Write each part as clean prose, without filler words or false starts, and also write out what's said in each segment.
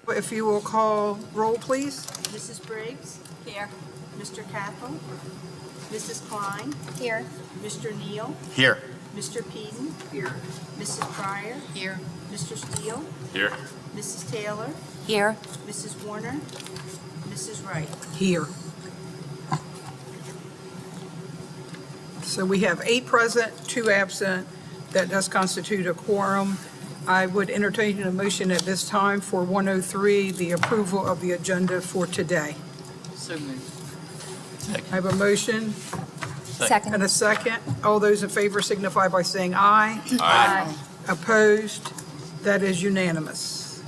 If you will call roll, please. Mrs. Briggs? Here. Mr. Cathell? Mrs. Klein? Here. Mr. Neal? Here. Mr. Peden? Here. Mrs. Pryor? Here. Mr. Steele? Here. Mrs. Taylor? Here. Mrs. Warner? Mrs. Wright? Here. So we have 8 present, 2 absent. That does constitute a quorum. I would entertain a motion at this time for 103, the approval of the agenda for today. So moved. I have a motion and Second. a second. All those in favor signify by saying aye. Aye. Opposed? That is unanimous.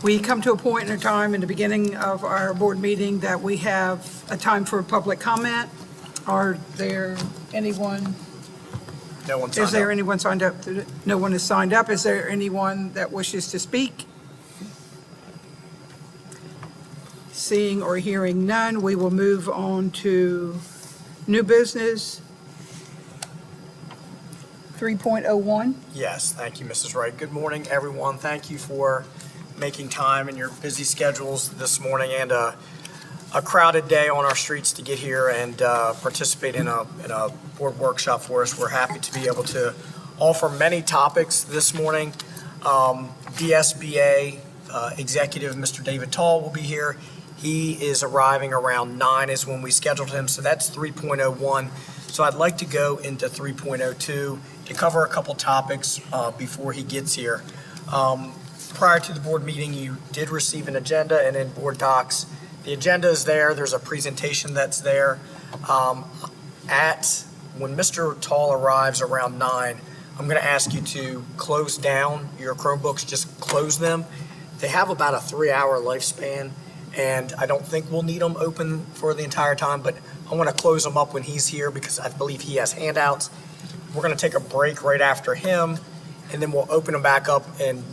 We come to a point in time in the beginning of our board meeting that we have a time for public comment. Are there anyone, No one is signed there up. anyone signed up? No one is signed up. Is there anyone that wishes to speak? Seeing or hearing none, we will move on to new business 3.01. Yes, thank you, Mrs. Wright. Good morning, everyone. Thank you for making time in your busy schedules this morning and a crowded day on our streets to get here and participate in a board workshop for us. We're happy to be able to offer many topics this morning. DSBA Executive Mr. David Tall will be here. He is arriving around 9 is when we scheduled him, so that's 3.01. So I'd like to go into 3.02 to cover a couple topics before he gets here. Prior to the board meeting, you did receive an agenda and in board docs. The agenda is there. There's a presentation that's there. When Mr. Tall arrives around 9, I'm going to ask you to close down your Chromebooks. Just close them. They have about a 3-hour lifespan, and I don't think we'll need them open for the entire time, but I want to close them up when he's here because I believe he has handouts. We're going to take a break right after him, and then we'll open them back up, and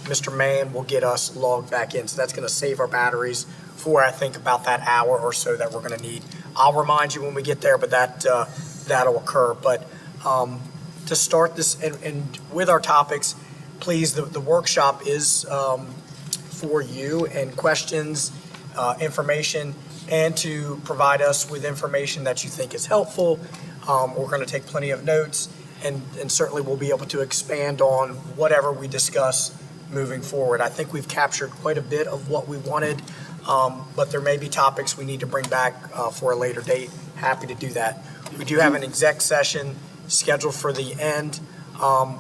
Mr. Mann will get us logged back in. So that's going to save our batteries for, I think, about that hour or so that we're going to need. I'll remind you when we get there, but that'll occur. But to start this, and with our topics, please, the workshop is for you and questions, information, and to provide us with information that you think is helpful. We're going to take plenty of notes, and certainly we'll be able to expand on whatever we discuss moving forward. I think we've captured quite a bit of what we wanted, but there may be topics we need to bring back for a later date. Happy to do that. We do have an exec session scheduled for the end.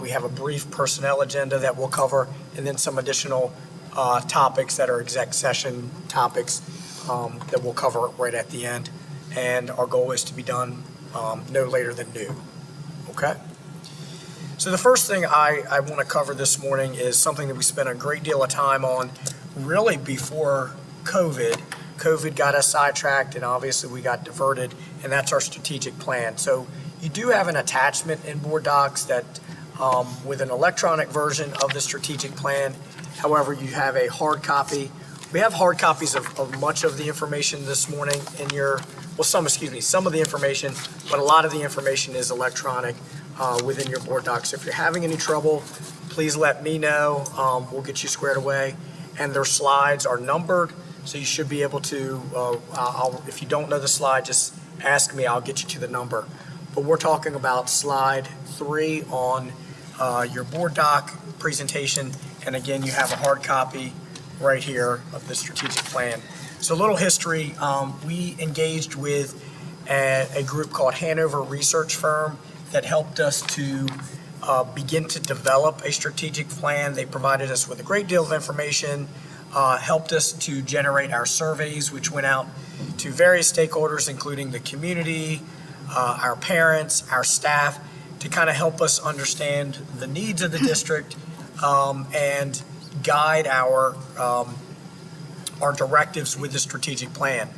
We have a brief personnel agenda that we'll cover, and then some additional topics that are exec session topics that we'll cover right at the end. And our goal is to be done no later than noon. Okay? So the first thing I want to cover this morning is something that we spent a great deal of time on really before COVID. COVID got us sidetracked, and obviously we got diverted, and that's our strategic plan. So you do have an attachment in board docs that with an electronic version of the strategic plan. However, you have a hard copy. We have hard copies of much of the information this morning in your, some of the information, but a lot of the information is electronic within your board docs. If you're having any trouble, please let me know. We'll get you squared away. And their slides are numbered, so you should be able to, if you don't know the slide, just ask me, I'll get you to the number. But we're talking about slide 3 on your board doc presentation. And again, you have a hard copy right here of the strategic plan. So a little history, we engaged with a group called Hanover Research Firm that helped us to begin to develop a strategic plan. They provided us with a great deal of information, helped us to generate our surveys, which went out to various stakeholders, including the community, our parents, our staff, to kind of help us understand the needs of the district and guide our directives with the strategic plan.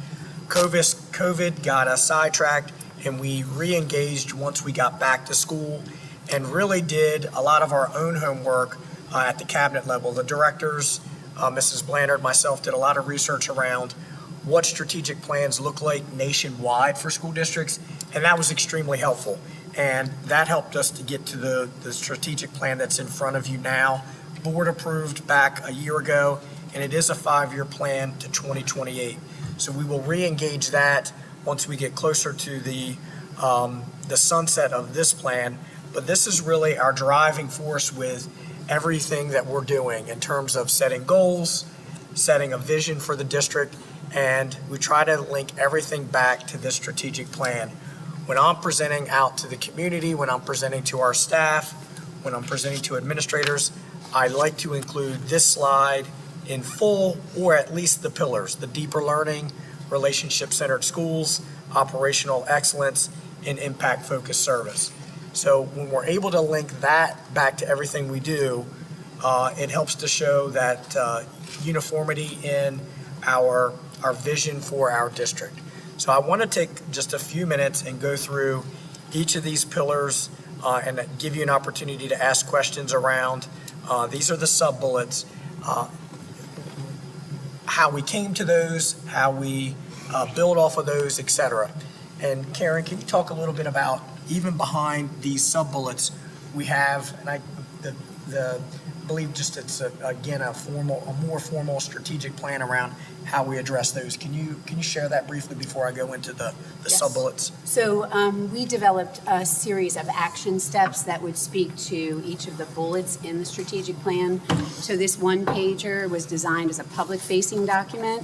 COVID got us sidetracked, and we re-engaged once we got back to school and really did a lot of our own homework at the cabinet level. The directors, Mrs. Blandard, myself, did a lot of research around what strategic plans look like nationwide for school districts, and that was extremely helpful. And that helped us to get to the strategic plan that's in front of you now. board approved back a year ago, and it is a 5-year plan to 2028. So we will re-engage that once we get closer to the sunset of this plan. But this is really our driving force with everything that we're doing in terms of setting goals, setting a vision for the district, and we try to link everything back to this strategic plan. When I'm presenting out to the community, when I'm presenting to our staff, when I'm presenting to administrators, I like to include this slide in full, or at least the pillars: the deeper learning, relationship-centered schools, operational excellence, and impact-focused service. So when we're able to link that back to everything we do, it helps to show that uniformity in our vision for our district. So I want to take just a few minutes and go through each of these pillars and give you an opportunity to ask questions around. These are the sub-bullets, how we came to those, how we build off of those, et cetera. And Karen, can you talk a little bit about, even behind these sub-bullets, we have, and I believe just it's again a more formal strategic plan around how we address those. Can you share that briefly before I go into the Yes. sub-bullets? So we developed a series of action steps that would speak to each of the bullets in the strategic plan. So this one pager was designed as a public-facing document,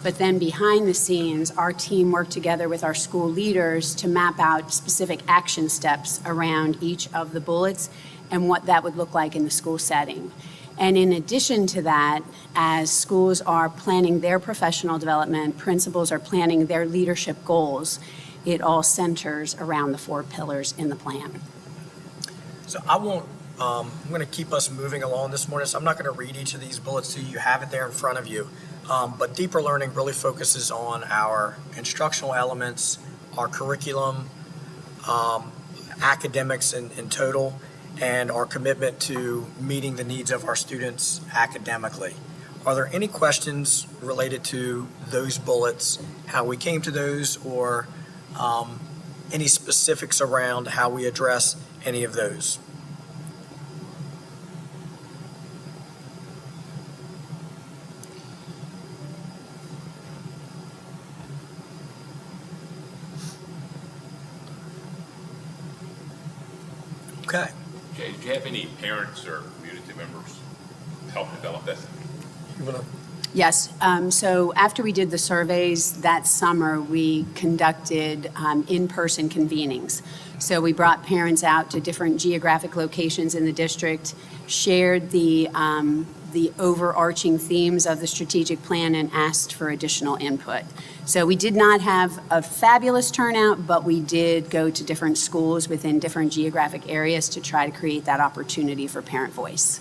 but then behind the scenes, our team worked together with our school leaders to map out specific action steps around each of the bullets and what that would look like in the school setting. And in addition to that, as schools are planning their professional development, principals are planning their leadership goals, it all centers around the 4 pillars in the plan. So I'm going to keep us moving along this morning, so I'm not going to read each of these bullets to you. You have it there in front of you. But deeper learning really focuses on our instructional elements, our curriculum, academics in total, and our commitment to meeting the needs of our students academically. Are there any questions related to those bullets, how we came to those, or any specifics around how we address any of those? Okay. Jay, did you have any parents or community members help develop this? You wanna- Yes, so after we did the surveys that summer, we conducted in-person convenings. So we brought parents out to different geographic locations in the district, shared the overarching themes of the strategic plan, and asked for additional input. So we did not have a fabulous turnout, but we did go to different schools within different geographic areas to try to create that opportunity for parent voice.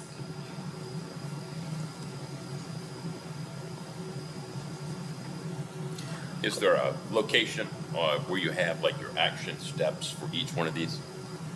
Is there a location where you have like your action steps for each one of these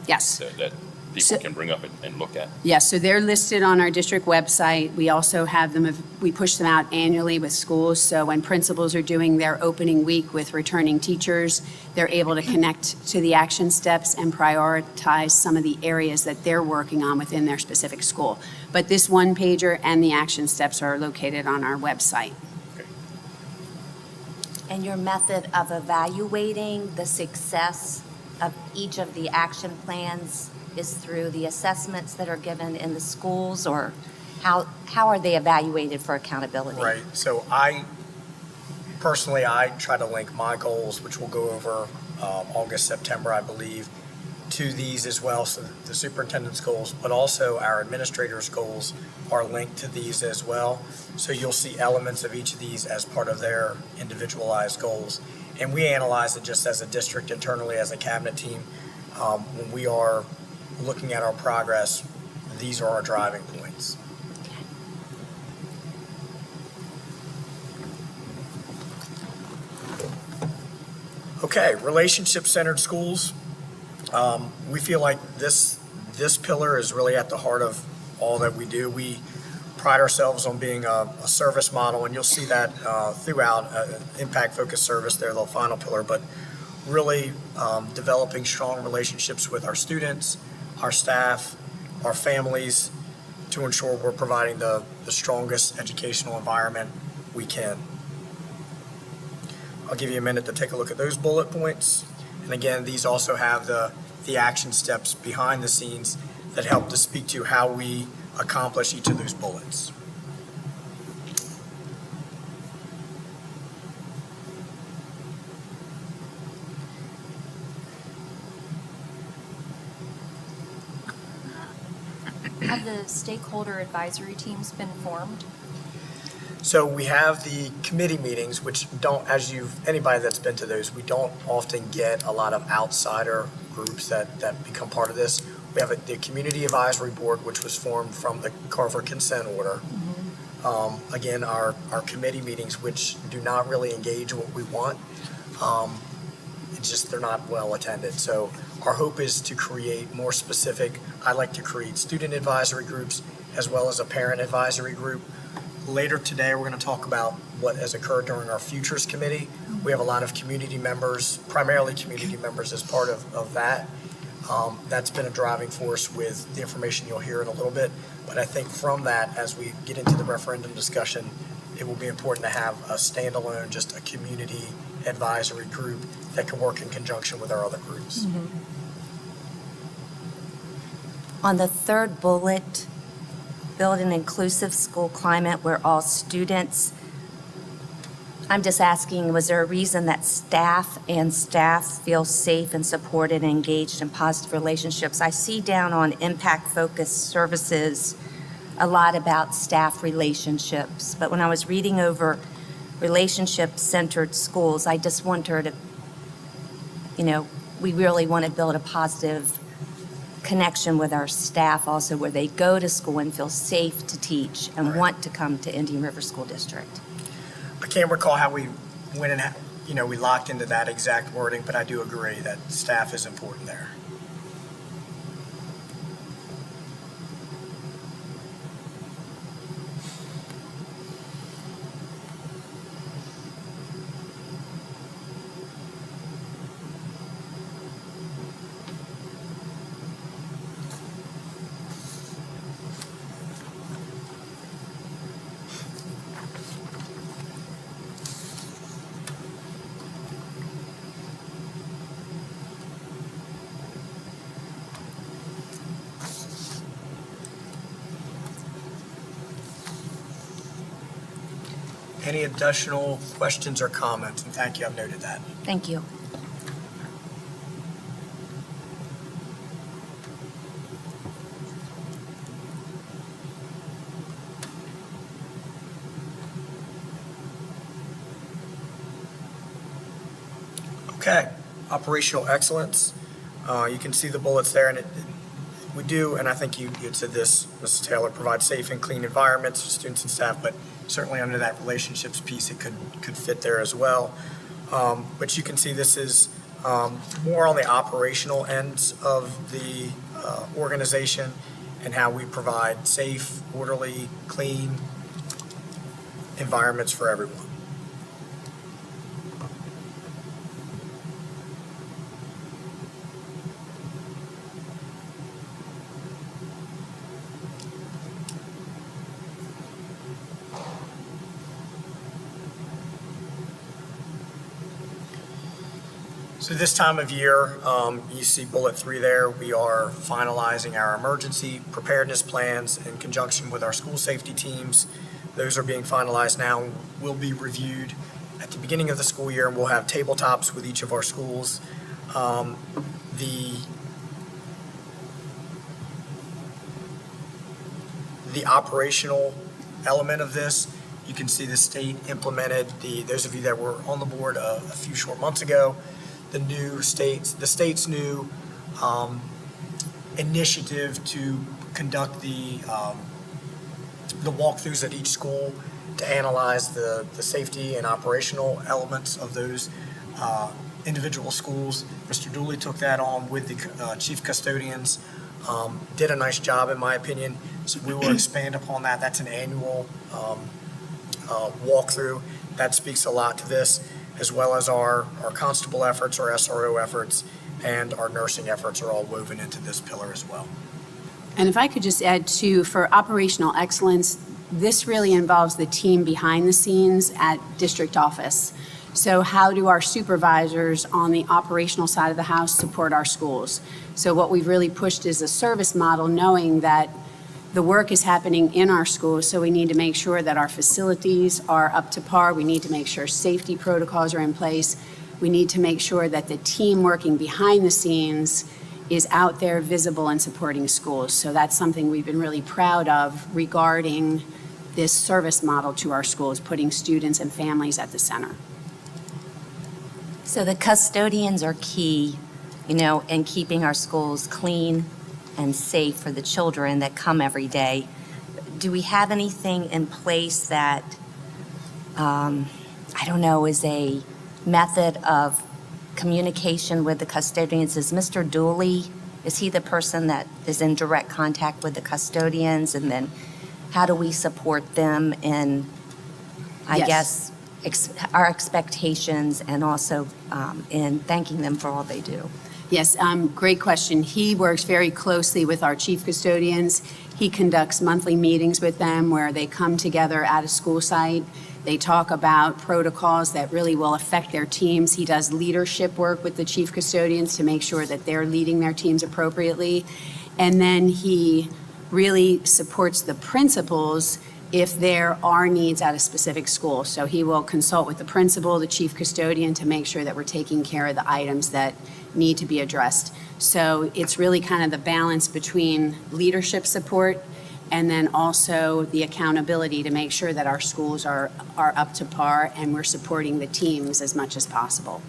Yes. that people So- can bring up and look at? Yes, so they're listed on our district website. We also have them, we push them out annually with schools. So when principals are doing their opening week with returning teachers, they're able to connect to the action steps and prioritize some of the areas that they're working on within their specific school. But this one pager and the action steps are located on our website. And your method of evaluating the success of each of the action plans is through the assessments that are given in the schools, or how are they evaluated for accountability? Right. So I try to link my goals, which we'll go over August, September, I believe, to these as well. So the superintendent's goals, but also our administrators' goals are linked to these as well. So you'll see elements of each of these as part of their individualized goals. And we analyze it just as a district internally, as a cabinet team. When we are looking at our progress, these are our driving points. Okay, relationship-centered schools. We feel like this pillar is really at the heart of all that we do. We pride ourselves on being a service model, and you'll see that throughout impact-focused service there, the final pillar, but really developing strong relationships with our students, our staff, our families, to ensure we're providing the strongest educational environment we can. I'll give you a minute to take a look at those bullet points. And again, these also have the action steps behind the scenes that help to speak to how we accomplish each of those bullets. Have the stakeholder advisory teams been formed? So we have the committee meetings, which don't, anybody that's been to those, we don't often get a lot of outsider groups that become part of this. We have the Community Advisory Board, which was formed from the Carver Consent Order. Again, our committee meetings, which do not really engage what we want, it's just they're not well attended. So our hope is to create more specific, I like to create student advisory groups as well as a parent advisory group. Later today, we're going to talk about what has occurred during our Futures Committee. We have a lot of community members, primarily community members as part of that. That's been a driving force with the information you'll hear in a little bit. But I think from that, as we get into the referendum discussion, it will be important to have a standalone, just a community advisory group that can work in conjunction with our other groups. On the third bullet, build an inclusive school climate where all students, I'm just asking, was there a reason that staff feel safe and supported and engaged in positive relationships? I see down on impact-focused services a lot about staff relationships, but when I was reading over relationship-centered schools, I just wondered if, we really want to build a positive connection with our staff also, where they go to school and feel safe to teach and want to come to Indian River School District. I can't recall how we went and, we locked into that exact wording, but I do agree that staff is important there. Any additional questions or comments? And thank you, I've noted that. Thank you. Okay, operational excellence. You can see the bullets there, and we do, and I think you had said this, Mrs. Taylor, provide safe and clean environments for students and staff, but certainly under that relationships piece, it could fit there as well. But you can see this is more on the operational ends of the organization and how we provide safe, orderly, clean environments for everyone. So this time of year, you see bullet 3 there, we are finalizing our emergency preparedness plans in conjunction with our school safety teams. Those are being finalized now, will be reviewed at the beginning of the school year, and we'll have tabletops with each of our schools. The operational element of this, you can see the state implemented those of you that were on the board a few short months ago, the state's new initiative to conduct the walkthroughs at each school to analyze the safety and operational elements of those individual schools. Mr. Dooley took that on with the chief custodians, did a nice job in my opinion. So we will expand upon that. That's an annual walkthrough. That speaks a lot to this, as well as our constable efforts, our SRO efforts, and our nursing efforts are all woven into this pillar as well. And if I could just add too, for operational excellence, this really involves the team behind the scenes at district office. So how do our supervisors on the operational side of the house support our schools? So what we've really pushed is a service model, knowing that the work is happening in our schools, so we need to make sure that our facilities are up to par. We need to make sure safety protocols are in place. We need to make sure that the team working behind the scenes is out there, visible, and supporting schools. So that's something we've been really proud of regarding this service model to our schools, putting students and families at the center. So the custodians are key, in keeping our schools clean and safe for the children that come every day. Do we have anything in place that, is a method of communication with the custodians? Is Mr. Dooley, is he the person that is in direct contact with the custodians? And then how do we support them in, Yes. our expectations and also in thanking them for all they do? Yes, great question. He works very closely with our chief custodians. He conducts monthly meetings with them where they come together at a school site. They talk about protocols that really will affect their teams. He does leadership work with the chief custodians to make sure that they're leading their teams appropriately. And then he really supports the principals if there are needs at a specific school. So he will consult with the principal, the chief custodian, to make sure that we're taking care of the items that need to be addressed. So it's really kind of the balance between leadership support and then also the accountability to make sure that our schools are up to par and we're supporting the teams as much as possible.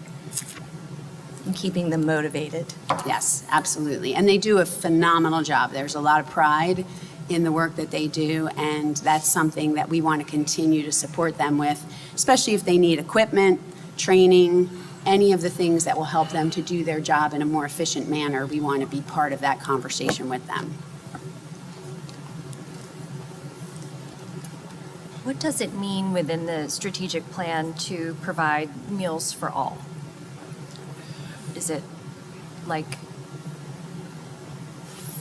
And keeping them motivated. Yes, absolutely. And they do a phenomenal job. There's a lot of pride in the work that they do, and that's something that we want to continue to support them with, especially if they need equipment, training, any of the things that will help them to do their job in a more efficient manner. We want to be part of that conversation with them. What does it mean within the strategic plan to provide meals for all? Is it like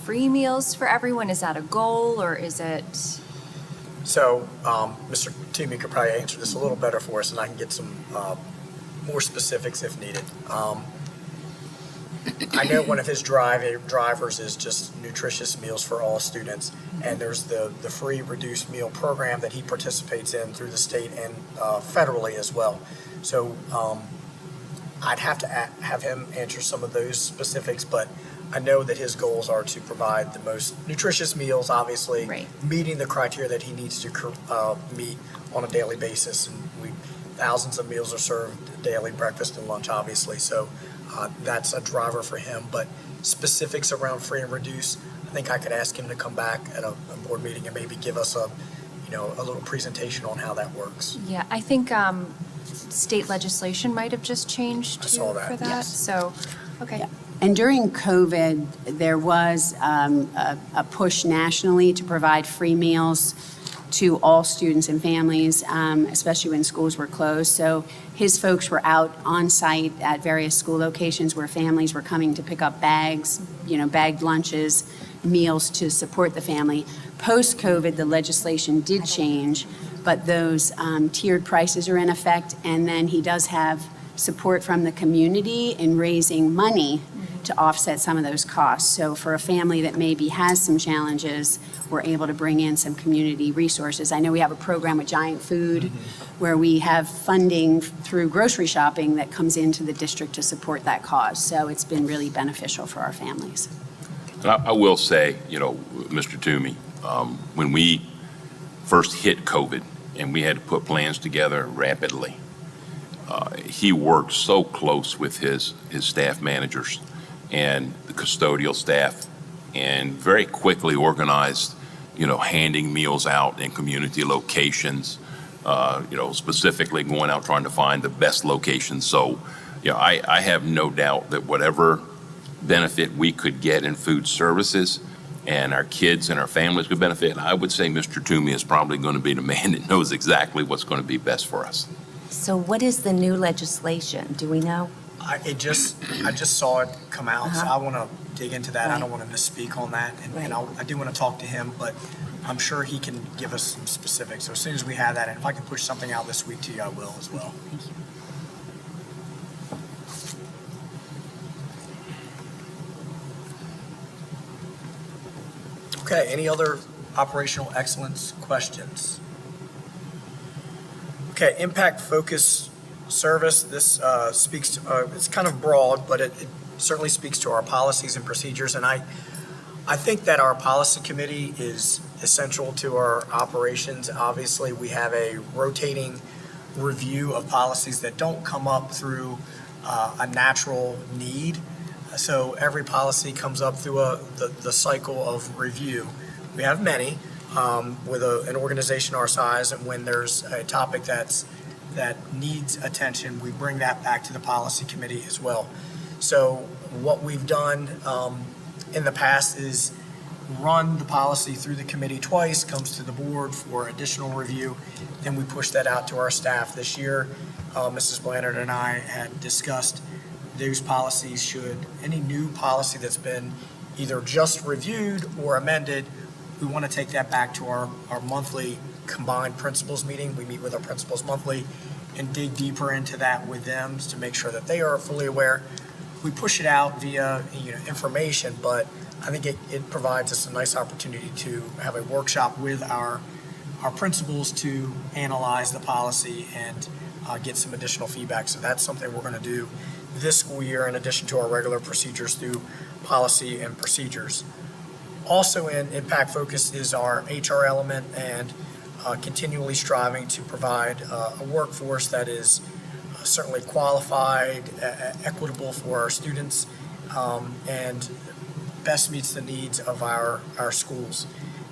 free meals for everyone? Is that a goal, or is it? So, Mr. Toomey could probably answer this a little better for us, and I can get some more specifics if needed. I know one of his drivers is just nutritious meals for all students, and there's the free reduced meal program that he participates in through the state and federally as well. So I'd have to have him answer some of those specifics, but I know that his goals are to provide the most nutritious meals, obviously, Right. meeting the criteria that he needs to meet on a daily basis. And thousands of meals are served daily, breakfast and lunch, obviously. So that's a driver for him. But specifics around free and reduce, I think I could ask him to come back at a board meeting and maybe give us a little presentation on how that works. Yeah, I think state legislation might have just changed I saw too that, for that. yes. So, okay. Yeah. And during COVID, there was a push nationally to provide free meals to all students and families, especially when schools were closed. So his folks were out on site at various school locations where families were coming to pick up bags, bagged lunches, meals to support the family. Post-COVID, the legislation did change, but those tiered prices are in effect. And then he does have support from the community in raising money to offset some of those costs. So for a family that maybe has some challenges, we're able to bring in some community resources. I know we have a program with Giant Food where we have funding through grocery shopping that comes into the district to support that cause. So it's been really beneficial for our families. And I will say, Mr. Toomey, when we first hit COVID and we had to put plans together rapidly, he worked so close with his staff managers and the custodial staff, and very quickly organized, handing meals out in community locations, specifically going out trying to find the best locations. So, I have no doubt that whatever benefit we could get in food services and our kids and our families could benefit, I would say Mr. Toomey is probably going to be the man that knows exactly what's going to be best for us. So what is the new legislation? Do we know? I just saw it come out, so I want to dig into that. I don't Right. want to misspeak on that, and Right. I do want to talk to him, but I'm sure he can give us some specifics. So as soon as we have that, and if I can push something out this week to you, I will as well. Thank you. Okay, any other operational excellence questions? Okay, impact focus service, this speaks to, it's kind of broad, but it certainly speaks to our policies and procedures. And I think that our policy committee is essential to our operations. Obviously, we have a rotating review of policies that don't come up through a natural need. So every policy comes up through the cycle of review. We have many with an organization our size, and when there's a topic that needs attention, we bring that back to the policy committee as well. So what we've done in the past is run the policy through the committee twice, comes to the board for additional review, then we push that out to our staff. This year, Mrs. Blannard and I had discussed those policies. Should any new policy that's been either just reviewed or amended, we want to take that back to our monthly combined principals meeting. We meet with our principals monthly and dig deeper into that with them to make sure that they are fully aware. We push it out via information, but I think it provides us a nice opportunity to have a workshop with our principals to analyze the policy and get some additional feedback. So that's something we're going to do this school year in addition to our regular procedures through policy and procedures. Also in Impact Focus is our HR element and continually striving to provide a workforce that is certainly qualified, equitable for our students, and best meets the needs of our schools.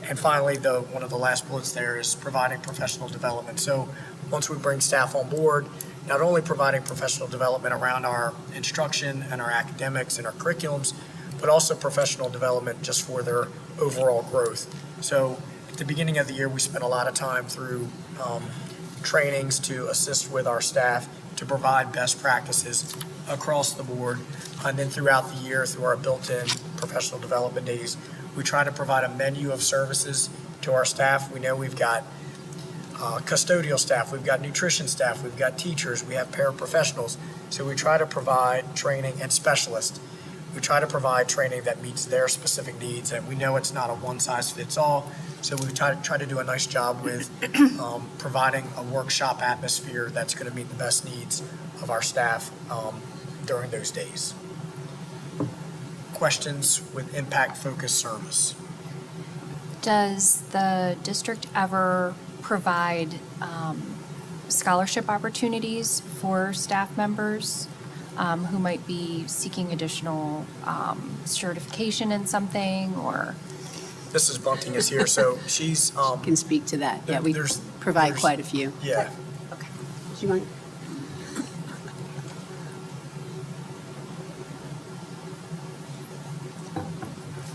And finally, one of the last bullets there is providing professional development. So once we bring staff on board, not only providing professional development around our instruction and our academics and our curriculums, but also professional development just for their overall growth. So at the beginning of the year, we spent a lot of time through trainings to assist with our staff to provide best practices across the board. And then throughout the year, through our built-in professional development days, we try to provide a menu of services to our staff. We know we've got custodial staff, we've got nutrition staff, we've got teachers, we have paraprofessionals. So we try to provide training and specialists. We try to provide training that meets their specific needs, and we know it's not a one-size-fits-all. So we try to do a nice job with providing a workshop atmosphere that's going to meet the best needs of our staff during those days. Questions with Impact Focus Service? Does the district ever provide scholarship opportunities for staff members who might be seeking additional certification in something, or? Mrs. Bunting is here, so she's, Can speak to that. Yeah, we There's- provide there's- quite a few. yeah. Okay. Do you want?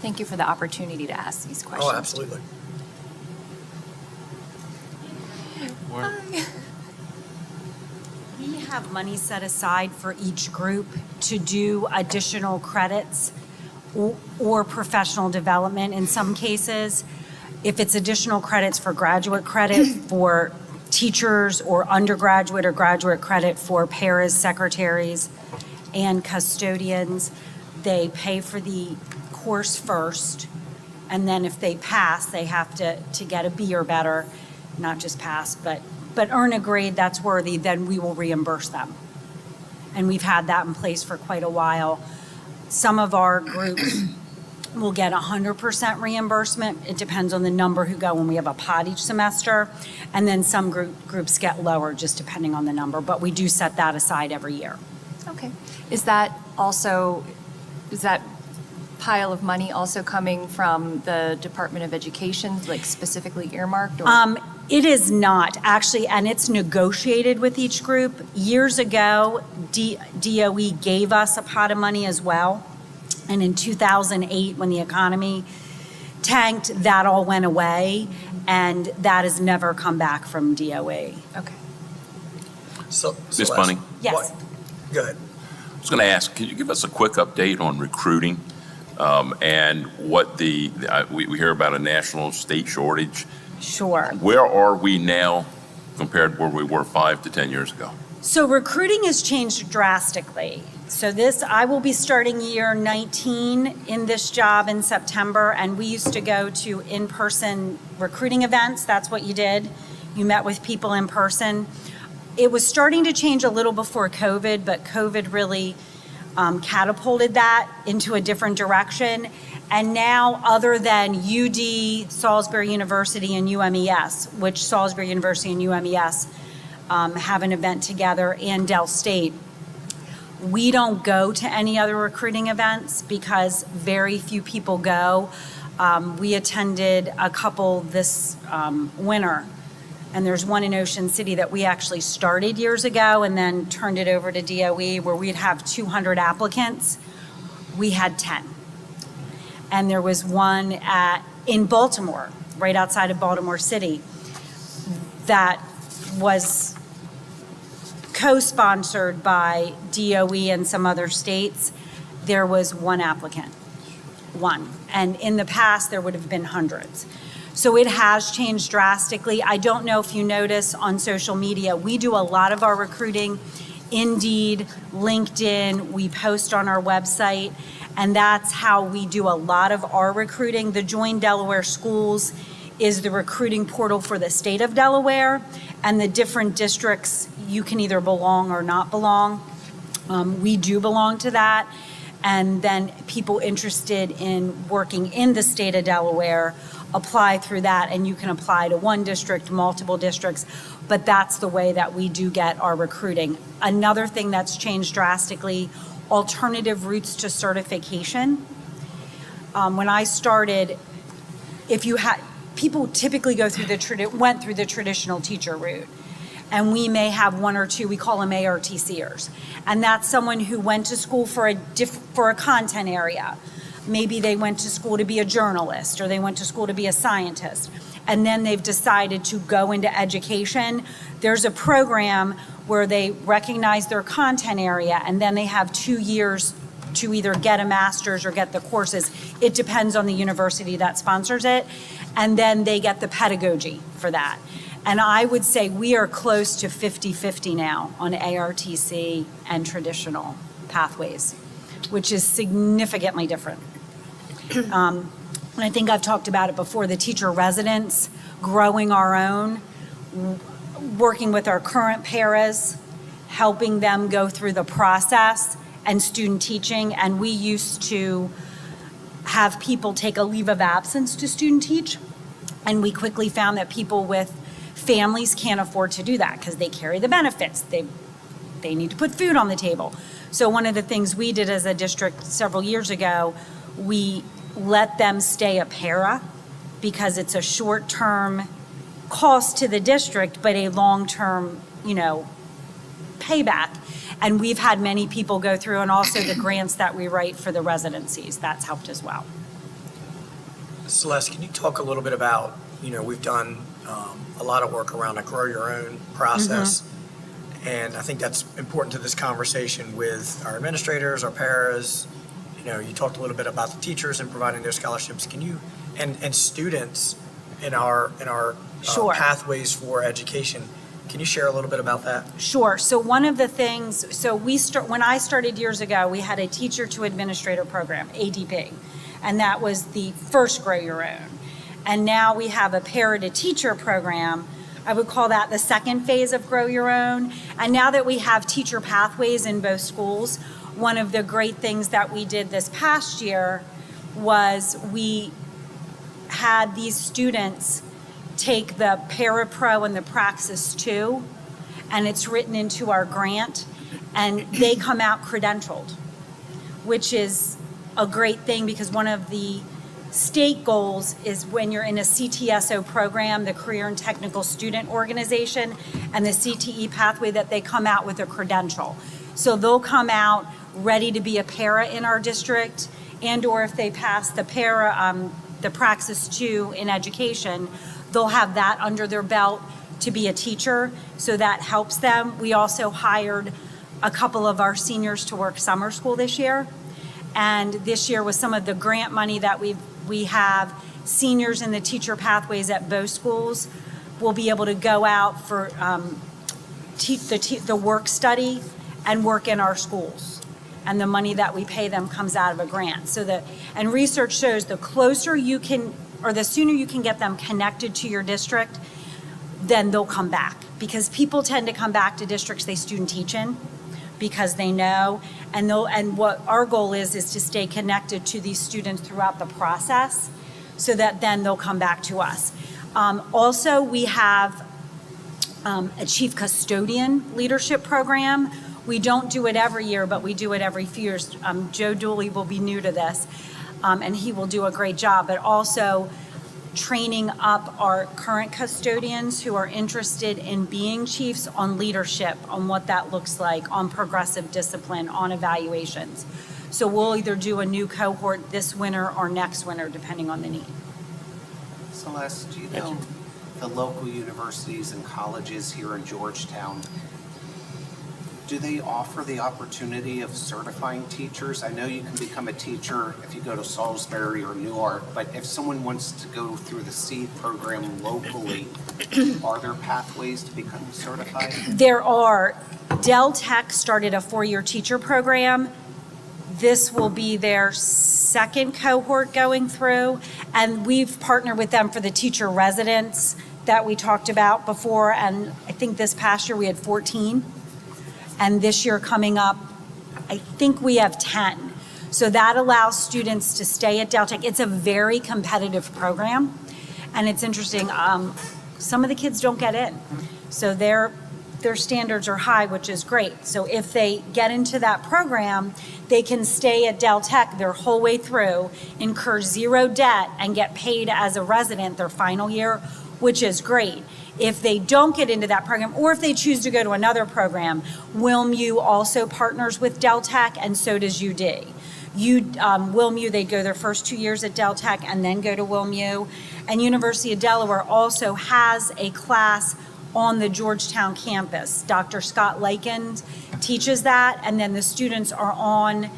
Thank you for the opportunity to ask these questions. Oh, absolutely. We have money set aside for each group to do additional credits or professional development in some cases. If it's additional credits for graduate credit for teachers, or undergraduate or graduate credit for paras, secretaries, and custodians, they pay for the course first, and then if they pass, they have to get a B or better, not just pass, but earn a grade that's worthy, then we will reimburse them. And we've had that in place for quite a while. Some of our groups will get 100% reimbursement. It depends on the number who go when we have a pod each semester. And then some groups get lower, just depending on the number. But we do set that aside every year. Okay. Is that pile of money also coming from the Department of Education, like specifically earmarked? Or? It is not, actually, and it's negotiated with each group. Years ago, DOE gave us a pot of money as well. And in 2008, when the economy tanked, that all went away, and that has never come back from DOE. Okay. So, Ms. Bunting? Yes. Go ahead. was going to ask, can you give us a quick update on recruiting? And what we hear about a national state shortage. Sure. Where are we now compared to where we were 5 to 10 years ago? So recruiting has changed drastically. So I will be starting year 19 in this job in September, and we used to go to in-person recruiting events. That's what you did. You met with people in person. It was starting to change a little before COVID, but COVID really catapulted that into a different direction. And now, other than UD, Salisbury University, and UMES, which Salisbury University and UMES have an event together, and Dell State, we don't go to any other recruiting events because very few people go. We attended a couple this winter, and there's one in Ocean City that we actually started years ago and then turned it over to DOE, where we'd have 200 applicants. We had 10. And there was one in Baltimore, right outside of Baltimore City, that was co-sponsored by DOE and some other states. There was one applicant, one. And in the past, there would have been hundreds. So it has changed drastically. I don't know if you notice on social media, we do a lot of our recruiting, Indeed, LinkedIn, we post on our website, and that's how we do a lot of our recruiting. The Join Delaware Schools is the recruiting portal for the state of Delaware, and the different districts, you can either belong or not belong. We do belong to that. And then people interested in working in the state of Delaware apply through that, and you can apply to one district, multiple districts, but that's the way that we do get our recruiting. Another thing that's changed drastically, alternative routes to certification. When I started, people typically went through the traditional teacher route. And we may have one or two, we call them ARTCers. And that's someone who went to school for a content area. Maybe they went to school to be a journalist, or they went to school to be a scientist. And then they've decided to go into education. There's a program where they recognize their content area, and then they have 2 years to either get a master's or get the courses. It depends on the university that sponsors it. And then they get the pedagogy for that. And I would say we are close to 50-50 now on ARTC and traditional pathways, which is significantly different. And I think I've talked about it before, the teacher residents, growing our own, working with our current paras, helping them go through the process, and student teaching. And we used to have people take a leave of absence to student teach. And we quickly found that people with families can't afford to do that because they carry the benefits. They need to put food on the table. So one of the things we did as a district several years ago, we let them stay a para because it's a short-term cost to the district, but a long-term, payback. And we've had many people go through, and also the grants that we write for the residencies, that's helped as well. Celeste, can you talk a little bit about, we've done a lot of work around a grow your own process. And I think that's important to this conversation with our administrators, our paras. You talked a little bit about the teachers and providing their scholarships. Can you, and students in our Sure. pathways for education, can you share a little bit about that? Sure. So one of the things, when I started years ago, we had a teacher to administrator program, ADP, and that was the first Grow Your Own. And now we have a para to teacher program. I would call that the second phase of Grow Your Own. And now that we have teacher pathways in both schools, one of the great things that we did this past year was we had these students take the Parapro and the Praxis 2, and it's written into our grant, and they come out credentialed, which is a great thing because one of the state goals is when you're in a CTSO program, the Career and Technical Student Organization, and the CTE pathway, that they come out with a credential. So they'll come out ready to be a para in our district, and or if they pass the the Praxis 2 in education, they'll have that under their belt to be a teacher, so that helps them. We also hired a couple of our seniors to work summer school this year. And this year with some of the grant money that we have, seniors in the teacher pathways at both schools will be able to go out for the work study and work in our schools. And the money that we pay them comes out of a grant. And research shows the closer you can, or the sooner you can get them connected to your district, then they'll come back. Because people tend to come back to districts they student teach in because they know. And what our goal is to stay connected to these students throughout the process so that then they'll come back to us. Also, we have a chief custodian leadership program. We don't do it every year, but we do it every few years. Joe Dooley will be new to this, and he will do a great job, but also training up our current custodians who are interested in being chiefs on leadership, on what that looks like, on progressive discipline, on evaluations. So we'll either do a new cohort this winter or next winter, depending on the need. Celeste, do you know the local universities and colleges here in Georgetown, do they offer the opportunity of certifying teachers? I know you can become a teacher if you go to Salisbury or Newark, but if someone wants to go through the SEED program locally, are there pathways to become certified? There are. Del Tech started a 4-year teacher program. This will be their second cohort going through, and we've partnered with them for the teacher residents that we talked about before, and I think this past year we had 14. And this year coming up, I think we have 10. So that allows students to stay at Del Tech. It's a very competitive program. And it's interesting, some of the kids don't get in. So their standards are high, which is great. So if they get into that program, they can stay at Del Tech their whole way through, incur zero debt, and get paid as a resident their final year, which is great. If they don't get into that program, or if they choose to go to another program, WilmU also partners with Del Tech, and so does UD. WilmU, they go their first 2 years at Del Tech and then go to WilmU. And University of Delaware also has a class on the Georgetown campus. Dr. Scott Likens teaches that, and then the students are on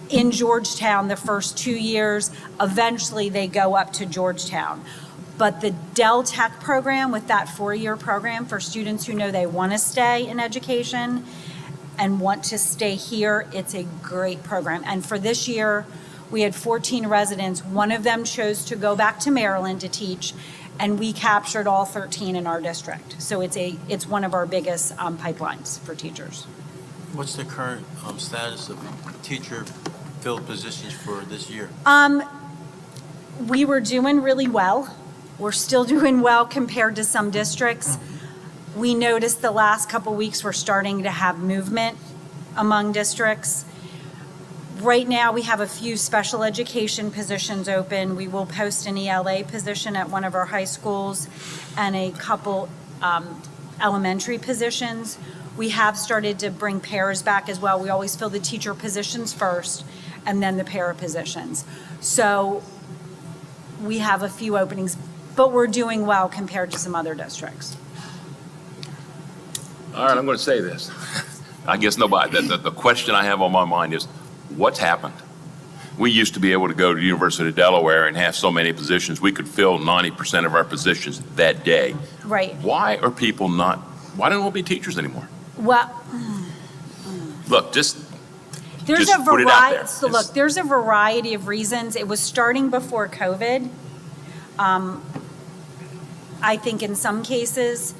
in Georgetown the first 2 years. Eventually, they go up to Georgetown. But the Del Tech program, with that 4-year program for students who know they want to stay in education and want to stay here, it's a great program. And for this year, we had 14 residents. One of them chose to go back to Maryland to teach, and we captured all 13 in our district. So it's one of our biggest pipelines for teachers. What's the current status of teacher filled positions for this year? We were doing really well. We're still doing well compared to some districts. We noticed the last couple weeks we're starting to have movement among districts. Right now, we have a few special education positions open. We will post an ELA position at one of our high schools and a couple elementary positions. We have started to bring pairs back as well. We always fill the teacher positions first and then the para positions. So we have a few openings, but we're doing well compared to some other districts. All right, I'm going to say this. I guess nobody, the question I have on my mind is, what's happened? We used to be able to go to the University of Delaware and have so many positions, we could fill 90% of our positions that day. Right. Why don't we be teachers anymore? Well, Look, just there's Just a put it out there. variety. So look, there's a variety of reasons. It was starting before COVID. I think in some cases,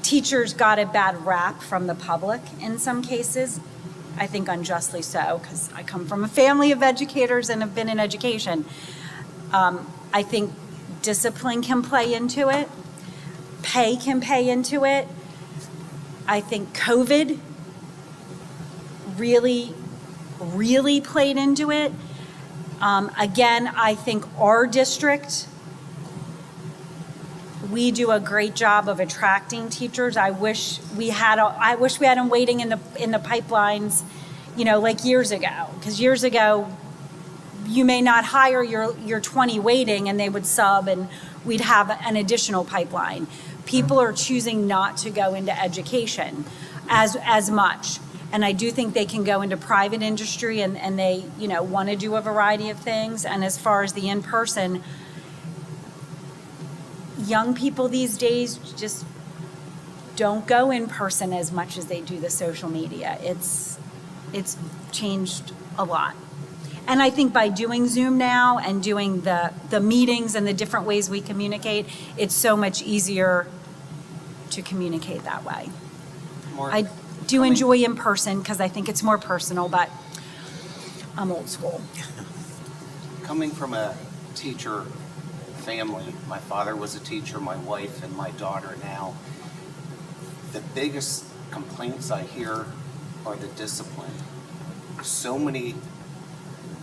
teachers got a bad rap from the public in some cases. I think unjustly so, because I come from a family of educators and have been in education. I think discipline can play into it. Pay can play into it. I think COVID really played into it. Again, I think our district, we do a great job of attracting teachers. I wish we had them waiting in the pipelines, like years ago. Because years ago, you may not hire your 20 waiting, and they would sub, and we'd have an additional pipeline. people are choosing not to go into education as much. And I do think they can go into private industry and they, want to do a variety of things. And as far as the in-person, young people these days just don't go in person as much as they do the social media. It's changed a lot. And I think by doing Zoom now and doing the meetings and the different ways we communicate, it's so much easier to communicate that way. Mark, I do coming- enjoy in person because I think it's more personal, but I'm old school. Coming from a teacher family, my father was a teacher, my wife and my daughter now, the biggest complaints I hear are the discipline. So many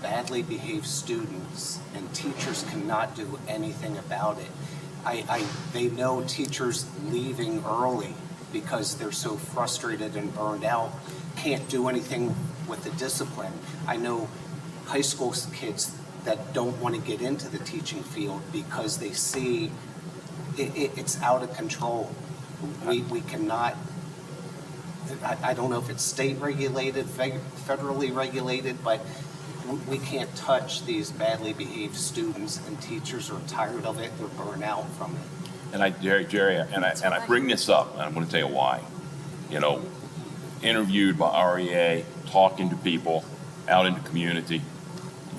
badly behaved students and teachers cannot do anything about it. They know teachers leaving early because they're so frustrated and burned out, can't do anything with the discipline. I know high school kids that don't want to get into the teaching field because they see it's out of control. We cannot, I don't know if it's state regulated, federally regulated, but we can't touch these badly behaved students, and teachers are tired of it, they're burned out from it. And Jerry, I bring this up, and I'm going to tell you why. Interviewed by REA, talking to people out in the community,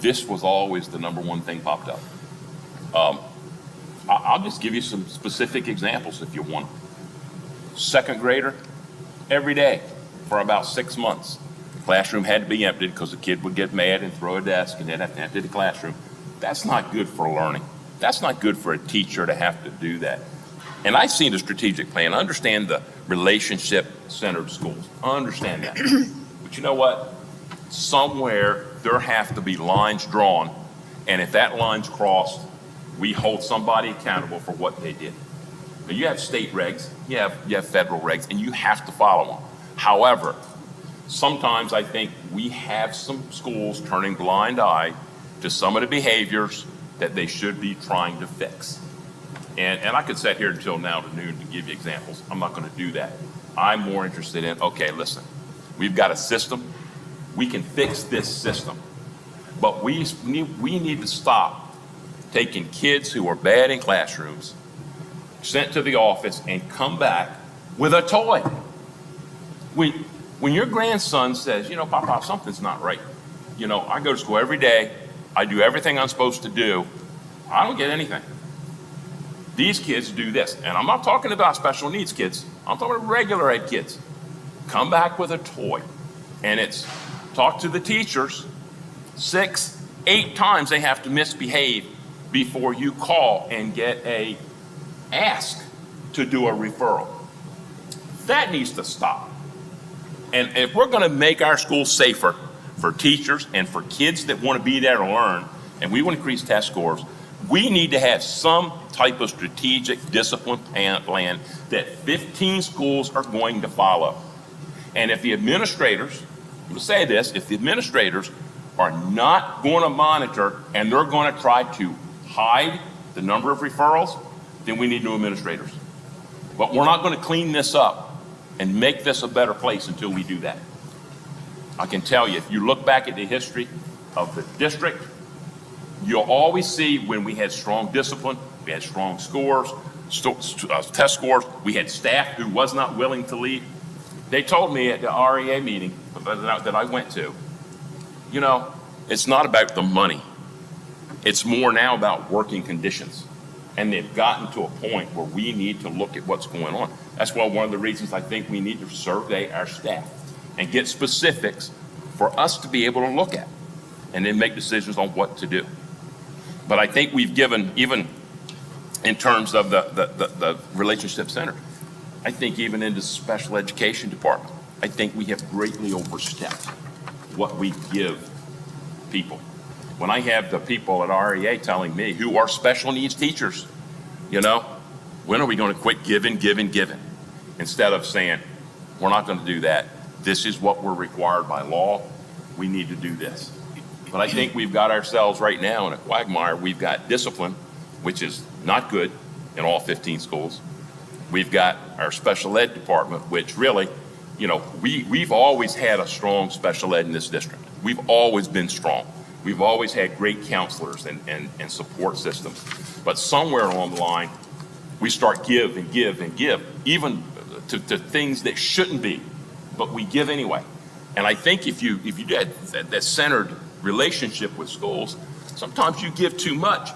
this was always the number one thing popped up. I'll just give you some specific examples if you want. Second grader, every day for about 6 months. Classroom had to be emptied because the kid would get mad and throw a desk and then have to empty the classroom. That's not good for learning. That's not good for a teacher to have to do that. And I've seen the strategic plan. I understand the relationship-centered schools. I understand that. But you know what? Somewhere there have to be lines drawn, and if that line's crossed, we hold somebody accountable for what they did. Now, you have state regs, you have federal regs, and you have to follow them. However, sometimes I think we have some schools turning blind eye to some of the behaviors that they should be trying to fix. And I could sit here until now to noon to give you examples. I'm not going to do that. I'm more interested in, okay, listen, we've got a system. We can fix this system. But we need to stop taking kids who are bad in classrooms, sent to the office, and come back with a toy. When your grandson says, Papa, something's not right. I go to school every day. I do everything I'm supposed to do. I don't get anything. These kids do this. And I'm not talking about special needs kids. I'm talking about regular ed kids. Come back with a toy. And it's talk to the teachers. 6, 8 times they have to misbehave before you call and get a ask to do a referral. That needs to stop. And if we're going to make our schools safer for teachers and for kids that want to be there to learn, and we want to increase test scores, we need to have some type of strategic discipline plan that 15 schools are going to follow. And if the administrators, I'm going to say this, if the administrators are not going to monitor and they're going to try to hide the number of referrals, then we need new administrators. But we're not going to clean this up and make this a better place until we do that. I can tell you, if you look back at the history of the district, you'll always see when we had strong discipline, we had strong scores, test scores, we had staff who was not willing to leave. They told me at the REA meeting that I went to, it's not about the money. It's more now about working conditions. And they've gotten to a point where we need to look at what's going on. That's why one of the reasons I think we need to survey our staff and get specifics for us to be able to look at and then make decisions on what to do. But I think we've given, even in terms of the relationship center, I think even in the special education department, I think we have greatly overstepped what we give people. When I have the people at REA telling me who are special needs teachers, when are we going to quit giving? Instead of saying, we're not going to do that. This is what we're required by law. We need to do this. But I think we've got ourselves right now in a quagmire. We've got discipline, which is not good in all 15 schools. We've got our special ed department, which really, you know, we've always had a strong special ed in this district. We've always been strong. We've always had great counselors and support systems. But somewhere along the line, we start give and give and give, even to things that shouldn't be, but we give anyway. And I think if you had that centered relationship with schools, sometimes you give too much,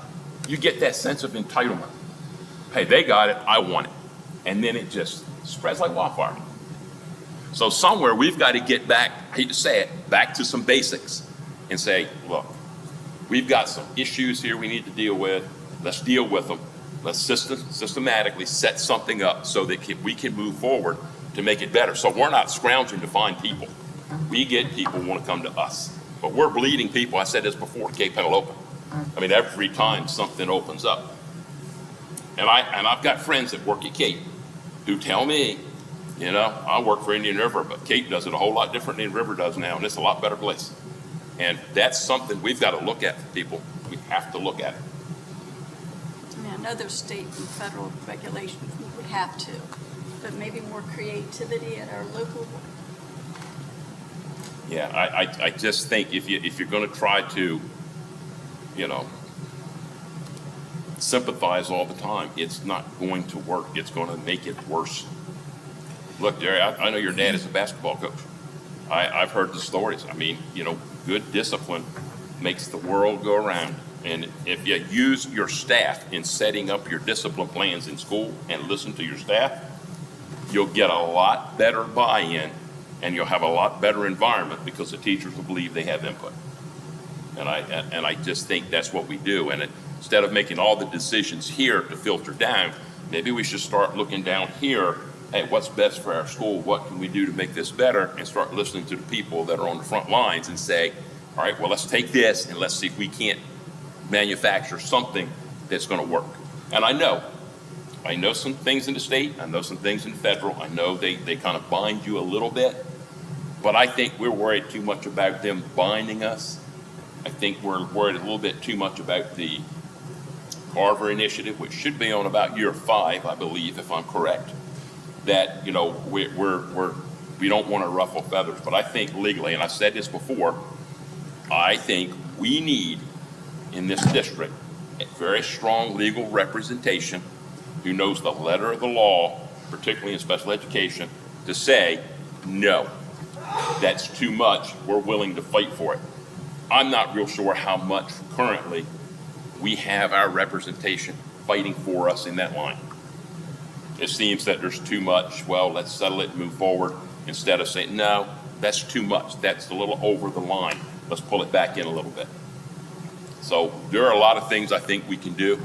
you get that sense of entitlement. Hey, they got it, I want it. And then it just spreads like wildfire. So somewhere we've got to get back, I hate to say it, back to some basics and say, look, we've got some issues here we need to deal with. Let's deal with them. Let's systematically set something up so that we can move forward to make it better. So we're not scrounging to find people. We get people who want to come to us. But we're bleeding people. I said this before, Cape Pedal Open. I mean, every time something opens up. And I've got friends that work at Cape who tell me, you know, I work for Indian River, but Cape does it a whole lot different than Indian River does now, and it's a lot better place. And that's something we've got to look at for people. We have to look at it. I mean, I know there's state and federal regulations, we would have to, but maybe more creativity at our local. Yeah, I just think if you're going to try to, you know, sympathize all the time, it's not going to work. It's going to make it worse. Look, Jerry, I know your dad is a basketball coach. I've heard the stories. I mean, you know, good discipline makes the world go around. And if you use your staff in setting up your discipline plans in school and listen to your staff, you'll get a lot better buy-in and you'll have a lot better environment because the teachers will believe they have input. And I just think that's what we do. And instead of making all the decisions here to filter down, maybe we should start looking down here at what's best for our school, what can we do to make this better, and start listening to the people that are on the front lines and say, all right, well, let's take this and let's see if we can't manufacture something that's going to work. And I know some things in the state, I know some things in the federal, I know they kind of bind you a little bit, but I think we're worried too much about them binding us. I think we're worried a little bit too much about the Carver Initiative, which should be on about year 5, I believe, if I'm correct, that, you know, we don't want to ruffle feathers, but I think legally, and I've said this before, I think we need in this district a very strong legal representation who knows the letter of the law, particularly in special education, to say, no, that's too much, we're willing to fight for it. I'm not real sure how much currently we have our representation fighting for us in that line. It seems that there's too much, well, let's settle it and move forward, instead of saying, no, that's too much, that's a little over the line, let's pull it back in a little bit. So there are a lot of things I think we can do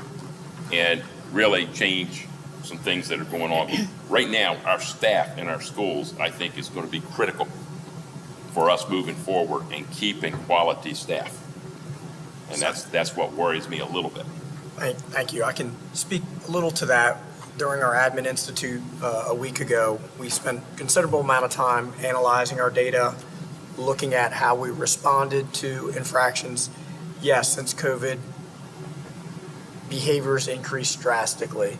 and really change some things that are going on. Right now, our staff in our schools, I think, is going to be critical for us moving forward and keeping quality staff. And that's what worries me a little bit. Thank you. I can speak a little to that. During our Admin Institute a week ago, we spent a considerable amount of time analyzing our data, looking at how we responded to infractions. Yes, since COVID, behaviors increased drastically.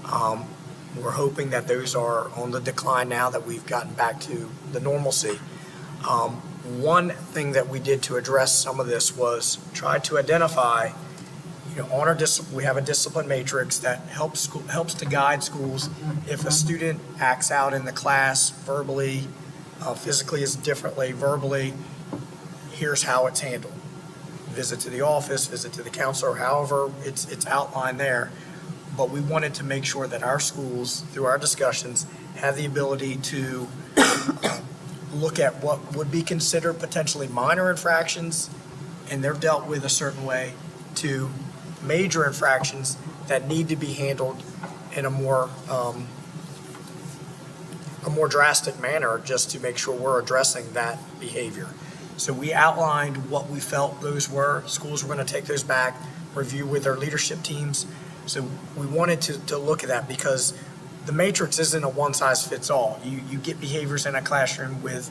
We're hoping that those are on the decline now that we've gotten back to the normalcy. One thing that we did to address some of this was try to identify, you know, on our we have a discipline matrix that helps to guide schools. If a student acts out in the class verbally, physically is differently, verbally, here's how it's handled. Visit to the office, visit to the counselor, however it's outlined there. But we wanted to make sure that our schools, through our discussions, have the ability to look at what would be considered potentially minor infractions, and they're dealt with a certain way, to major infractions that need to be handled in a more drastic manner, just to make sure we're addressing that behavior. So we outlined what we felt those were. Schools were going to take those back, review with their leadership teams. So we wanted to look at that because the matrix isn't a one-size-fits-all. You get behaviors in a classroom with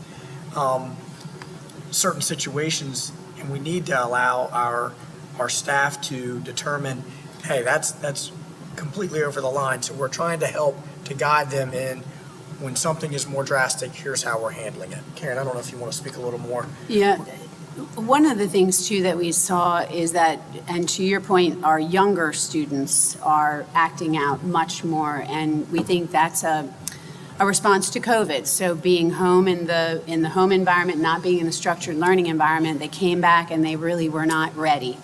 certain situations, and we need to allow our staff to determine, hey, that's completely over the line. So we're trying to help to guide them in when something is more drastic, here's how we're handling it. Karen, I don't know if you want to speak a little more. Yeah, one of the things too that we saw is that, and to your point, our younger students are acting out much more, and we think that's a response to COVID. So being home in the home environment, not being in the structured learning environment, they came back and they really were not ready.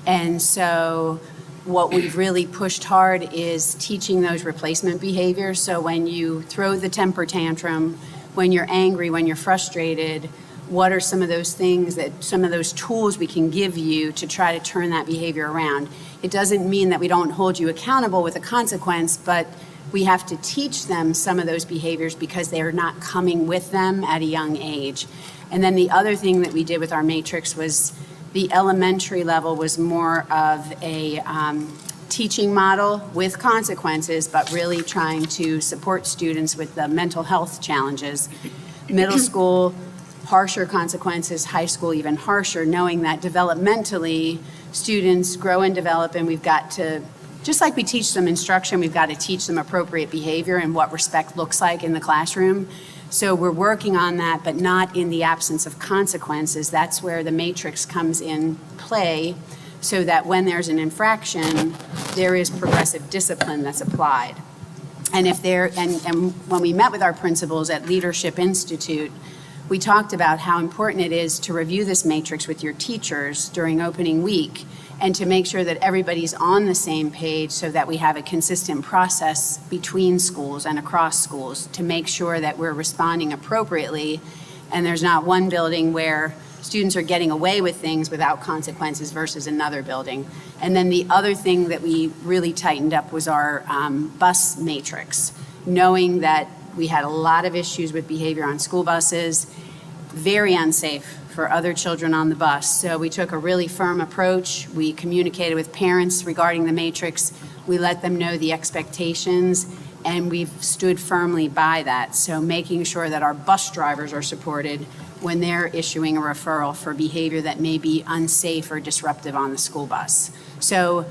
And so what we've really pushed hard is teaching those replacement behaviors. So when you throw the temper tantrum, when you're angry, when you're frustrated, what are some of those things some of those tools we can give you to try to turn that behavior around? It doesn't mean that we don't hold you accountable with a consequence, but we have to teach them some of those behaviors because they are not coming with them at a young age. And then the other thing that we did with our matrix was the elementary level was more of a teaching model with consequences, but really trying to support students with the mental health challenges. Middle school, harsher consequences, high school even harsher, knowing that developmentally students grow and develop, and we've got to, just like we teach them instruction, we've got to teach them appropriate behavior and what respect looks like in the classroom. So we're working on that, but not in the absence of consequences. That's where the matrix comes in play, so that when there's an infraction, there is progressive discipline that's applied. And if there, and when we met with our principals at Leadership Institute, we talked about how important it is to review this matrix with your teachers during opening week and to make sure that everybody's on the same page so that we have a consistent process between schools and across schools to make sure that we're responding appropriately and there's not one building where students are getting away with things without consequences versus another building. And then the other thing that we really tightened up was our bus matrix, knowing that we had a lot of issues with behavior on school buses, very unsafe for other children on the bus. So we took a really firm approach. We communicated with parents regarding the matrix. We let them know the expectations, and we've stood firmly by that. So making sure that our bus drivers are supported when they're issuing a referral for behavior that may be unsafe or disruptive on the school bus. So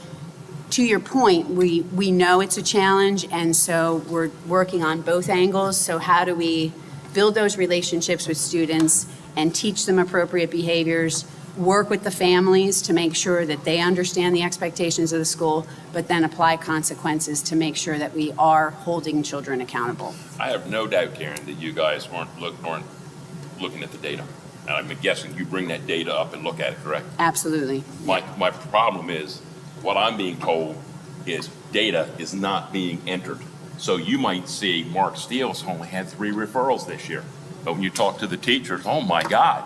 to your point, we know it's a challenge, and so we're working on both angles. So how do we build those relationships with students and teach them appropriate behaviors, work with the families to make sure that they understand the expectations of the school, but then apply consequences to make sure that we are holding children accountable. I have no doubt, Karen, that you guys weren't looking at the data. And I'm guessing you bring that data up and look at it, correct? Absolutely. My problem is, what I'm being told is data is not being entered. So you might see Mark Steele's only had 3 referrals this year. But when you talk to the teachers, oh my God,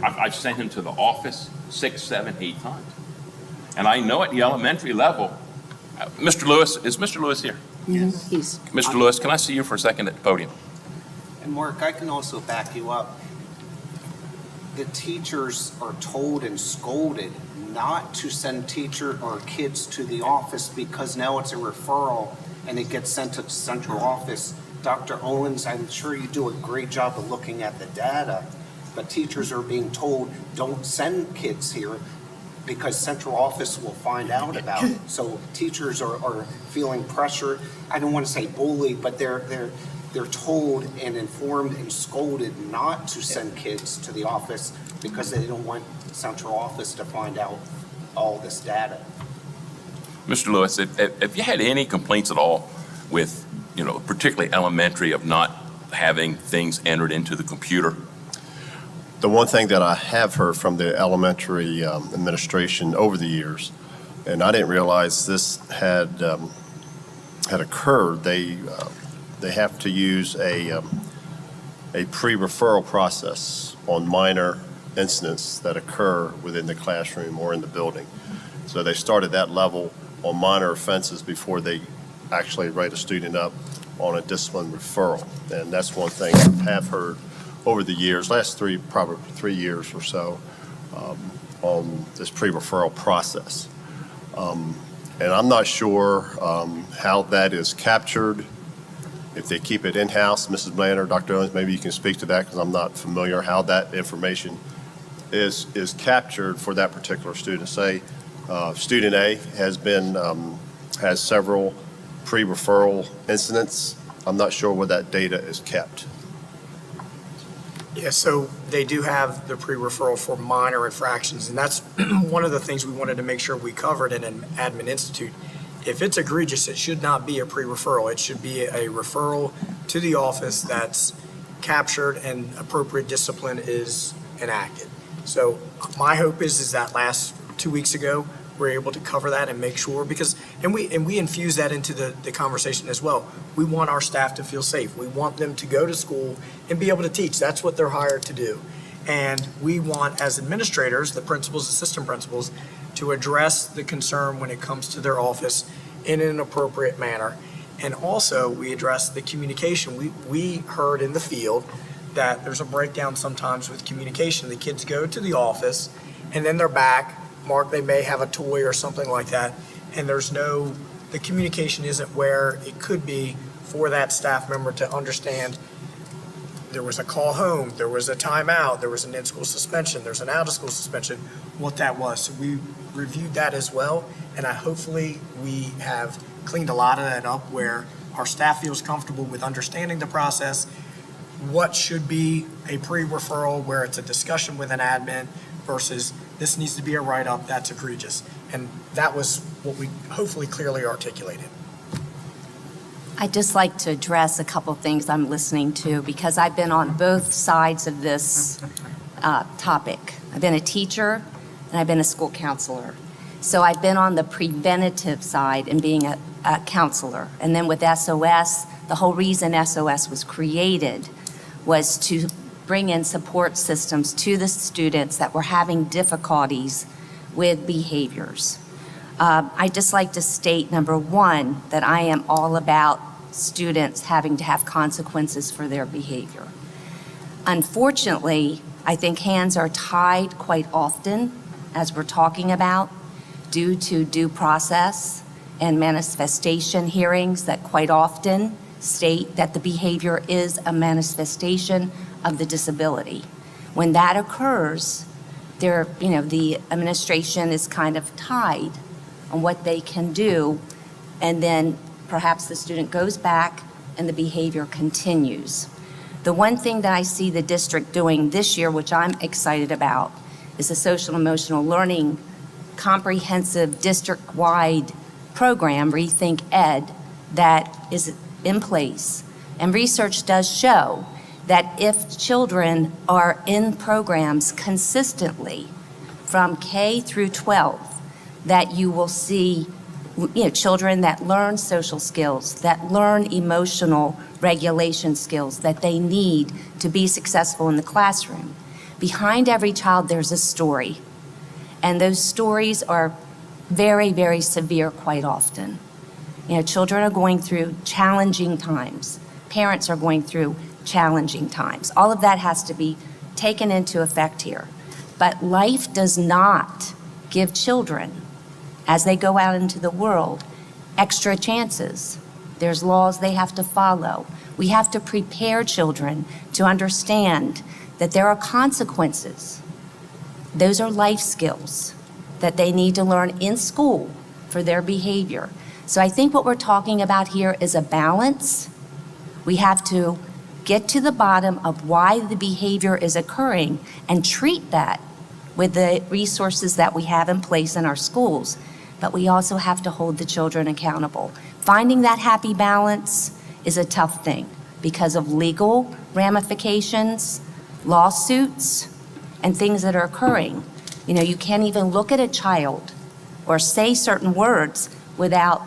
I've sent him to the office 6, 7, 8 times. And I know at the elementary level, Mr. Lewis, is Mr. Lewis here? Yes. He's Mr. Lewis, can I see you for a second at the podium? And Mark, I can also back you up. The teachers are told and scolded not to send teacher or kids to the office because now it's a referral and it gets sent to the central office. Dr. Owens, I'm sure you do a great job of looking at the data, but teachers are being told, don't send kids here because central office will find out about it. So teachers are feeling pressure. I don't want to say bullied, but they're told and informed and scolded not to send kids to the office because they don't want central office to find out all this data. Mr. Lewis, have you had any complaints at all with, particularly elementary, of not having things entered into the computer? The one thing that I have heard from the elementary administration over the years, and I didn't realize this had occurred, they have to use a pre-referral process on minor incidents that occur within the classroom or in the building. So they start at that level on minor offenses before they actually write a student up on a discipline referral. And that's one thing I have heard over the years, probably 3 years or so, on this pre-referral process. And I'm not sure how that is captured, if they keep it in-house. Mrs. Blanner, Dr. Owens, maybe you can speak to that because I'm not familiar how that information is captured for that particular student. Say, student A has several pre-referral incidents. I'm not sure where that data is kept. Yeah, so they do have the pre-referral for minor infractions, and that's one of the things we wanted to make sure we covered in an admin institute. If it's egregious, it should not be a pre-referral. It should be a referral to the office that's captured and appropriate discipline is enacted. So my hope is that last 2 weeks ago, we're able to cover that and make sure, because, and we infuse that into the conversation as well. We want our staff to feel safe. We want them to go to school and be able to teach. That's what they're hired to do. And we want, as administrators, the principals, assistant principals, to address the concern when it comes to their office in an appropriate manner. And also, we address the communication. We heard in the field that there's a breakdown sometimes with communication. The kids go to the office, and then they're back. Mark, they may have a toy or something like that, and the communication isn't where it could be for that staff member to understand there was a call home, there was a timeout, there was an in-school suspension, there's an out-of-school suspension, what that was. So we reviewed that as well, and hopefully we have cleaned a lot of that up where our staff feels comfortable with understanding the process, what should be a pre-referral where it's a discussion with an admin versus this needs to be a write-up, that's egregious. And that was what we hopefully clearly articulated. I'd just like to address a couple things I'm listening to because I've been on both sides of this topic. I've been a teacher and I've been a school counselor. So I've been on the preventative side and being a counselor. And then with SOS, the whole reason SOS was created was to bring in support systems to the students that were having difficulties with behaviors. I'd just like to state, number one, that I am all about students having to have consequences for their behavior. Unfortunately, I think hands are tied quite often, as we're talking about, due to due process and manifestation hearings that quite often state that the behavior is a manifestation of the disability. When that occurs, the administration is kind of tied on what they can do, and then perhaps the student goes back and the behavior continues. The one thing that I see the district doing this year, which I'm excited about, is a social emotional learning comprehensive district-wide program, Rethink Ed, that is in place. And research does show that if children are in programs consistently from K through 12, that you will see children that learn social skills, that learn emotional regulation skills that they need to be successful in the classroom. Behind every child, there's a story. And those stories are very, very severe quite often. Children are going through challenging times. Parents are going through challenging times. All of that has to be taken into effect here. But life does not give children, as they go out into the world, extra chances. There's laws they have to follow. We have to prepare children to understand that there are consequences. Those are life skills that they need to learn in school for their behavior. So I think what we're talking about here is a balance. We have to get to the bottom of why the behavior is occurring and treat that with the resources that we have in place in our schools. But we also have to hold the children accountable. Finding that happy balance is a tough thing because of legal ramifications, lawsuits, and things that are occurring. You can't even look at a child or say certain words without,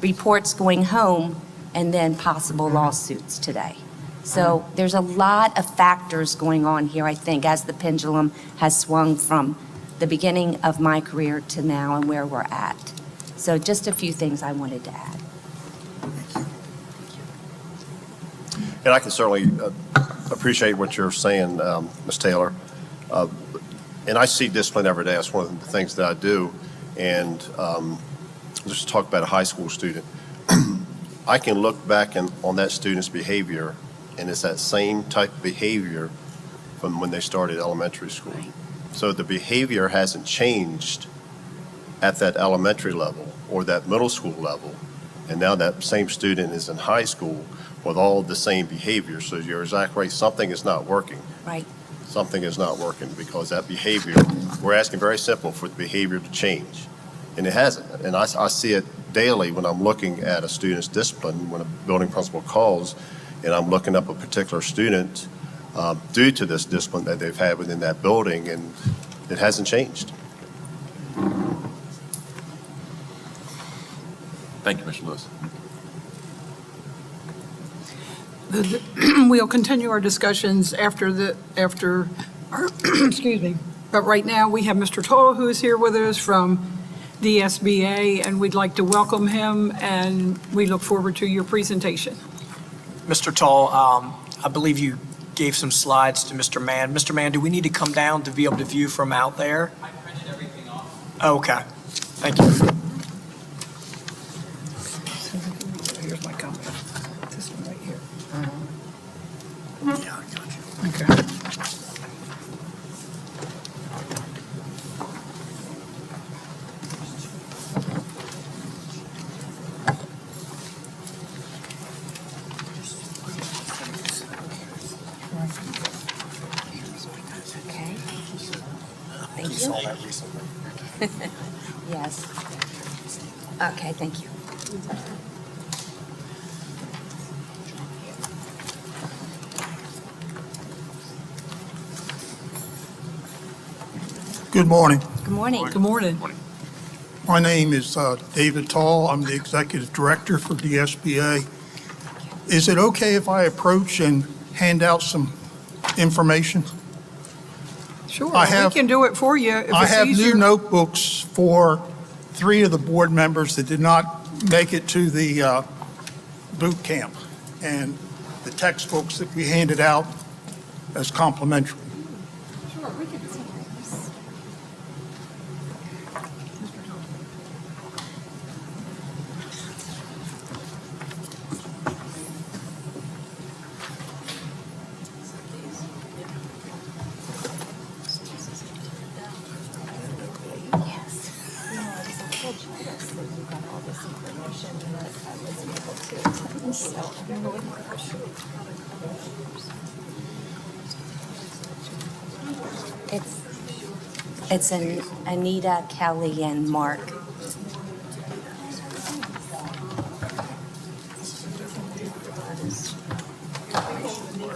reports going home and then possible lawsuits today. So there's a lot of factors going on here, I think, as the pendulum has swung from the beginning of my career to now and where we're at. So just a few things I wanted to add. And I can certainly appreciate what you're saying, Ms. Taylor. And I see discipline every day. That's one of the things that I do. And just talk about a high school student. I can look back on that student's behavior, and it's that same type of behavior from when they started elementary school. So the behavior hasn't changed at that elementary level or that middle school level. And now that same student is in high school with all of the same behavior. So you're exactly right, something is not working. Right. Something is not working because that behavior, we're asking very simple for the behavior to change. And it hasn't. And I see it daily when I'm looking at a student's discipline, when a building principal calls and I'm looking up a particular student due to this discipline that they've had within that building, and it hasn't changed. Thank you, Mr. Lewis. We'll continue our discussions after our, excuse me. But right now, we have Mr. Toll, who is here with us from the SBA, and we'd like to welcome him, and we look forward to your presentation. Mr. Tall, I believe you gave some slides to Mr. Mann. Mr. Mann, do we need to come down to be able to view from out there? I printed everything off. Okay, thank you. Here's my comment. This one right here. Yeah, I got you. Okay. Okay. Thank You saw you. that recently. Yes. Okay, thank you. Good morning. Good morning. Good morning. My name is David Tall. I'm the Executive Director for the SBA. Is it okay if I approach and hand out some information? Sure, I we have- can do it for you if I it's have easier. new notebooks for 3 of the board members that did not make it to the boot camp, and the textbooks that we handed out as complimentary. It's Anita, Kelly, and Mark.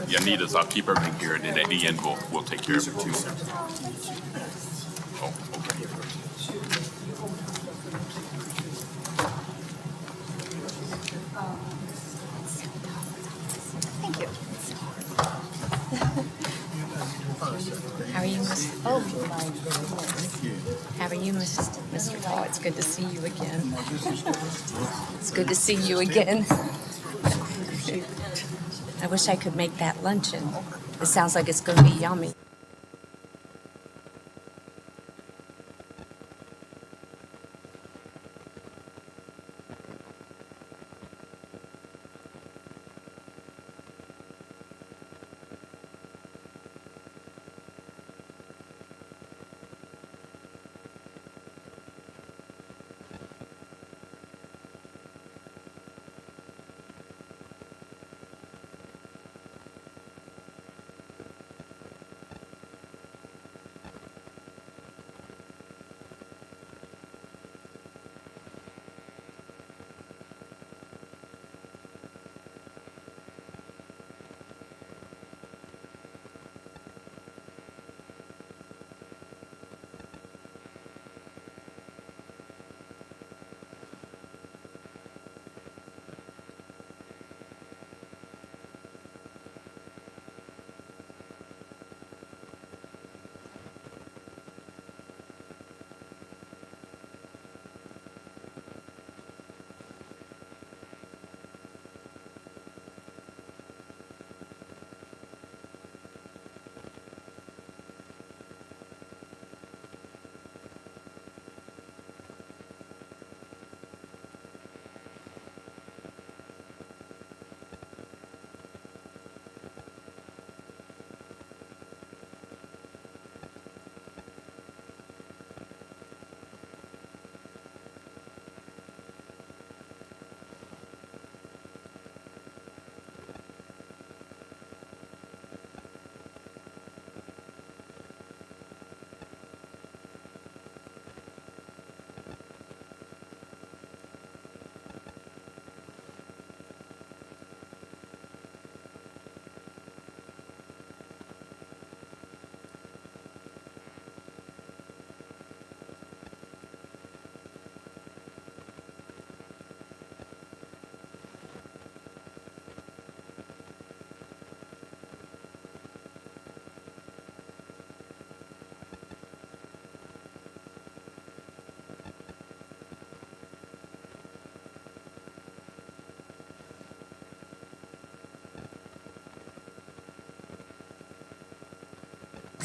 Yeah, Anita's, I'll keep everything here, and then at the end, we'll take care of it too. Oh, okay. Thank you. How are you, Miss? Oh, my goodness. How are you, Mr. Tall? It's good to see you again. It's good to see you again. I wish I could make that luncheon. It sounds like it's going to be yummy.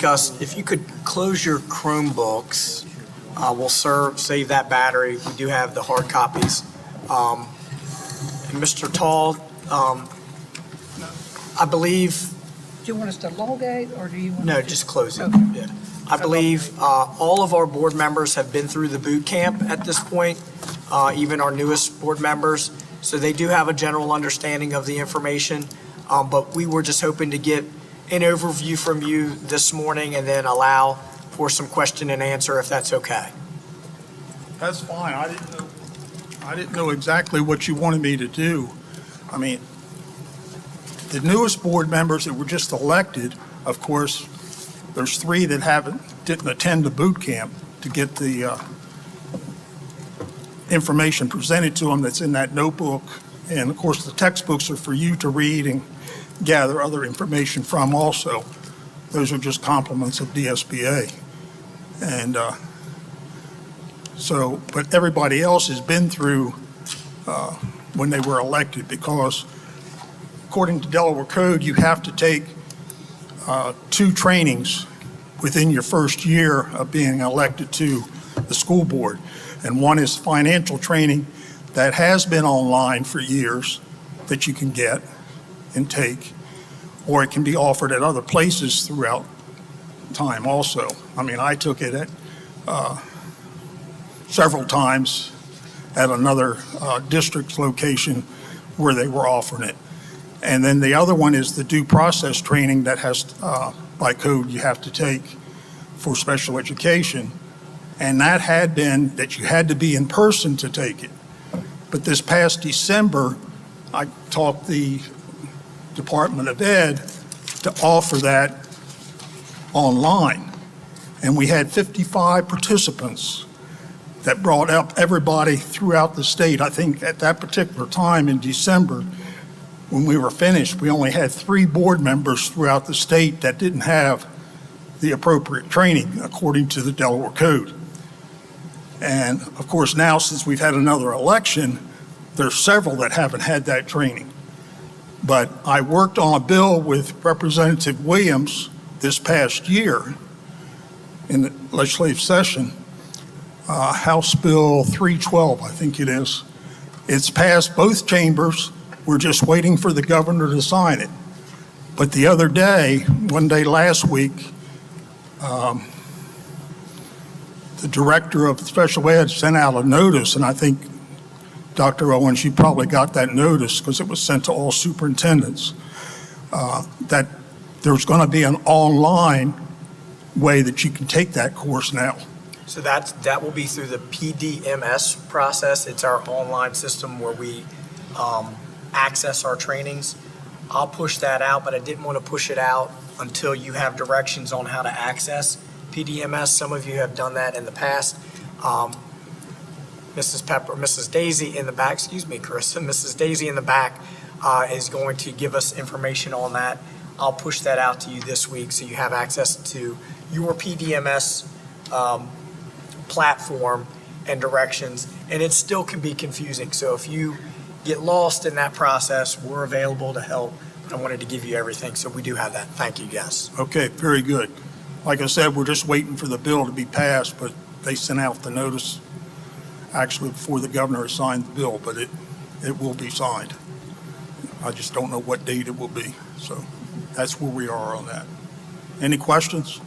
discuss, if you could close your Chromebooks, we'll save that battery. We do have the hard copies. And Mr. Tall, I believe, Do you want us to logate, or do you want? no, to- just close it. Okay. Yeah. I believe all of our board members have been through the boot camp at this point, even our newest board members. So they do have a general understanding of the information. But we were just hoping to get an overview from you this morning and then allow for some question and answer if that's okay. That's fine. I didn't know exactly what you wanted me to do. I mean, the newest board members that were just elected, of course, there's 3 that didn't attend the boot camp to get the information presented to them that's in that notebook. And of course, the textbooks are for you to read and gather other information from also. Those are just compliments of DSBA. And but everybody else has been through when they were elected, because according to Delaware Code, you have to take 2 trainings within your first year of being elected to the school board. And one is financial training that has been online for years that you can get and take, or it can be offered at other places throughout time also. I mean, I took it at several times at another district location where they were offering it. And then the other one is the due process training that has, by code, you have to take for special education. And that had been that you had to be in person to take it. But this past December, I talked the Department of Ed to offer that online. And we had 55 participants that brought up everybody throughout the state. I think at that particular time in December, when we were finished, we only had 3 board members throughout the state that didn't have the appropriate training according to the Delaware Code. And of course, now since we've had another election, there's several that haven't had that training. But I worked on a bill with Representative Williams this past year in the legislative session, House Bill 312, I think it is. It's passed both chambers. We're just waiting for the governor to sign it. But the other day, one day last week, the director of special ed sent out a notice, and I think, Dr. Owens, you probably got that notice because it was sent to all superintendents, that there's going to be an online way that you can take that course now. So that will be through the PDMS process. It's our online system where we access our trainings. I'll push that out, but I didn't want to push it out until you have directions on how to access PDMS. Some of you have done that in the past. Mrs. Daisy in the back, excuse me, Carissa, Mrs. Daisy in the back is going to give us information on that. I'll push that out to you this week so you have access to your PDMS platform and directions, and it still can be confusing. So if you get lost in that process, we're available to help. I wanted to give you everything, so we do have that. Thank you, yes. Okay, very good. Like I said, we're just waiting for the bill to be passed, but they sent out the notice actually before the governor signed the bill, but it will be signed. I just don't know what date it will be, so that's where we are on that. Any questions?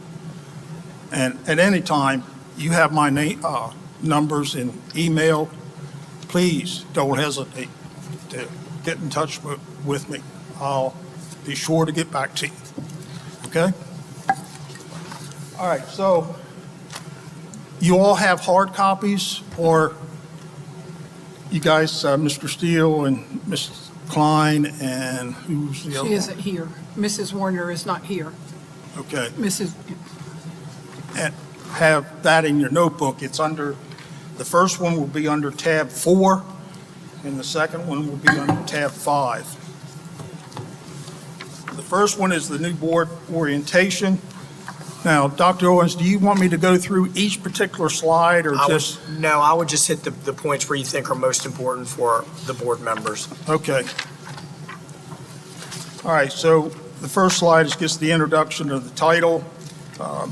And at any time, you have my numbers and email. Please don't hesitate to get in touch with me. I'll be sure to get back to you. Okay? All right, so you all have hard copies, or you guys, Mr. Steele and Mrs. Klein, and who's the other She one? isn't here. Mrs. Warner is not here. Okay. Mrs., And have that in your notebook. It's under, the first one will be under tab 4, and the second one will be under tab 5. The first one is the new board orientation. Now, Dr. Owens, do you want me to go through each particular slide, or just? No, I would just hit the points where you think are most important for the board members. Okay. All right, so the first slide is just the introduction of the title.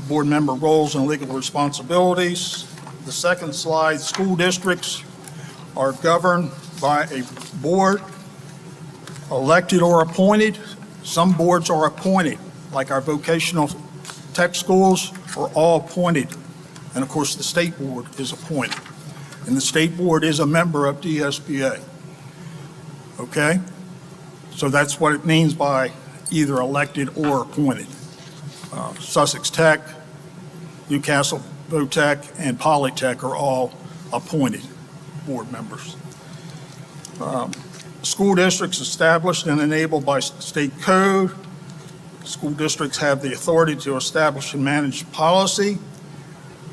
Board member roles and legal responsibilities. The second slide, school districts are governed by a board, elected or appointed. Some boards are appointed, like our vocational tech schools are all appointed. And of course, the state board is appointed. And the state board is a member of DSBA. Okay? So that's what it means by either elected or appointed. Sussex Tech, Newcastle Votech, and Polytech are all appointed board members. School districts established and enabled by state code. School districts have the authority to establish and manage policy.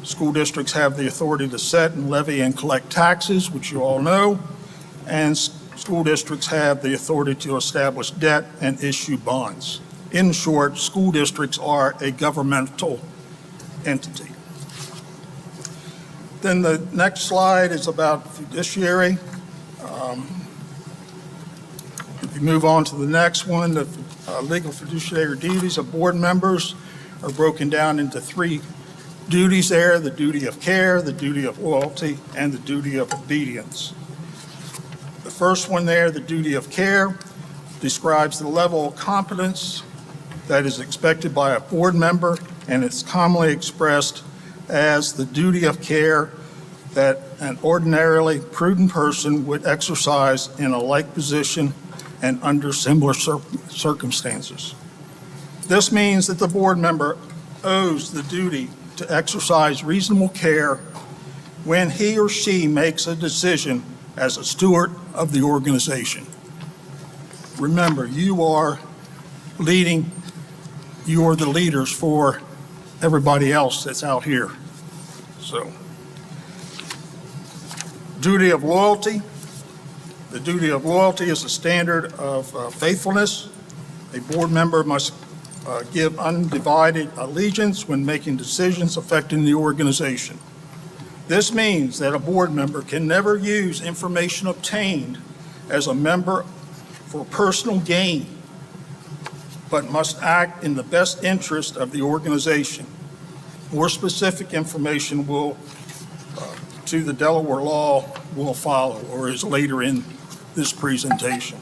School districts have the authority to set and levy and collect taxes, which you all know. And school districts have the authority to establish debt and issue bonds. In short, school districts are a governmental entity. Then the next slide is about fiduciary. If you move on to the next one, the legal fiduciary duties of board members are broken down into 3 duties there: the duty of care, the duty of loyalty, and the duty of obedience. The first one there, the duty of care, describes the level of competence that is expected by a board member, and it's commonly expressed as the duty of care that an ordinarily prudent person would exercise in a like position and under similar circumstances. This means that the board member owes the duty to exercise reasonable care when he or she makes a decision as a steward of the organization. Remember, you are the leaders for everybody else that's out here. So, duty of loyalty. The duty of loyalty is a standard of faithfulness. A board member must give undivided allegiance when making decisions affecting the organization. This means that a board member can never use information obtained as a member for personal gain, but must act in the best interest of the organization. More specific information to the Delaware law will follow or is later in this presentation.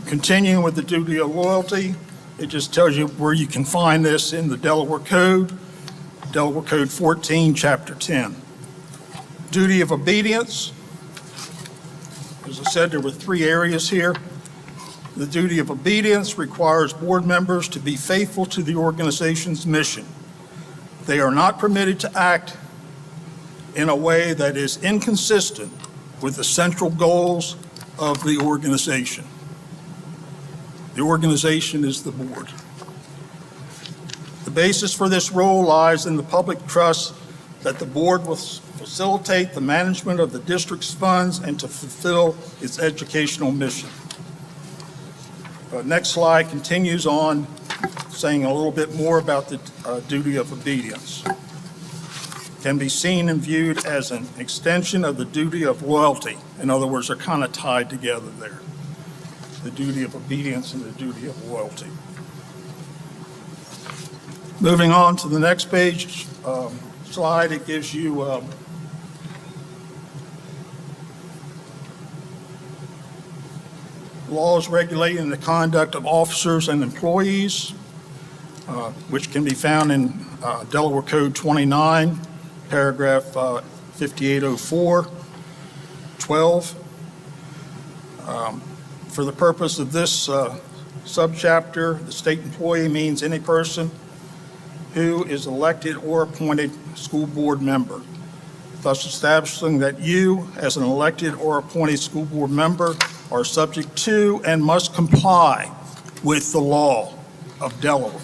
Continuing with the duty of loyalty, it just tells you where you can find this in the Delaware Code 14, Chapter 10. Duty of obedience. As I said, there were 3 areas here. The duty of obedience requires board members to be faithful to the organization's mission. They are not permitted to act in a way that is inconsistent with the central goals of the organization. The organization is the board. The basis for this role lies in the public trust that the board will facilitate the management of the district's funds and to fulfill its educational mission. Next slide continues on saying a little bit more about the duty of obedience. Can be seen and viewed as an extension of the duty of loyalty. In other words, they're kind of tied together there. The duty of obedience and the duty of loyalty. Moving on to the next page, slide, it gives you laws regulating the conduct of officers and employees, which can be found in Delaware Code 29, paragraph 5804, 12. For the purpose of this subchapter, the state employee means any person who is elected or appointed school board member, thus establishing that you, as an elected or appointed school board member, are subject to and must comply with the law of Delaware.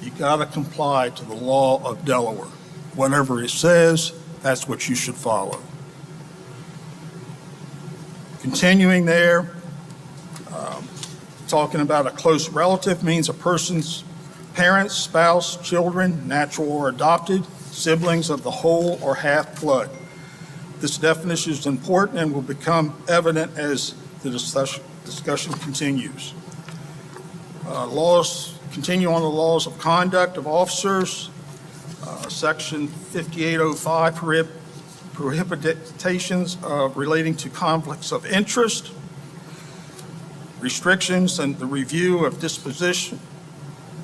You got to comply to the law of Delaware. Whatever it says, that's what you should follow. Continuing there, talking about a close relative means a person's parents, spouse, children, natural or adopted, siblings of the whole or half blood. This definition is important and will become evident as the discussion continues. Laws continue on the laws of conduct of officers. Section 5805 prohibitations relating to conflicts of interest, restrictions and the review of disposition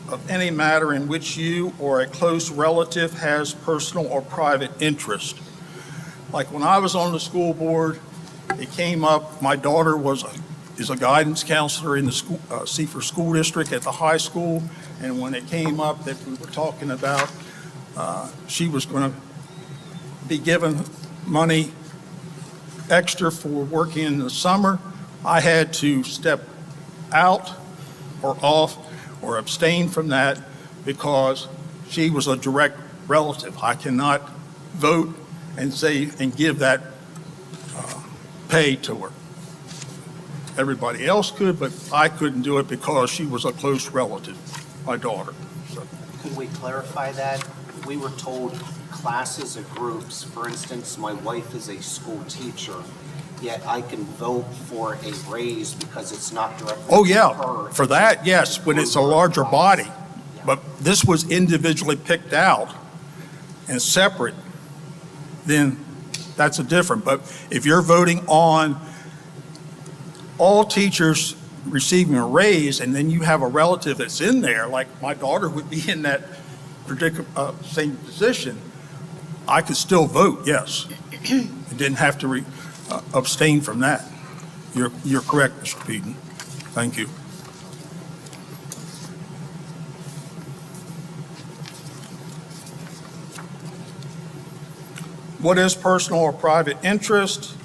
of any matter in which you or a close relative has personal or private interest. Like when I was on the school board, it came up, my daughter is a guidance counselor in the school, Seaford School District at the high school, and when it came up that we were talking about she was going to be given money extra for working in the summer, I had to step out or off or abstain from that because she was a direct relative. I cannot vote and say and give that pay to her. Everybody else could, but I couldn't do it because she was a close relative, my daughter. So, Could we clarify that? We were told classes or groups, for instance, my wife is a school teacher, yet I can vote for a raise because it's not directly oh to yeah, her. for that, yes, when it's a larger body. But this was individually picked out and separate, then that's a different. But if you're voting on all teachers receiving a raise and then you have a relative that's in there, like my daughter would be in that particular same position, I could still vote, yes. I didn't have to abstain from that. You're correct, Mr. Peden. Thank you. What is personal or private interest?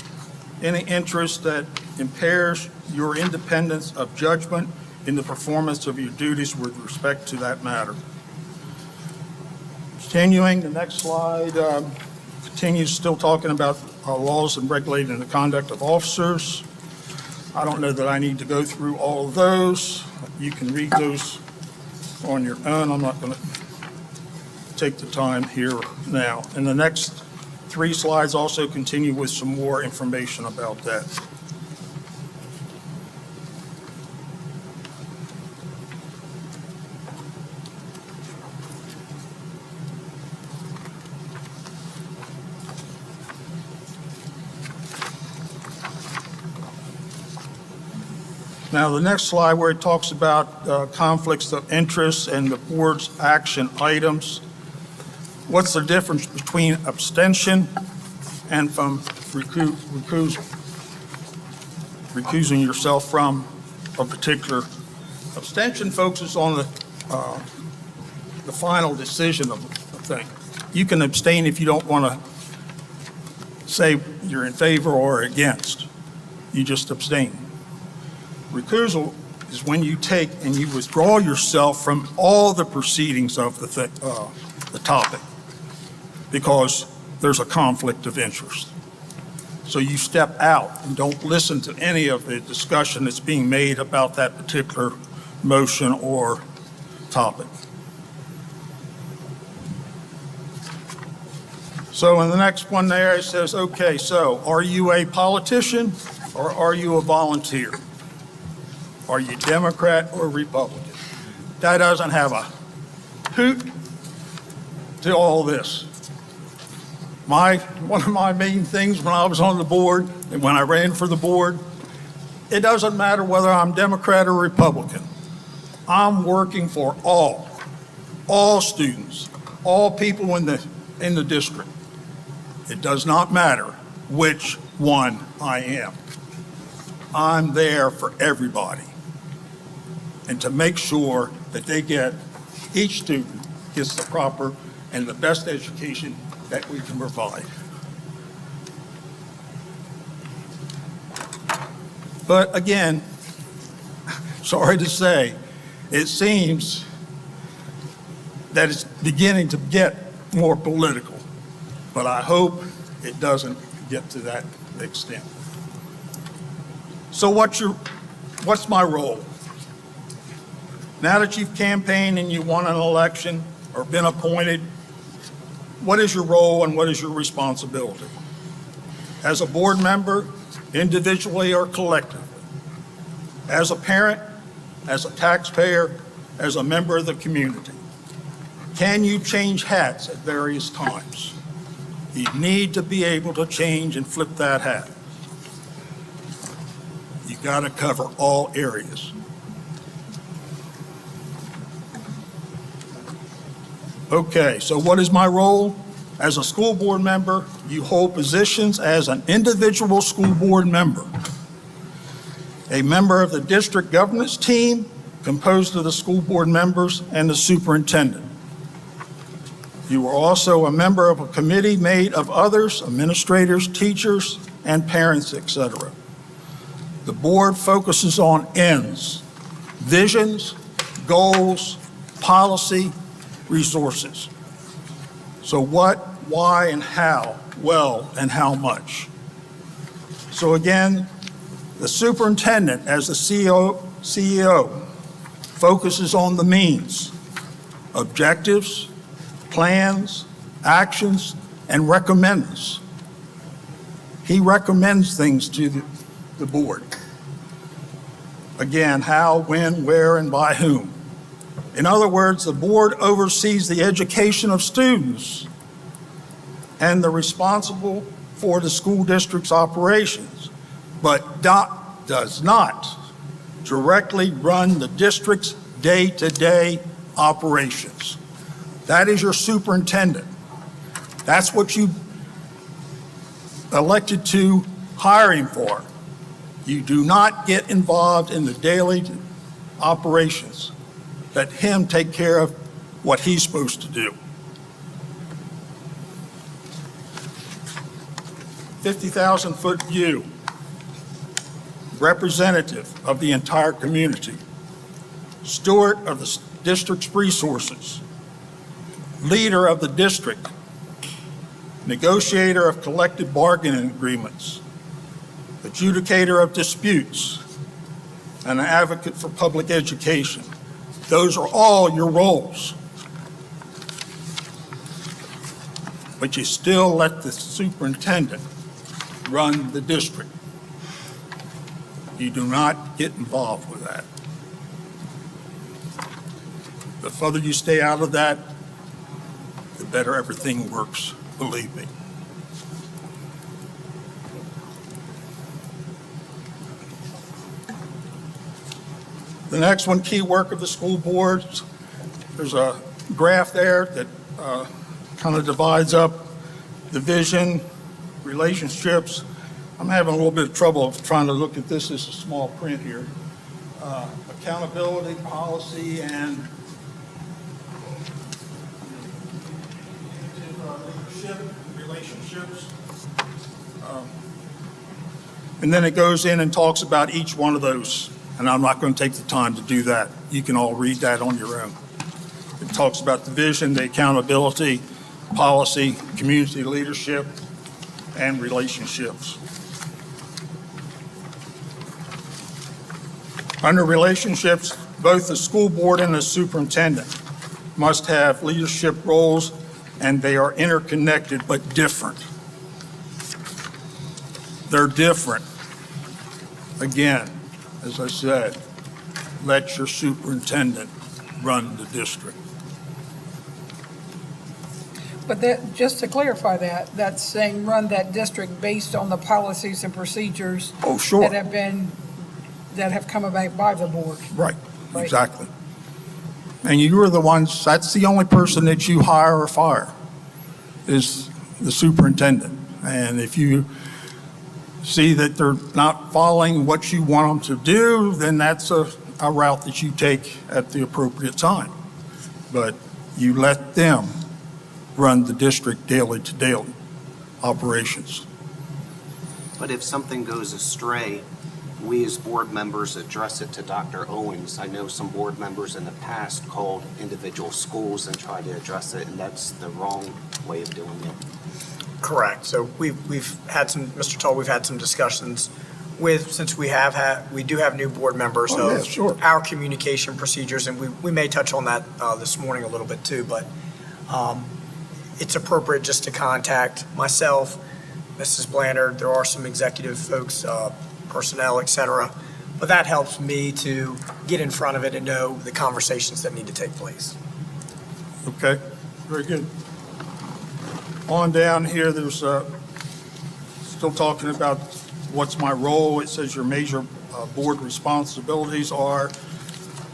Any interest that impairs your independence of judgment in the performance of your duties with respect to that matter. Continuing, the next slide continues still talking about laws and regulating the conduct of officers. I don't know that I need to go through all of those. You can read those on your own. I'm not going to take the time here now. And the next 3 slides also continue with some more information about that. Now, the next slide where it talks about conflicts of interest and the board's action items. What's the difference between abstention and from recusing yourself from a particular abstention? Focuses on the final decision of the thing. You can abstain if you don't want to say you're in favor or against. You just abstain. Recusal is when you take and you withdraw yourself from all the proceedings of the topic because there's a conflict of interest. So you step out and don't listen to any of the discussion that's being made about that particular motion or topic. So in the next one there, it says, okay, so are you a politician or are you a volunteer? Are you Democrat or Republican? That doesn't have a hoot to all this. One of my main things when I was on the board and when I ran for the board, it doesn't matter whether I'm Democrat or Republican. I'm working for all students, all people in the district. It does not matter which one I am. I'm there for everybody. And to make sure that each student gets the proper and the best education that we can provide. But again, sorry to say, it seems that it's beginning to get more political, but I hope it doesn't get to that extent. So what's my role? Now that you've campaigned and you won an election or been appointed, what is your role and what is your responsibility? As a board member, individually or collectively, as a parent, as a taxpayer, as a member of the community? Can you change hats at various times? You need to be able to change and flip that hat. You got to cover all areas. Okay, so what is my role? As a school board member, you hold positions as an individual school board member, a member of the district governance team composed of the school board members and the superintendent. You are also a member of a committee made of others, administrators, teachers, and parents, etc. The board focuses on ends, visions, goals, policy, resources. So what, why, and how, well, and how much. So again, the superintendent, as the CEO, focuses on the means, objectives, plans, actions, and recommends. He recommends things to the board. Again, how, when, where, and by whom. In other words, the board oversees the education of students and they're responsible for the school district's operations, but does not directly run the district's day-to-day operations. That is your superintendent. That's what you elected to hire him for. You do not get involved in the daily operations. Let him take care of what he's supposed to do. 50,000-foot view, representative of the entire community, steward of the district's resources, leader of the district, negotiator of collective bargaining agreements, adjudicator of disputes, and an advocate for public education. Those are all your roles. But you still let the superintendent run the district. You do not get involved with that. The further you stay out of that, the better everything works, believe me. The next one, key work of the school boards. There's a graph there that kind of divides up the vision, relationships. I'm having a little bit of trouble trying to look at this as a small print here. Accountability, policy, and leadership, relationships. And then it goes in and talks about each one of those. And I'm not going to take the time to do that. You can all read that on your own. It talks about the vision, the accountability, policy, community leadership, and relationships. Under relationships, both the school board and the superintendent must have leadership roles, and they are interconnected but different. They're different. Again, as I said, let your superintendent run the district. But that, just to clarify that, that's saying run that district based on the policies and procedures Oh, sure. that have come about by the board. Right, Right. exactly. And you are the ones, that's the only person that you hire or fire, is the superintendent. And if you see that they're not following what you want them to do, then that's a route that you take at the appropriate time. But you let them run the district daily to daily operations. But if something goes astray, we as board members address it to Dr. Owens. I know some board members in the past called individual schools and tried to address it, and that's the wrong way of doing it. Correct. So we've had some, Mr. Tull, we've had some discussions with, since we do have new board members Oh, yeah, of sure. our communication procedures, and we may touch on that this morning a little bit too, but it's appropriate just to contact myself, Mrs. Blandard. There are some executive folks, personnel, et cetera, but that helps me to get in front of it and know the conversations that need to take place. Okay, very good. On down here, there's still talking about what's my role. It says your major board responsibilities are,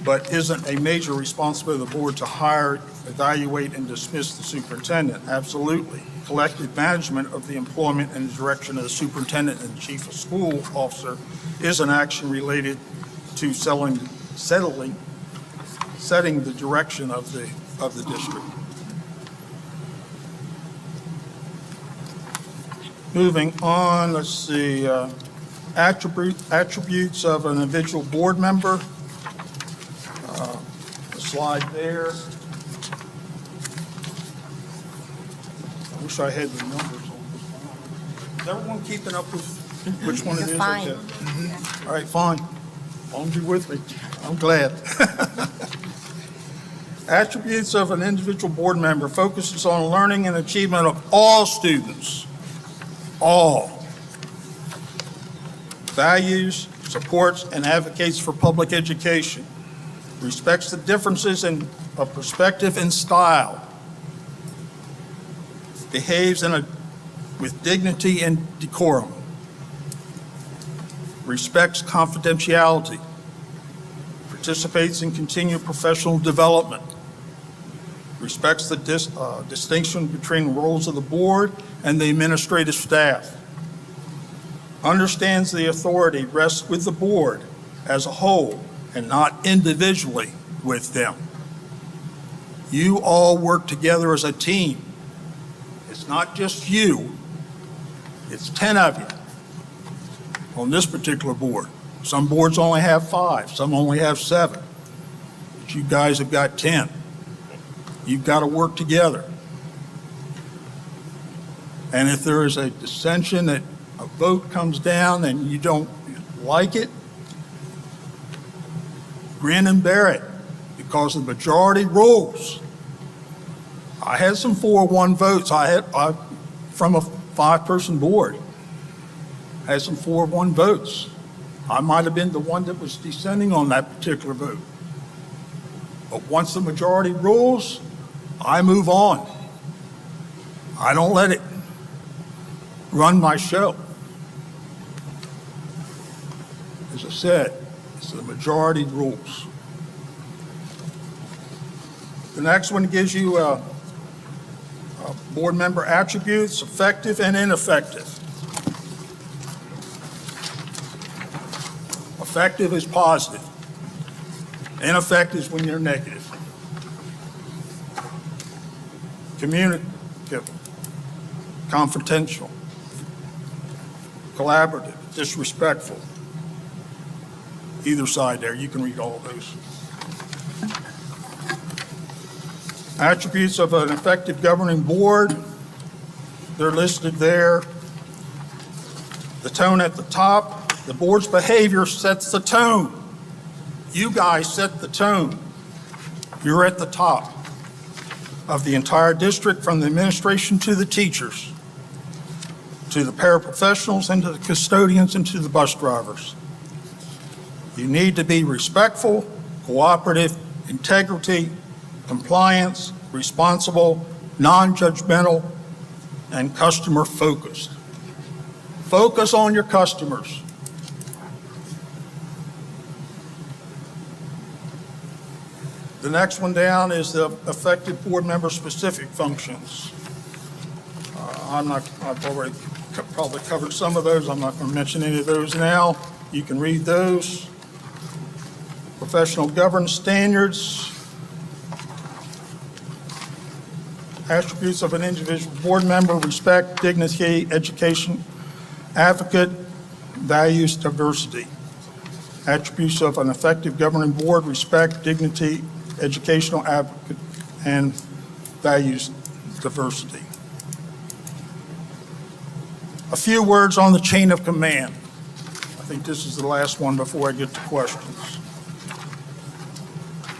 but isn't a major responsibility of the board to hire, evaluate, and dismiss the superintendent? Absolutely. Collective management of the employment and direction of the superintendent and chief of school officer is an action related to setting the direction of the district. Moving on, let's see, attributes of an individual board member. The slide there. I wish I had the numbers on this. Is everyone keeping up with which one it is? You're fine. Okay. All right, fine. As long as you're with me, I'm glad. Attributes of an individual board member focuses on learning and achievement of all students. All. Values, supports, and advocates for public education. Respects the differences of perspective and style. Behaves with dignity and decorum. Respects confidentiality. Participates in continued professional development. Respects the distinction between roles of the board and the administrative staff. Understands the authority rests with the board as a whole and not individually with them. You all work together as a team. It's not just you, it's 10 of you on this particular board. Some boards only have 5, some only have 7, but you guys have got 10. You've got to work together. And if there is a dissension, that a vote comes down and you don't like it, grin and bear it, because the majority rules. I had some 4-1 votes. From a 5-person board. I had some 4-1 votes. I might have been the one that was dissenting on that particular vote. But once the majority rules, I move on. I don't let it run my show. As I said, it's the majority rules. The next one gives you board member attributes, effective and ineffective. Effective is positive. Ineffective is when you're negative. Communicative, confrontational, collaborative, disrespectful. Either side there, you can read all of those. Attributes of an effective governing board, they're listed there. The tone at the top, the board's behavior sets the tone. You guys set the tone. You're at the top of the entire district, from the administration to the teachers, to the paraprofessionals and to the custodians and to the bus drivers. You need to be respectful, cooperative, integrity, compliance, responsible, non-judgmental, and customer-focused. Focus on your customers. The next one down is the effective board member specific functions. I've already probably covered some of those. I'm not going to mention any of those now. You can read those. Professional governance standards. Attributes of an individual board member: respect, dignity, education, advocate, values, diversity. Attributes of an effective governing board: respect, dignity, educational advocate, and values, diversity. A few words on the chain of command. I think this is the last one before I get to questions.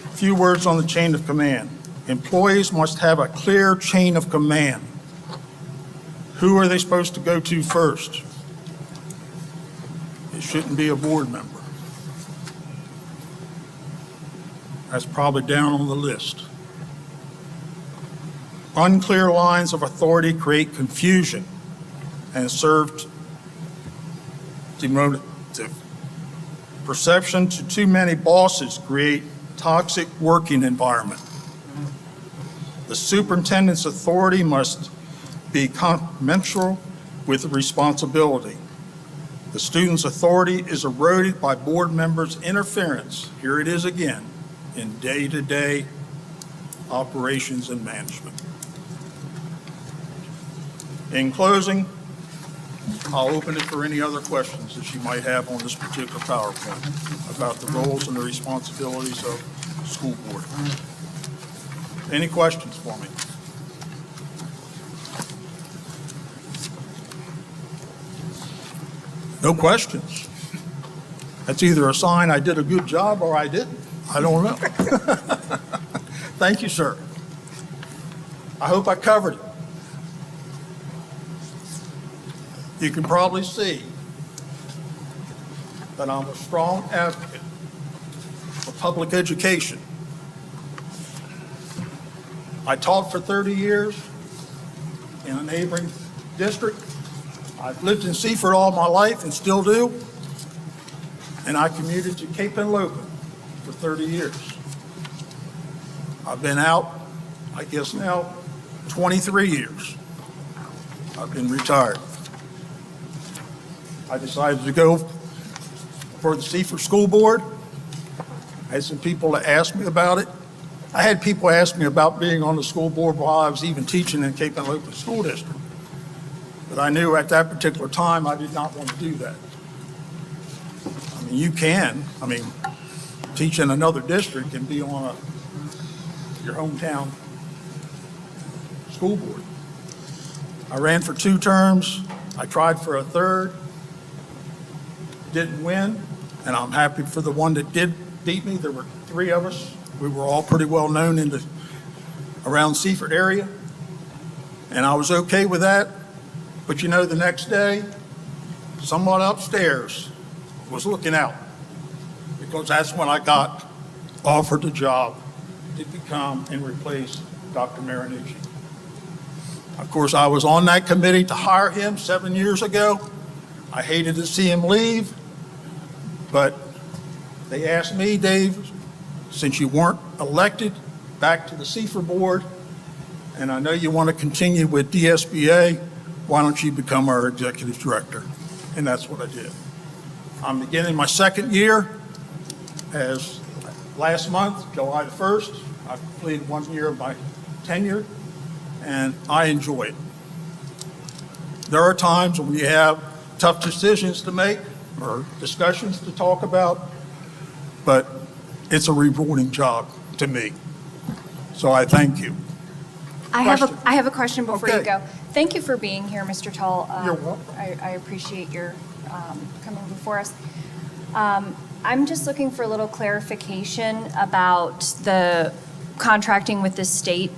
A few words on the chain of command. Employees must have a clear chain of command. Who are they supposed to go to first? It shouldn't be a board member. That's probably down on the list. Unclear lines of authority create confusion and serve demotive. Perception to too many bosses create toxic working environment. The superintendent's authority must be commensurate with responsibility. The student's authority is eroded by board members' interference, here it is again, in day-to-day operations and management. In closing, I'll open it for any other questions that you might have on this particular PowerPoint about the roles and the responsibilities of the school board. Any questions for me? No questions. That's either a sign I did a good job or I didn't. I don't know. Thank you, sir. I hope I covered it. You can probably see that I'm a strong advocate for public education. I taught for 30 years in a neighboring district. I've lived in Seaford all my life and still do. And I commuted to Cape Henlopen for 30 years. I've been out, I guess now, 23 years. I've been retired. I decided to go for the Seaford School Board. I had some people that asked me about it. I had people ask me about being on the school board while I was even teaching in Cape Henlopen School District. But I knew at that particular time I did not want to do that. I mean, you can, teach in another district and be on your hometown school board. I ran for 2 terms. I tried for a third. Didn't win, and I'm happy for the one that did beat me. There were 3 of us. We were all pretty well known around Seaford area, and I was okay with that. But you know, the next day, someone upstairs was looking out, because that's when I got offered the job to become and replace Dr. Marinucci. Of course, I was on that committee to hire him 7 years ago. I hated to see him leave, but they asked me, Dave, since you weren't elected back to the Seaford board, and I know you want to continue with DSBA, why don't you become our executive director? And that's what I did. I'm beginning my 2nd year as last month, July the 1st. I've completed 1 year of my tenure, and I enjoy it. There are times when you have tough decisions to make or discussions to talk about, but it's a rewarding job to me. So I thank you. I have a question before you Okay. go. Thank you for being here, Mr. Tull. You're welcome. I appreciate your coming before us. I'm just looking for a little clarification about the contracting with the state,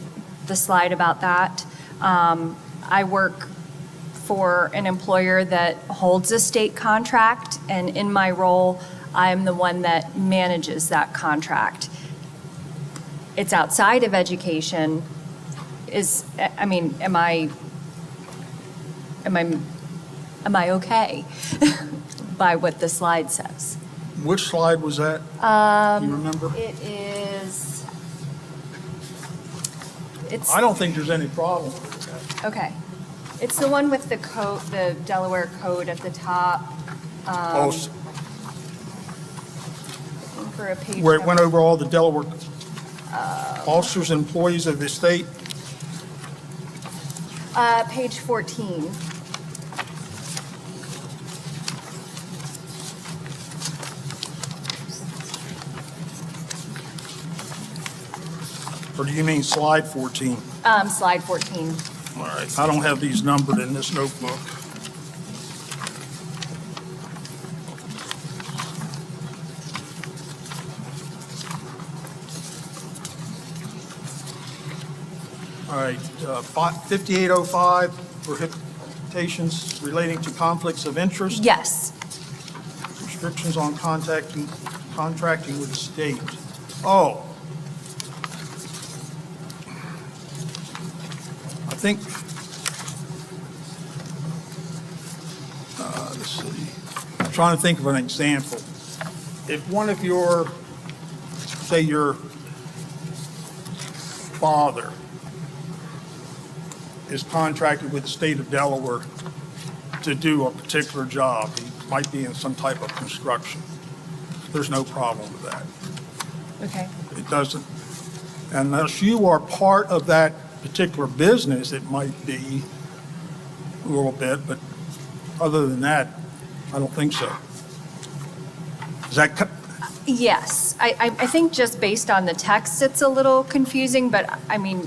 the slide about that. I work for an employer that holds a state contract, and in my role, I'm the one that manages that contract. It's outside of education. Am I okay by what the slide says? Which slide was that? Do you remember? It's, I don't think there's any problem with that. okay. It's the one with the code, the Delaware code at the top. Oh, For a page where it went number. over all the Delaware officers and employees of the state. Page 14. Or do you mean slide 14? Slide 14. All right, I don't have these numbered in this notebook. All right, 5805, prohibitions relating to conflicts of interest, Yes. restrictions on contracting with the state. Oh, think, let's see, I'm trying to think of an example. If one of your, say your father is contracted with the state of Delaware to do a particular job, he might be in some type of construction, there's no problem with that. Okay. It doesn't, unless you are part of that particular business, it might be a little bit, but other than that, I don't think so. Is that, Yes, I think just based on the text, it's a little confusing, but I mean,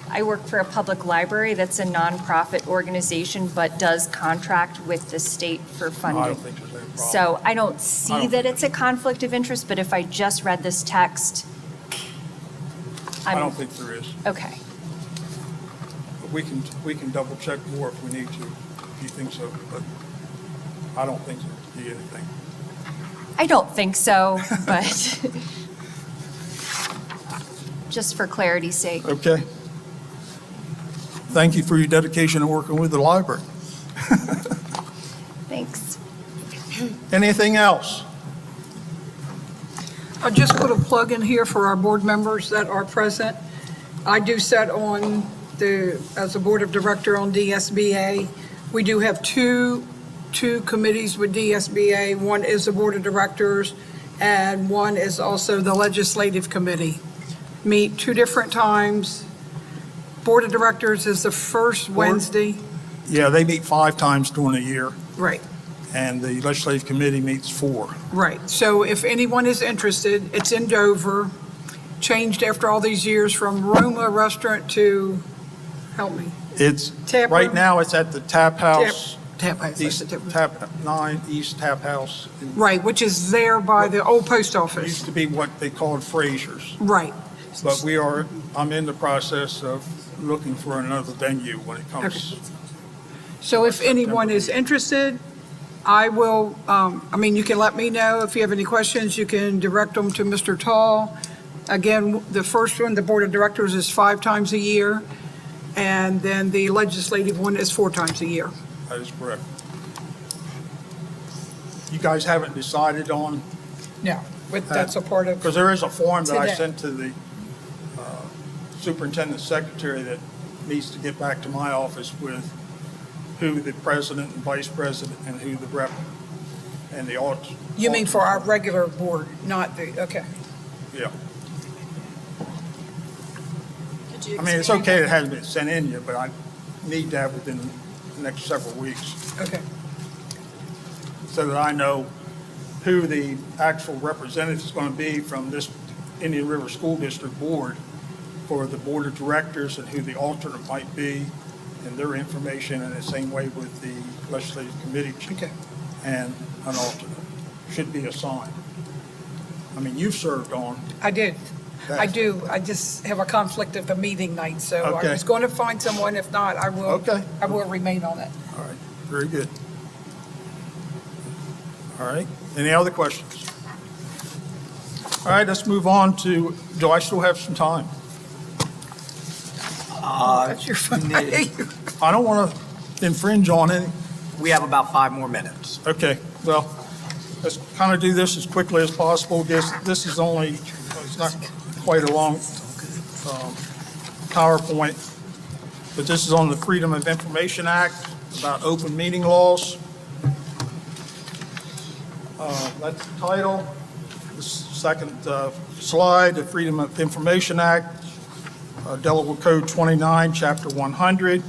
I work for a public library that's a nonprofit organization, but does contract with the state for I funding. don't think there's any problem. So I don't see that it's a conflict of interest, but if I just read this text, I don't think there is. okay. But we can double check more if we need to, if you think so, but I don't think there'd be anything. I don't think so, but just for clarity's sake. Okay. Thank you for your dedication to working with the library. Thanks. Anything else? I'll just put a plug in here for our board members that are present. I do sit on as a board of director on DSBA. We do have two committees with DSBA. One is the board of directors, and one is also the legislative committee. Meet 2 different times. Board of directors is the first Wednesday. Yeah, they meet 5 times during the year, Right. and the legislative committee meets 4. Right, so if anyone is interested, it's in Dover, changed after all these years from Roma Restaurant to, help me, It's, Tap right room? now, it's at the Tap House, Tap House. East Tap, 9 East Tap House. It Right, which is there by the old post used office. to be what they called Frazier's, Right, but I'm in the process of looking for another venue when it comes. so if anyone is interested, I will, you can let me know if you have any questions, you can direct them to Mr. Tall. Again, the first one, the board of directors, is 5 times a year, and then the legislative one is 4 times a year. That is correct. You guys haven't decided on, No, but that's a part of, because there is a form that I Today. sent to the superintendent secretary that needs to get back to my office with who the president and vice president and who the rep and the alt. you mean for our regular board, not the, okay. Yeah. Could you I mean, it's expand okay on it hasn't been sent in yet, but I need to have within the next several weeks Okay, so that I know who the actual representative is going to be from this Indian River School District Board for the board of directors and who the alternate might be and their information, and the same way with the legislative committee okay. and an alternate should be assigned. I mean, you've served on. I did. I that. do. I just have a conflict of the meeting night, so I Okay. was going to find someone. If not, I will. Okay. I will remain on it. All right, very good. All right, any other questions? All right, let's move on to, do I still have some time? That's your fun. I don't want to infringe on any. We have about 5 more minutes. Okay, well, let's kind of do this as quickly as possible. This is only, it's not quite a long PowerPoint, but this is on the Freedom of Information Act, about open meeting laws. That's the title. The second slide, the Freedom of Information Act, Delaware Code 29, Chapter 100.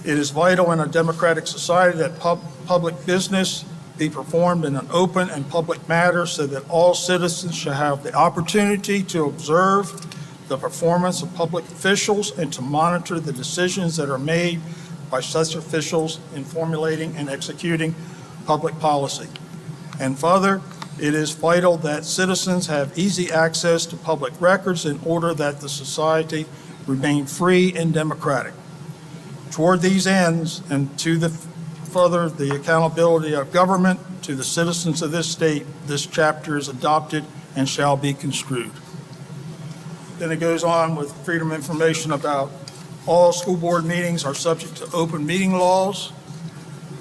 It is vital in a democratic society that public business be performed in an open and public manner so that all citizens shall have the opportunity to observe the performance of public officials and to monitor the decisions that are made by such officials in formulating and executing public policy. And further, it is vital that citizens have easy access to public records in order that the society remain free and democratic. Toward these ends, and to further the accountability of government to the citizens of this state, this chapter is adopted and shall be construed. Then it goes on with freedom of information about All school board meetings are subject to open meeting laws.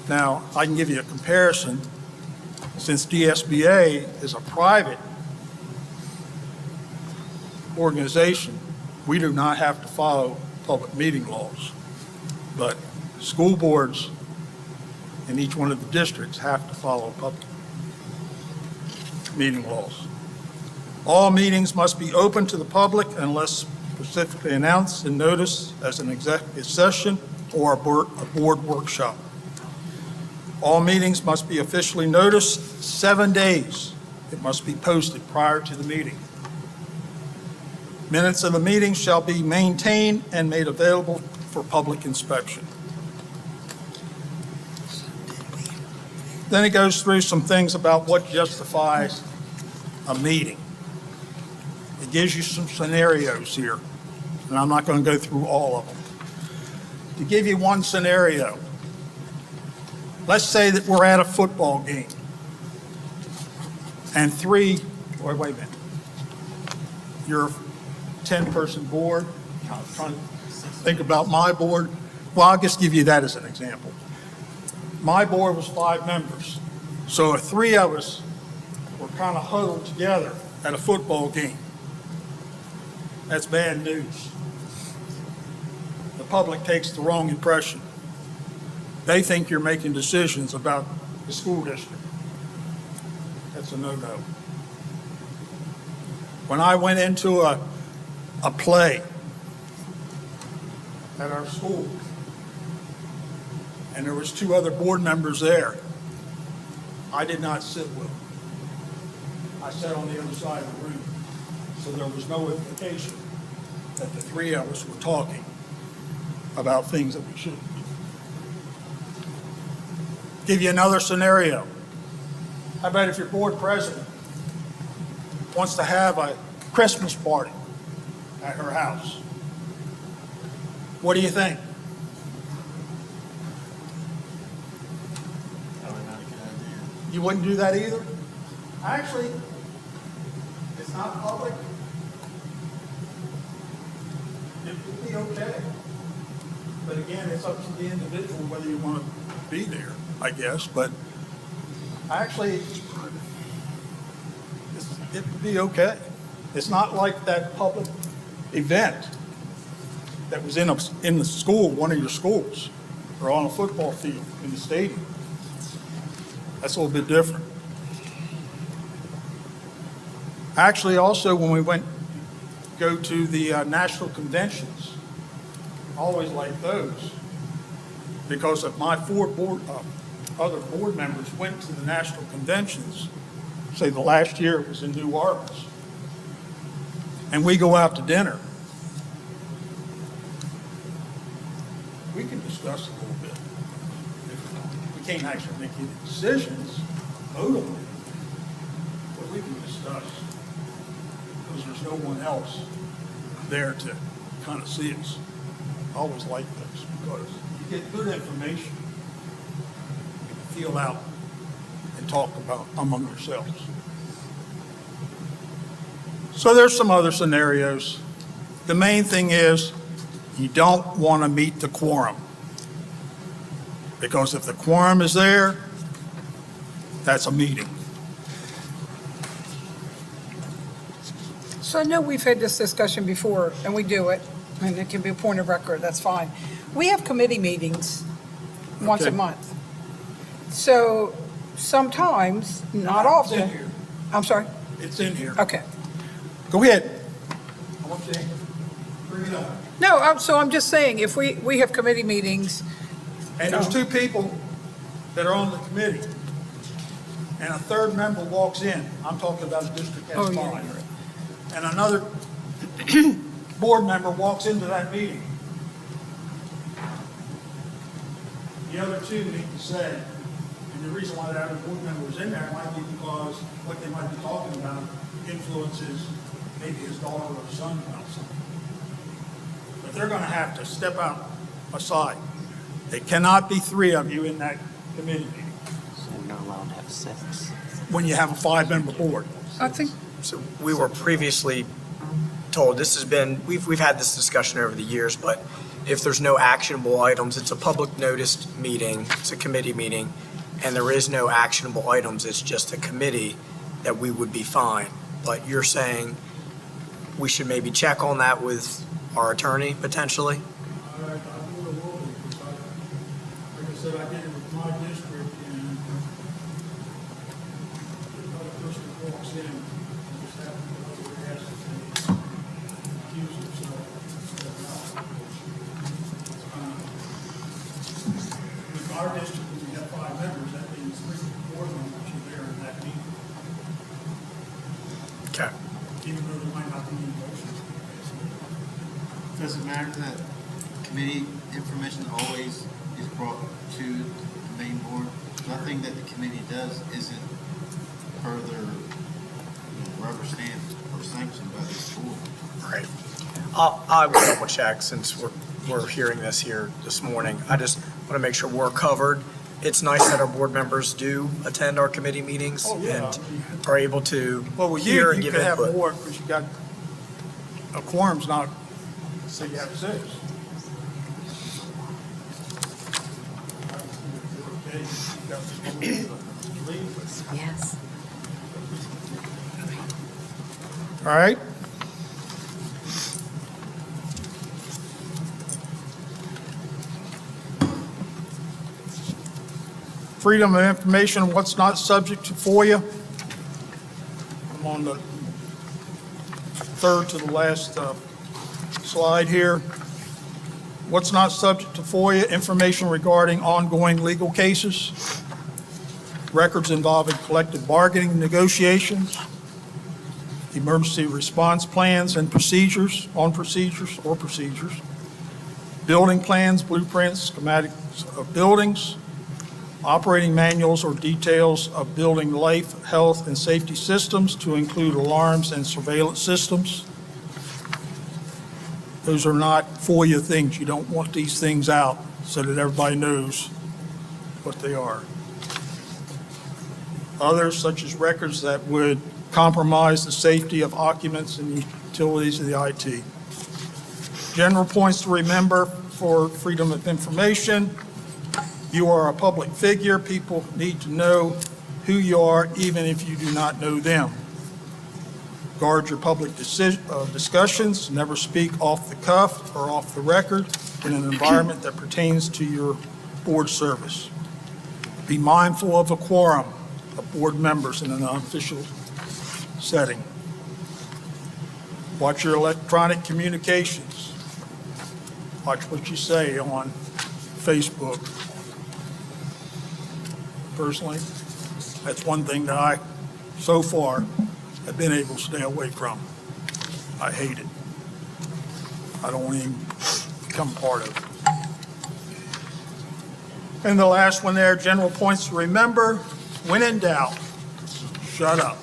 Now, I can give you a comparison. Since DSBA is a private organization, we do not have to follow public meeting laws. But school boards in each one of the districts have to follow public meeting laws. All meetings must be open to the public unless specifically announced and noticed as an executive session or a board workshop. All meetings must be officially noticed 7 days. It must be posted prior to the meeting. Minutes of the meeting shall be maintained and made available for public inspection. Then it goes through some things about what justifies a meeting. It gives you some scenarios here, and I'm not going to go through all of them. To give you one scenario, let's say that we're at a football game, and wait a minute. You're a 10-person board. I'm trying to think about my board. Well, I'll just give you that as an example. My board was 5 members, so 3 of us were kind of huddled together at a football game. That's bad news. The public takes the wrong impression. They think you're making decisions about the school district. That's a no-no. When I went into a play at our school, and there was 2 other board members there, I did not sit with them. I sat on the other side of the room, so there was no implication that the 3 of us were talking about things that we shouldn't. Give you another scenario. How about if your board president wants to have a Christmas party at her house? What do you think? Probably not a good idea. You wouldn't do that either? Actually, it's not public. It would be okay. But again, it's up to the individual whether you want to be there, I guess. But actually, it would be okay. It's not like that public event that was in the school, one of your schools, or on a football field in the stadium. That's a little bit different. Actually, also, when we go to the national conventions, I always like those, because if my 4 other board members went to the national conventions, say the last year it was in New Orleans, and we go out to dinner, we can discuss a little bit. We can't actually make any decisions, vote on it, but we can discuss, because there's no one else there to kind of see us. I always like those because you get good information. You can feel out and talk about among yourselves. So there's some other scenarios. The main thing is you don't want to meet the quorum, because if the quorum is there, that's a meeting. So I know we've had this discussion before, and we do it, and it can be a point of record, that's fine. We have committee meetings once a Okay. month. So sometimes, not It's in often. here. I'm sorry? It's in here. Okay. Go ahead. I want you to bring it up. No, so I'm just saying, if we have committee meetings, And there's 2 people that are on the committee, and a 3rd member walks in. I'm talking about a district Oh, has yeah, 5. you're right. And another board member walks into that meeting. The other 2 need to say, and the reason why that other board member is in there might be because what they might be talking about influences maybe his daughter or son about something. But they're going to have to step out aside. There cannot be 3 of you in that committee meeting So we're not allowed to have 6. when you have a 5-member board. I think, So we were previously told, we've had this discussion over the years, but if there's no actionable items, it's a public noticed meeting, it's a committee meeting, and there is no actionable items, it's just a committee, that we would be fine. But you're saying we should maybe check on that with our attorney potentially? I do a little bit, because like I said, I did it with my district, and another person walks in, and just happens to know where he has to accuse himself. With our district, when we have 5 members, that means 3 board members are there in that meeting, Okay. even though there might not be any motions. Does it matter that committee information always is brought to the main board? Nothing that the committee does isn't further rubber stamped or sanctioned by this board. Right. I will double check since we're hearing this here this morning. I just want to make sure we're covered. It's nice that our board members do attend our committee meetings Oh, yeah. and are able to Well, with hear you, and you give could have input. more, because you got, a quorum's not, so you have 6. Yes. All right. Freedom of information, what's not subject to FOIA. I'm on the third to the last slide here. What's not subject to FOIA? Information regarding ongoing legal cases, records involving collective bargaining negotiations, emergency response plans and procedures, building plans, blueprints, schematics of buildings, operating manuals or details of building life, health, and safety systems to include alarms and surveillance systems. Those are not FOIA things. You don't want these things out so that everybody knows what they are. Others, such as records that would compromise the safety of occupants and utilities of the IT. General points to remember for freedom of information. You are a public figure. People need to know who you are, even if you do not know them. Guard your public discussions. Never speak off the cuff or off the record in an environment that pertains to your board service. Be mindful of a quorum of board members in an unofficial setting. Watch your electronic communications. Watch what you say on Facebook. Personally, that's one thing that I, so far, have been able to stay away from. I hate it. I don't want to even become part of it. And the last one there, general points to remember, when in doubt, shut up.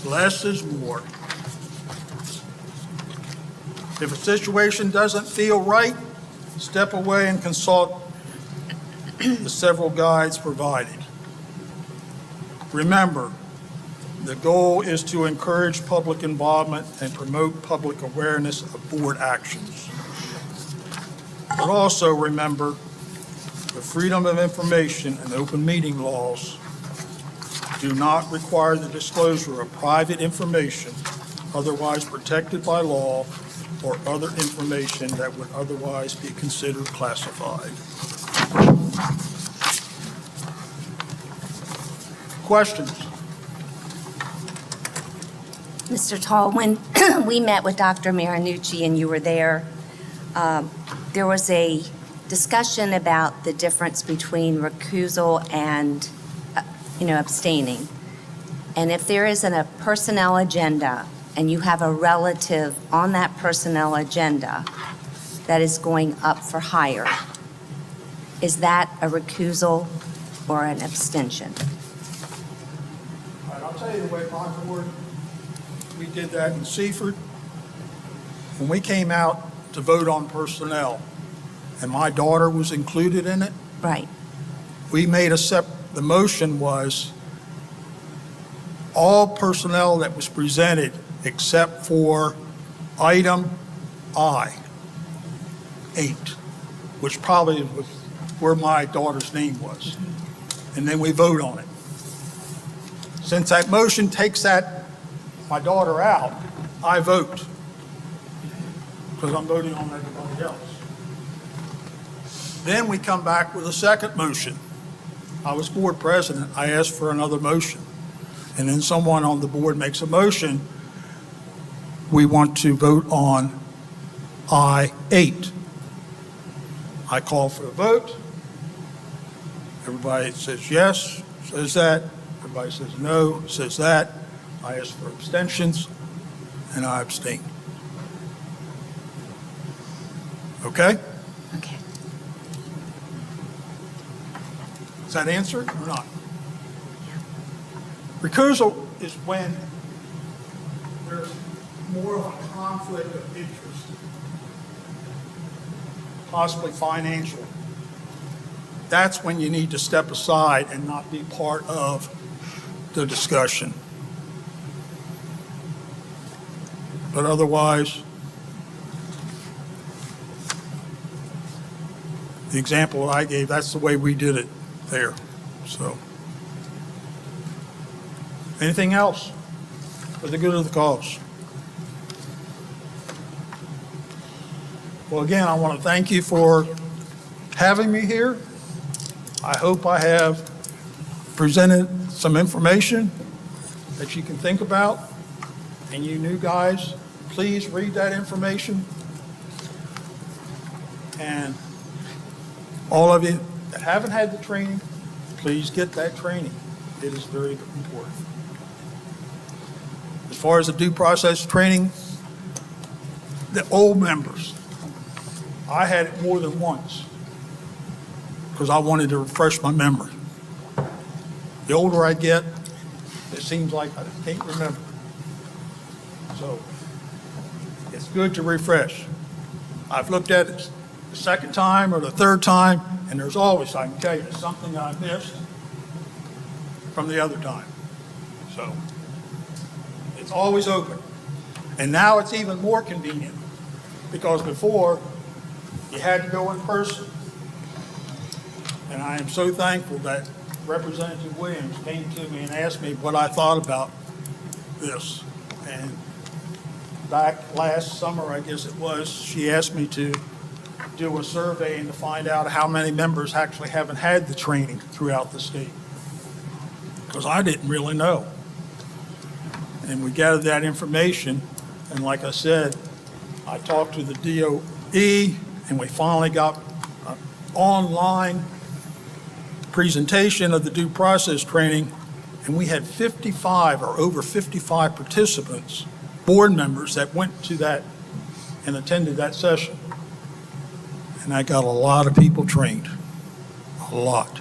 Less is more. If a situation doesn't feel right, step away and consult the several guides provided. Remember, the goal is to encourage public involvement and promote public awareness of board actions. But also remember, the freedom of information and open meeting laws do not require the disclosure of private information otherwise protected by law or other information that would otherwise be considered classified. Questions? Mr. Tall, when we met with Dr. Marinucci and you were there, there was a discussion about the difference between recusal and, abstaining. And if there isn't a personnel agenda and you have a relative on that personnel agenda that is going up for hire, is that a recusal or an abstention? All right, I'll tell you the way my board, we did that in Seaford. When we came out to vote on personnel, and my daughter was included in it, Right. we made the motion was all personnel that was presented except for item I, 8, which probably was where my daughter's name was. And then we vote on it. Since that motion takes my daughter out, I vote, because I'm voting on everybody else. Then we come back with a second motion. I was board president, I asked for another motion. And then someone on the board makes a motion, we want to vote on I-8. I call for a vote. Everybody says yes, says that. Everybody says no, says that. I ask for abstentions, and I abstain. Okay? Okay. Does that answer it or not? Recusal is when there's more of a conflict of interest, possibly financial. That's when you need to step aside and not be part of the discussion. But otherwise, the example I gave, that's the way we did it there. So, anything else for the good of the cause? Well, again, I want to thank you for having me here. I hope I have presented some information that you can think about. And you new guys, please read that information. And all of you that haven't had the training, please get that training. It is very important. As far as the due process training, the old members, I had it more than once because I wanted to refresh my memory. The older I get, it seems like I can't remember. So it's good to refresh. I've looked at it the second time or the third time, and there's always, I can tell you, something I missed from the other time. So it's always open. And now it's even more convenient because before you had to go in person. And I am so thankful that Representative Williams came to me and asked me what I thought about this. And back last summer, I guess it was, she asked me to do a survey and to find out how many members actually haven't had the training throughout the state. Because I didn't really know. And we gathered that information, and like I said, I talked to the DOE, and we finally got an online presentation of the due process training, and we had 55 or over 55 participants, board members that went to that and attended that session. And I got a lot of people trained, a lot.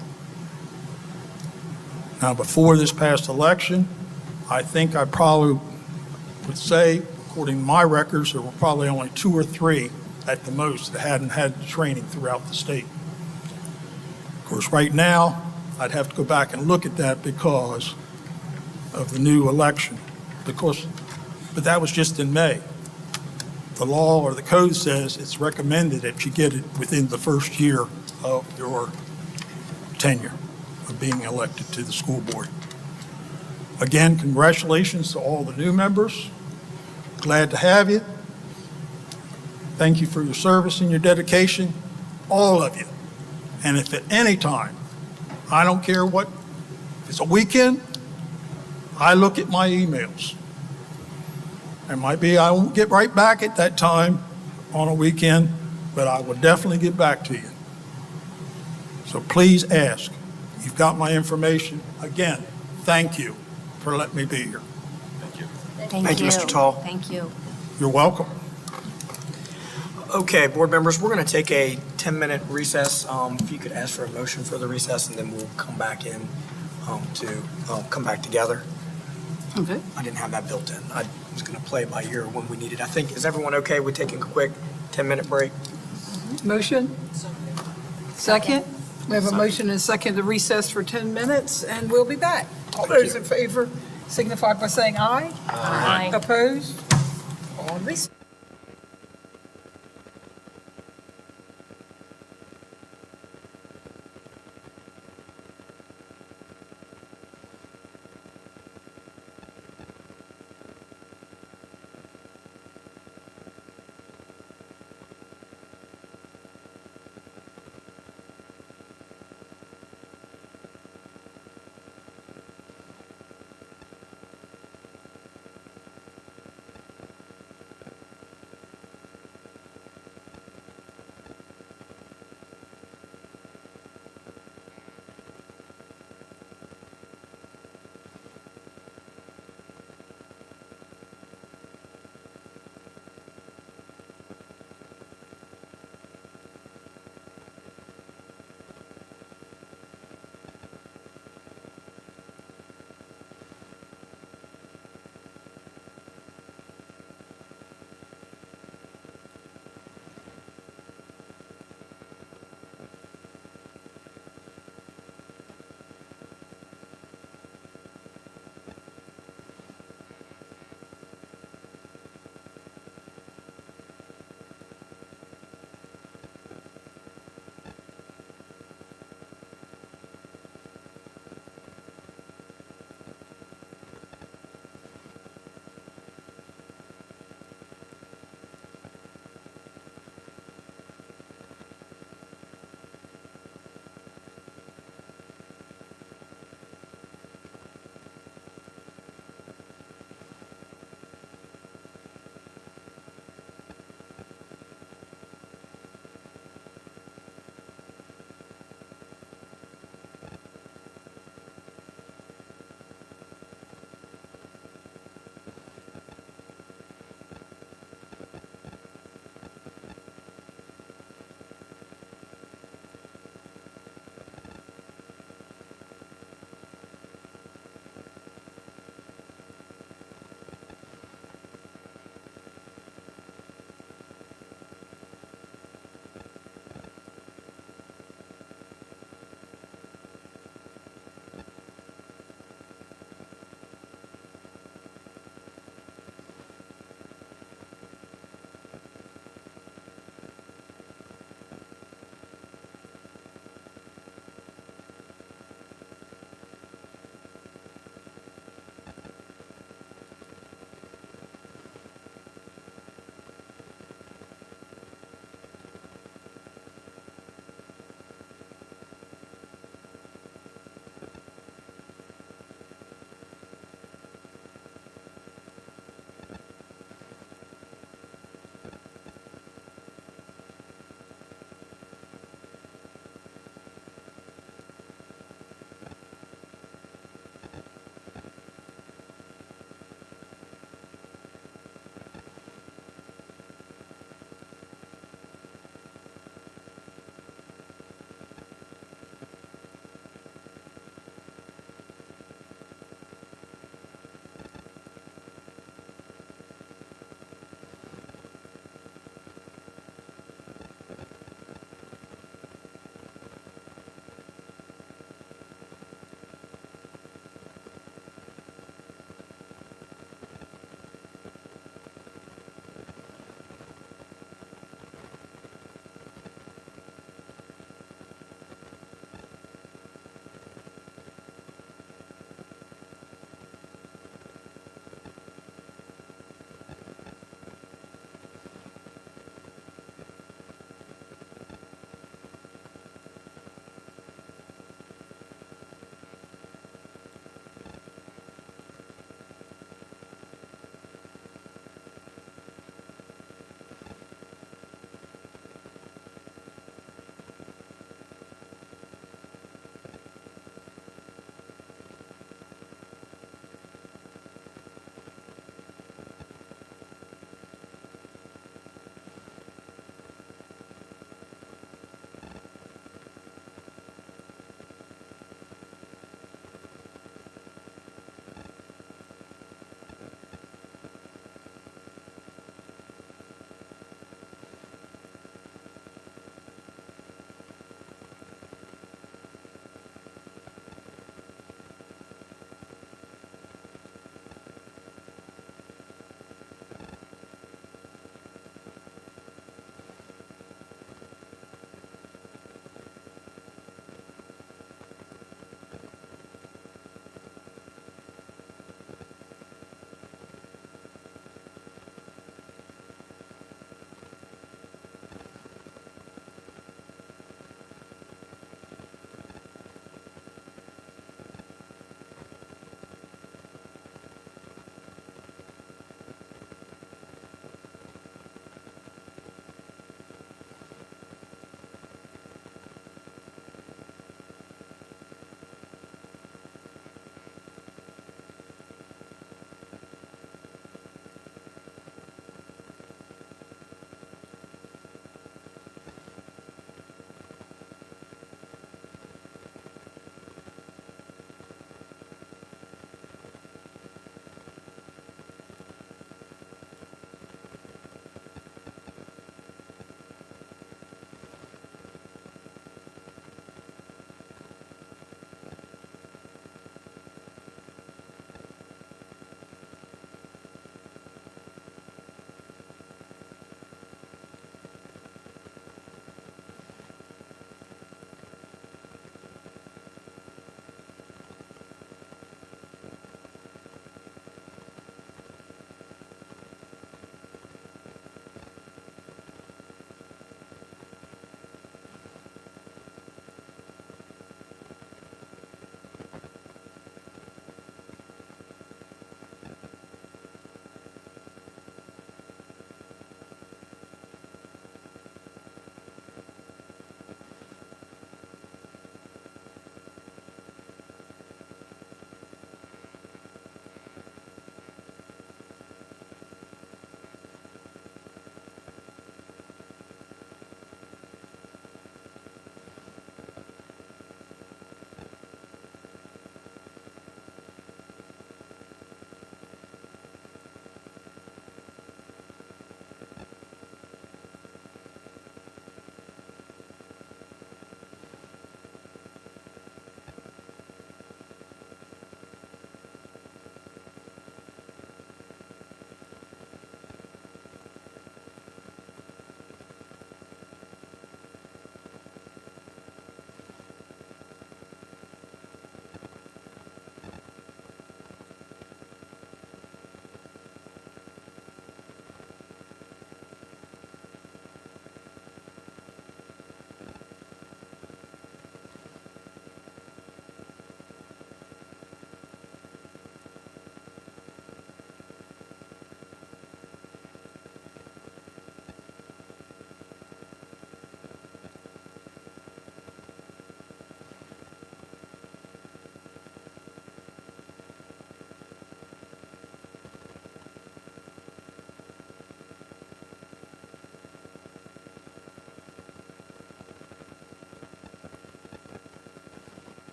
Now, before this past election, I think I probably would say, according to my records, there were probably only 2 or 3 at the most that hadn't had the training throughout the state. Of course, right now, I'd have to go back and look at that because of the new election. But that was just in May. The law or the code says it's recommended that you get it within the first year of your tenure of being elected to the school board. Again, congratulations to all the new members. Glad to have you. Thank you for your service and your dedication, all of you. And if at any time, I don't care what, if it's a weekend, I look at my emails. It might be I won't get right back at that time on a weekend, but I will definitely get back to you. So please ask. You've got my information. Again, thank you for letting me be here. Thank you, Mr. Tall. Thank you. You're welcome. Okay, board members, we're going to take a 10-minute recess. If you could ask for a motion for the recess, and then we'll come back in come back together. Okay. I didn't have that built in. I was going to play it by ear when we need it. I think, is everyone okay with taking a quick 10-minute break? Motion? Second? We have a motion and a second to recess for 10 minutes, and we'll be back. All those in favor signify by saying aye. Aye. Opposed? On recess.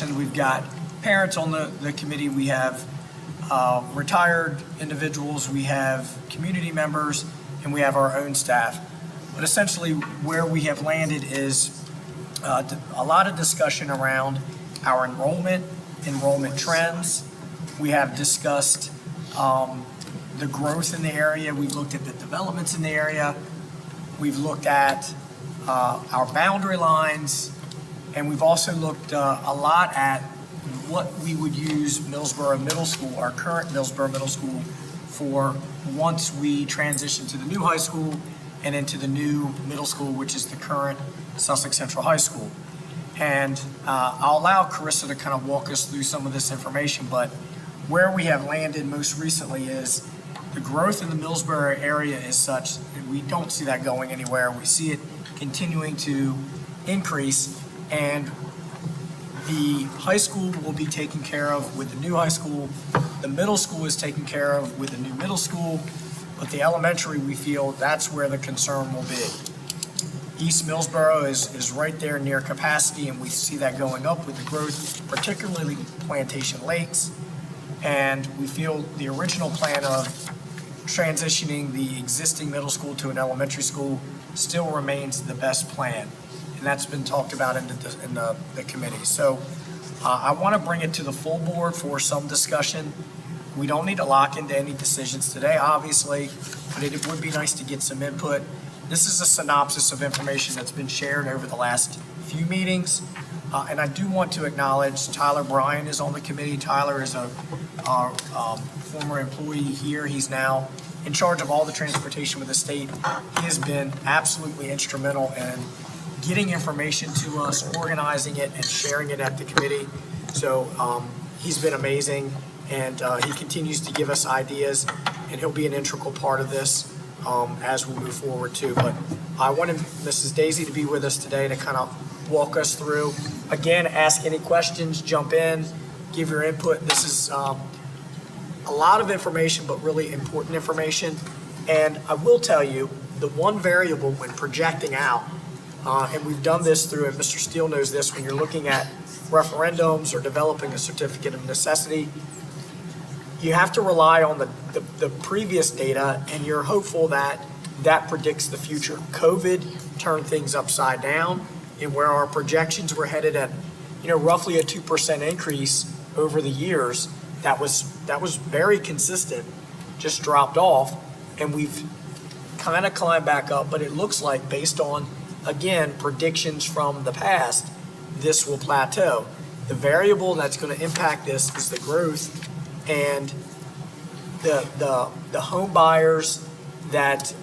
We've got parents on the committee, we have retired individuals, we have community members, and we have our own staff. But essentially, where we have landed is a lot of discussion around our enrollment trends. We have discussed the growth in the area. We've looked at the developments in the area. We've looked at our boundary lines, and we've also looked a lot at what we would use Millsboro Middle School, our current Millsboro Middle School, for once we transition to the new high school and into the new middle school, which is the current Sussex Central High School. And I'll allow Carissa to kind of walk us through some of this information, but where we have landed most recently is the growth in the Millsboro area is such that we don't see that going anywhere. We see it continuing to increase, and the high school will be taken care of with the new high school. The middle school is taken care of with the new middle school, but the elementary, we feel that's where the concern will be. East Millsboro is right there near capacity, and we see that going up with the growth, particularly Plantation Lakes. And we feel the original plan of transitioning the existing middle school to an elementary school still remains the best plan. And that's been talked about in the committee. So I want to bring it to the full board for some discussion. We don't need to lock into any decisions today, obviously, but it would be nice to get some input. This is a synopsis of information that's been shared over the last few meetings. And I do want to acknowledge Tyler Bryan is on the committee. Tyler is our former employee here. He's now in charge of all the transportation with the state. He has been absolutely instrumental in getting information to us, organizing it, and sharing it at the committee. So he's been amazing, and he continues to give us ideas, and he'll be an integral part of this as we move forward too. But I wanted Mrs. Daisy to be with us today to kind of walk us through. Again, ask any questions, jump in, give your input. This is a lot of information, but really important information. And I will tell you, the one variable when projecting out, and we've done this through, and Mr. Steele knows this, when you're looking at referendums or developing a certificate of necessity, you have to rely on the previous data, and you're hopeful that that predicts the future. COVID turned things upside down, and where our projections were headed at, roughly a 2% increase over the years, that was very consistent, just dropped off, and we've kind of climbed back up, but it looks like based on, again, predictions from the past, this will plateau. The variable that's going to impact this is the growth and the home buyers that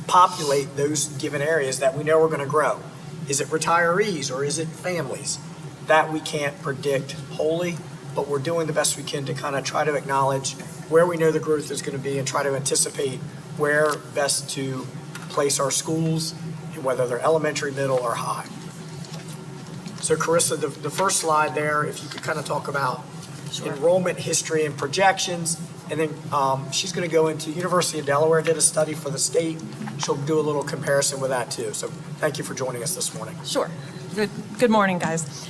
populate those given areas that we know are going to grow. Is it retirees or is it families? That we can't predict wholly, but we're doing the best we can to kind of try to acknowledge where we know the growth is going to be and try to anticipate where best to place our schools, and whether they're elementary, middle, or high. So Carissa, the first slide there, if you could kind of talk about enrollment history and projections, and then she's going to go into University of Delaware, did a study for the state. She'll do a little comparison with that too. So thank you for joining us this morning. Sure. Good morning, guys.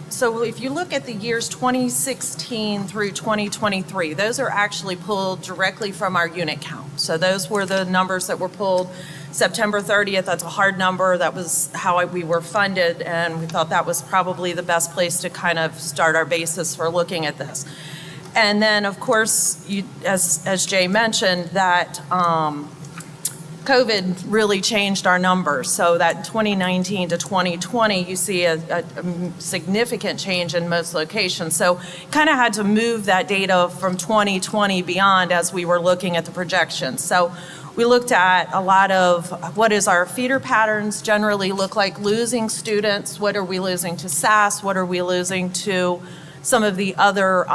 So if you look at the years 2016 through 2023, those are actually pulled directly from our unit count. So those were the numbers that were pulled. September 30th, that's a hard number. That was how we were funded, and we thought that was probably the best place to kind of start our basis for looking at this. And then, of course, as Jay mentioned, that COVID really changed our numbers. So that 2019 to 2020, you see a significant change in most locations. So kind of had to move that data from 2020 beyond as we were looking at the projections. So we looked at a lot of what is our feeder patterns generally look like, losing students, what are we losing to SAS, what are we losing to some of the other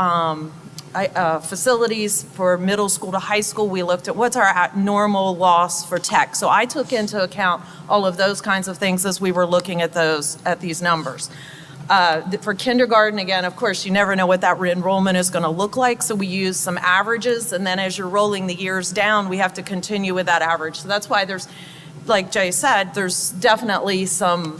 facilities for middle school to high school. We looked at what's our normal loss for tech. So I took into account all of those kinds of things as we were looking at these numbers. For kindergarten, again, of course, you never know what that enrollment is going to look like. So we use some averages. And then as you're rolling the years down, we have to continue with that average. So that's why there's, like Jay said, there's definitely some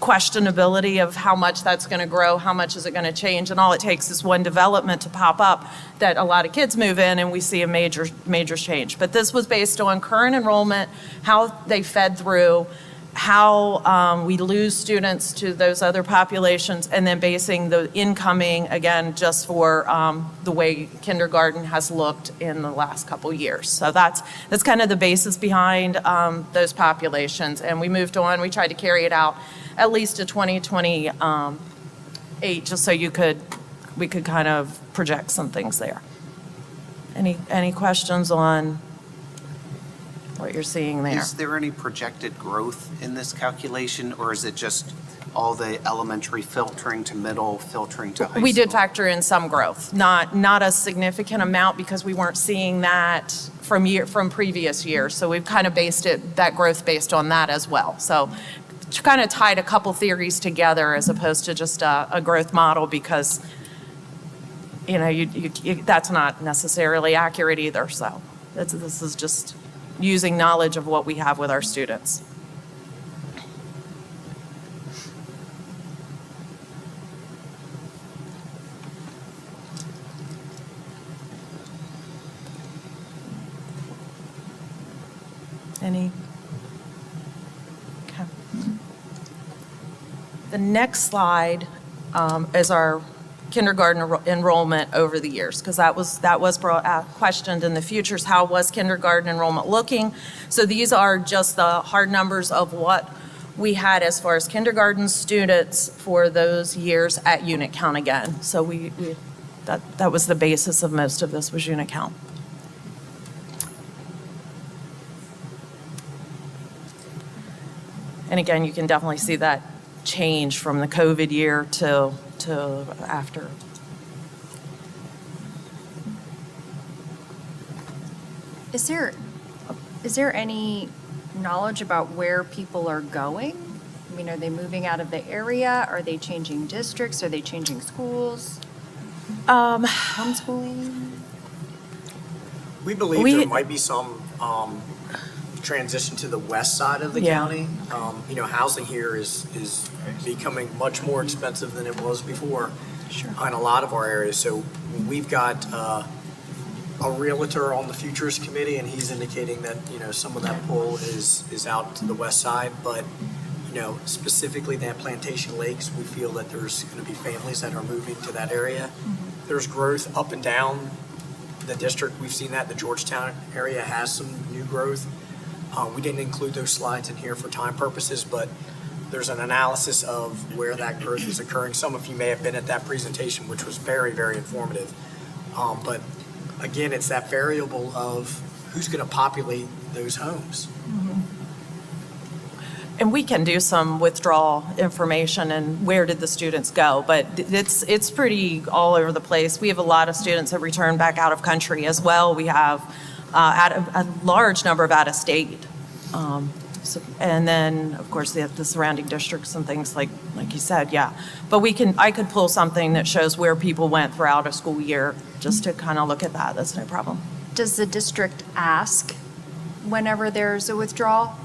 questionability of how much that's going to grow, how much is it going to change, and all it takes is one development to pop up that a lot of kids move in and we see a major change. But this was based on current enrollment, how they fed through, how we lose students to those other populations, and then basing the incoming, again, just for the way kindergarten has looked in the last couple years. So that's kind of the basis behind those populations. And we moved on, we tried to carry it out at least to 2028, just so we could kind of project some things there. Any questions on what you're seeing there? Is there any projected growth in this calculation, or is it just all the elementary filtering to middle, filtering to high school? We did factor in some growth, not a significant amount, because we weren't seeing that from previous years. So we've kind of based that growth based on that as well. So kind of tied a couple theories together as opposed to just a growth model, because that's not necessarily accurate either. So this is just using knowledge of what we have with our students. Any? Okay. The next slide is our kindergarten enrollment over the years, because that was questioned in the futures. How was kindergarten enrollment looking? So these are just the hard numbers of what we had as far as kindergarten students for those years at unit count again. So that was the basis of most of this, was unit count. And again, you can definitely see that change from the COVID year to after. Is there any knowledge about where people are going? I mean, are they moving out of the area? Are they changing districts? Are they changing schools? Homeschooling? We believe there might be some transition to the west side of the county. Housing here is becoming much more expensive than it was before in a lot of our areas. So we've got a realtor on the Futures Committee, and he's indicating that, some of that pull is out to the west side. But, specifically that Plantation Lakes, we feel that there's going to be families that are moving to that area. Mm-hmm. There's growth up and down the district. We've seen that the Georgetown area has some new growth. We didn't include those slides in here for time purposes, but there's an analysis of where that growth is occurring. Some of you may have been at that presentation, which was very, very informative. But again, it's that variable of who's going to populate those homes. Mm-hmm. And we can do some withdrawal information and where did the students go, but it's pretty all over the place. We have a lot of students that return back out of country as well. We have a large number of out-of-state. And then, of course, the surrounding districts and things like you said, yeah. But I could pull something that shows where people went throughout a school year just to kind of look at that. That's no problem. Does the district ask whenever there's a withdrawal,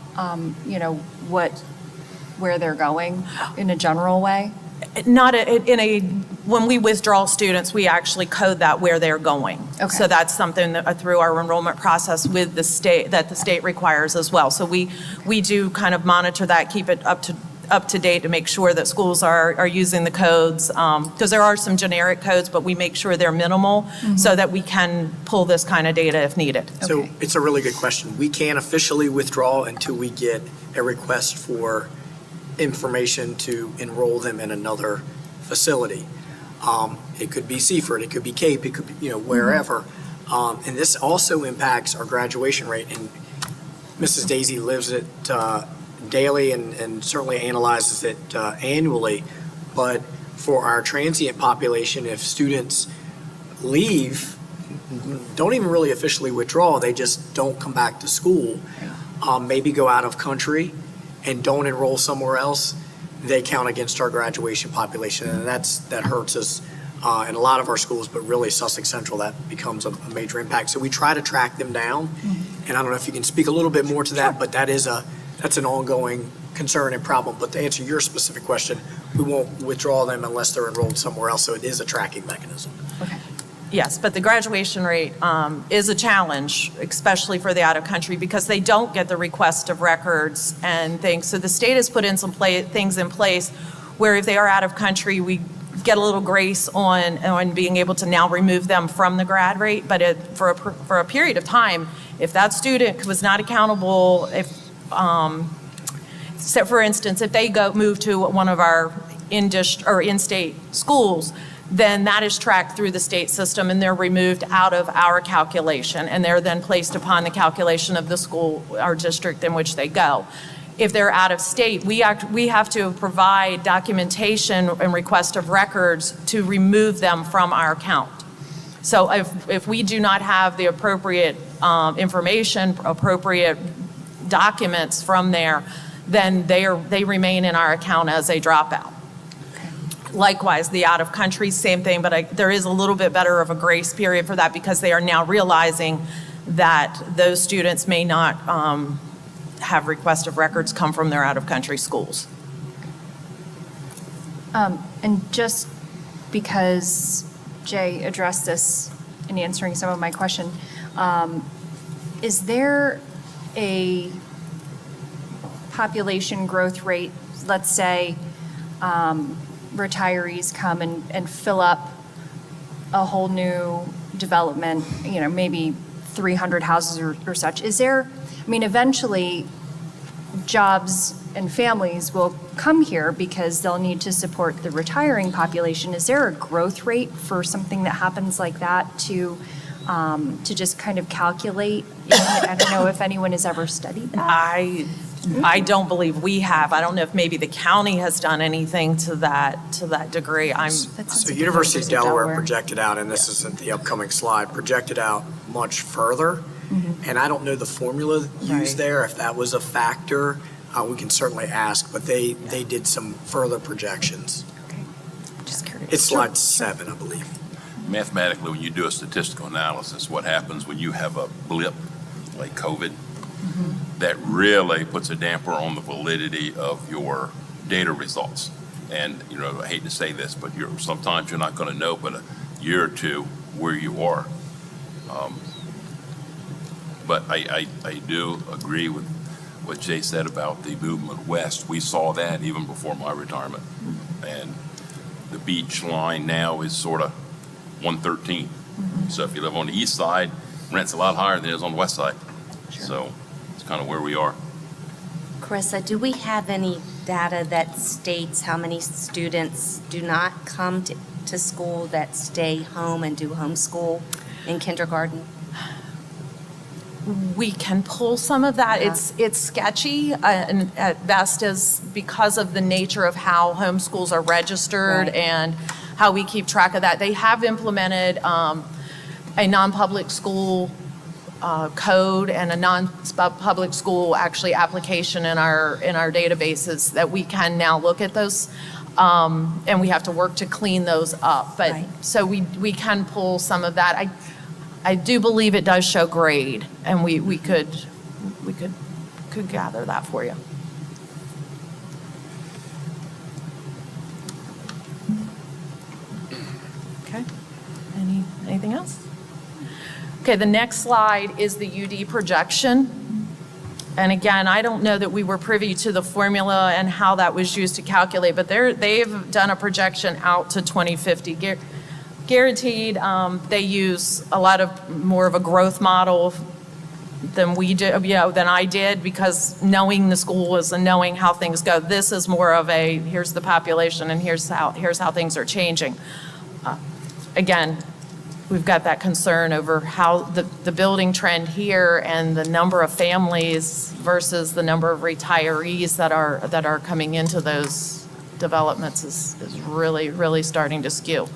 where they're going in a general way? Not when we withdraw students, we actually code that where they're going. Okay. So that's something that through our enrollment process with the state, that the state requires as well. So we do kind of monitor that, keep it up to date to make sure that schools are using the codes, because there are some generic codes, but we make sure they're minimal so that we can pull this kind of data if needed. So it's a really good question. We can't officially withdraw until we get a request for information to enroll them in another facility. It could be Seaford, it could be Cape, it could be, wherever. And this also impacts our graduation rate. And Mrs. Daisy lives it daily and certainly analyzes it annually. But for our transient population, if students leave, don't even really officially withdraw, they just don't come back to school, maybe go out of country and don't enroll somewhere else, they count against our graduation population. And that hurts us in a lot of our schools, but really Sussex Central, that becomes a major impact. So we try to track them down. And I don't know if you can speak a little bit more to that, but that's an ongoing concern and problem. But to answer your specific question, we won't withdraw them unless they're enrolled somewhere else, so it is a tracking mechanism. Yes, but the graduation rate is a challenge, especially for the out-of-country, because they don't get the request of records and things. So the state has put in some things in place where if they are out of country, we get a little grace on being able to now remove them from the grad rate. But for a period of time, if that student was not accountable, so for instance, if they move to one of our in-state schools, then that is tracked through the state system and they're removed out of our calculation and they're then placed upon the calculation of the school or district in which they go. If they're out of state, we have to provide documentation and request of records to remove them from our count. So if we do not have the appropriate information, appropriate documents from there, then they remain in our account as a dropout. Likewise, the out-of-country, same thing, but there is a little bit better of a grace period for that because they are now realizing that those students may not have request of records come from their out-of-country schools. And just because Jay addressed this in answering some of my question, is there a population growth rate, let's say, retirees come and fill up a whole new development, maybe 300 houses or such. Is there, eventually jobs and families will come here because they'll need to support the retiring population. Is there a growth rate for something that happens like that to just kind of calculate? I don't know if anyone has ever studied that. I don't believe we have. I don't know if maybe the county has done anything to that degree. So University of Delaware projected out, and this isn't the upcoming slide, projected out much further. And I don't know the formula used there, if that was a factor. We can certainly ask, but they did some further projections. Just curious. It's slide 7, I believe. Mathematically, when you do a statistical analysis, what happens when you have a blip like COVID, that really puts a damper on the validity of your data results. And, I hate to say this, but sometimes you're not going to know but a year or two where you are. But I do agree with what Jay said about the movement west. We saw that even before my retirement. And the beach line now is sort of 113. So if you live on the east side, rent's a lot higher than it is on the west side. So it's kind of where we are. Carissa, do we have any data that states how many students do not come to school that stay home and do homeschool in kindergarten? We can pull some of that. It's sketchy and at best is because of the nature of how homeschools are registered and how we keep track of that. They have implemented a non-public school code and a non-public school actually application in our databases that we can now look at those. And we have to work to clean those up. But so we can pull some of that. I do believe it does show grade, and we could gather that for you. Okay. Anything else? Okay, the next slide is the UD projection. And again, I don't know that we were privy to the formula and how that was used to calculate, but they've done a projection out to 2050. Guaranteed, they use a lot of more of a growth model than we did, than I did, because knowing the school was and knowing how things go. This is more of a here's the population and here's how things are changing. Again, we've got that concern over how the building trend here and the number of families versus the number of retirees that are coming into those developments is really, really starting to skew.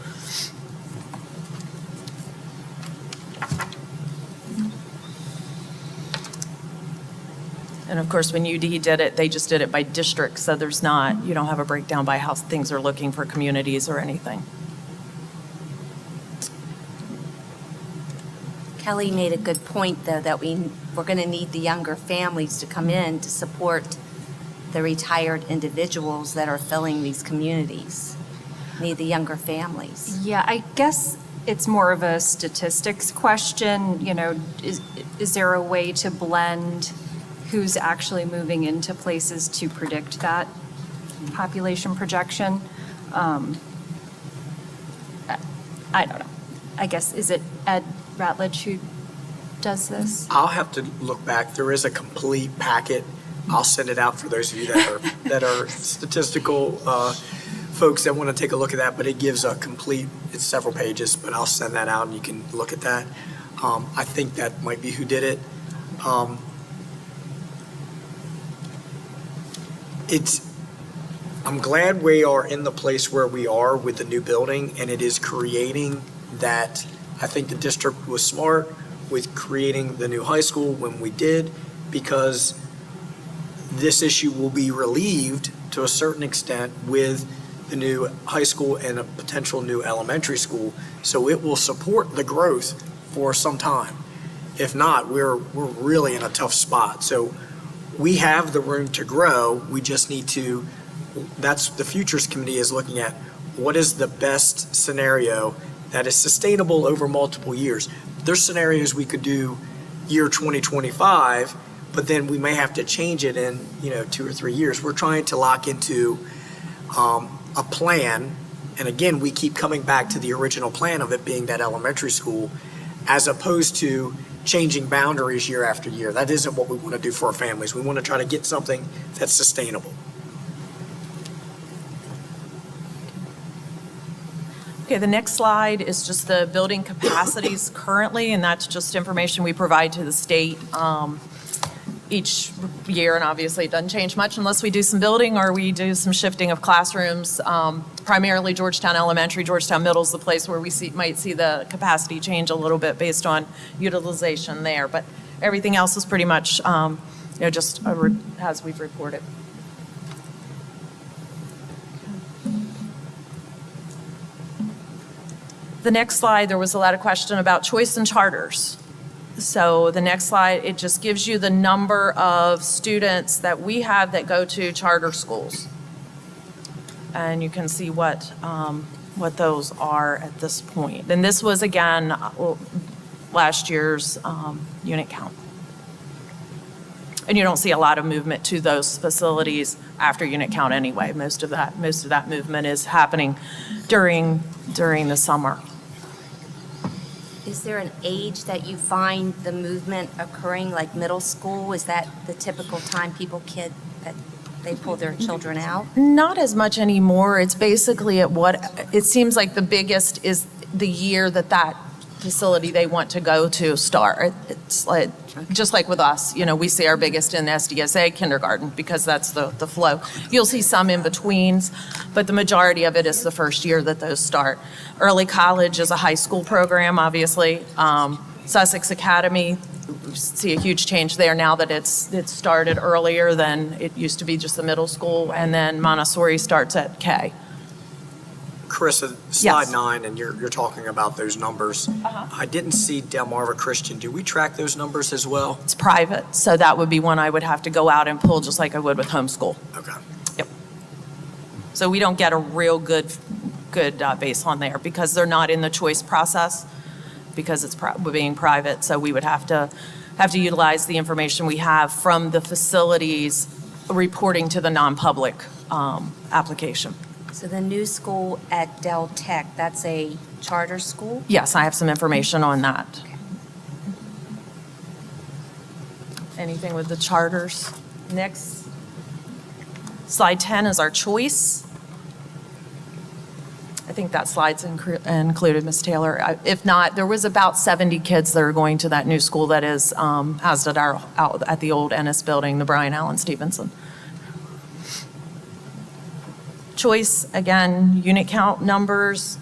And of course, when UD did it, they just did it by district, so you don't have a breakdown by how things are looking for communities or anything. Kelly made a good point, though, that we're going to need the younger families to come in to support the retired individuals that are filling these communities, need the younger families. Yeah, I guess it's more of a statistics question, you know, is there a way to blend who's actually moving into places to predict that population projection? I don't know. I guess, is it Ed Ratledge who does this? I'll have to look back. There is a complete packet. I'll send it out for those of you that are statistical folks that want to take a look at that, but it gives a complete, it's several pages, but I'll send that out and you can look at that. I think that might be who did it. I'm glad we are in the place where we are with the new building, and it is creating that. I think the district was smart with creating the new high school when we did, because this issue will be relieved to a certain extent with the new high school and a potential new elementary school. So it will support the growth for some time. If not, we're really in a tough spot. So we have the room to grow. We just need to, that's the Futures Committee is looking at, what is the best scenario that is sustainable over multiple years. There's scenarios we could do year 2025, but then we may have to change it in 2 or 3 years. We're trying to lock into a plan, and again, we keep coming back to the original plan of it being that elementary school, as opposed to changing boundaries year after year. That isn't what we want to do for our families. We want to try to get something that's sustainable. Okay, the next slide is just the building capacities currently, and that's just information we provide to the state each year, and obviously it doesn't change much unless we do some building or we do some shifting of classrooms. Primarily Georgetown Elementary, Georgetown Middle is the place where we might see the capacity change a little bit based on utilization there, but everything else is pretty much just as we've reported. The next slide, there was a lot of question about choice and charters. So the next slide, it just gives you the number of students that we have that go to charter schools. And you can see what those are at this point. And this was, again, last year's unit count. And you don't see a lot of movement to those facilities after unit count anyway. Most of that movement is happening during the summer. Is there an age that you find the movement occurring, like middle school? Is that the typical time that they pull their children out? Not as much anymore. It's basically it seems like the biggest is the year that facility they want to go to start. It's like, just like with us, we see our biggest in SDSA kindergarten because that's the flow. You'll see some in betweens, but the majority of it is the first year that those start. Early college is a high school program, obviously. Sussex Academy, we see a huge change there now that it's started earlier than it used to be, just the middle school, and then Montessori starts at K. Carissa, slide 9, and you're talking about those numbers. I didn't see Delmarva Christian. Do we track those numbers as well? It's private, so that would be one I would have to go out and pull just like I would with homeschool. Okay. Yep. So we don't get a real good base on there because they're not in the choice process because it's being private. So we would have to utilize the information we have from the facilities reporting to the non-public application. So the new school at Del Tech, that's a charter school? Yes, I have some information on that. Okay. Anything with the charters? Next. Slide 10 is our choice. I think that slide's included, Ms. Taylor. If not, there was about 70 kids that are going to that new school that is housed at the old Ennis building, the Brian Allen Stevenson. Choice, again, unit count numbers,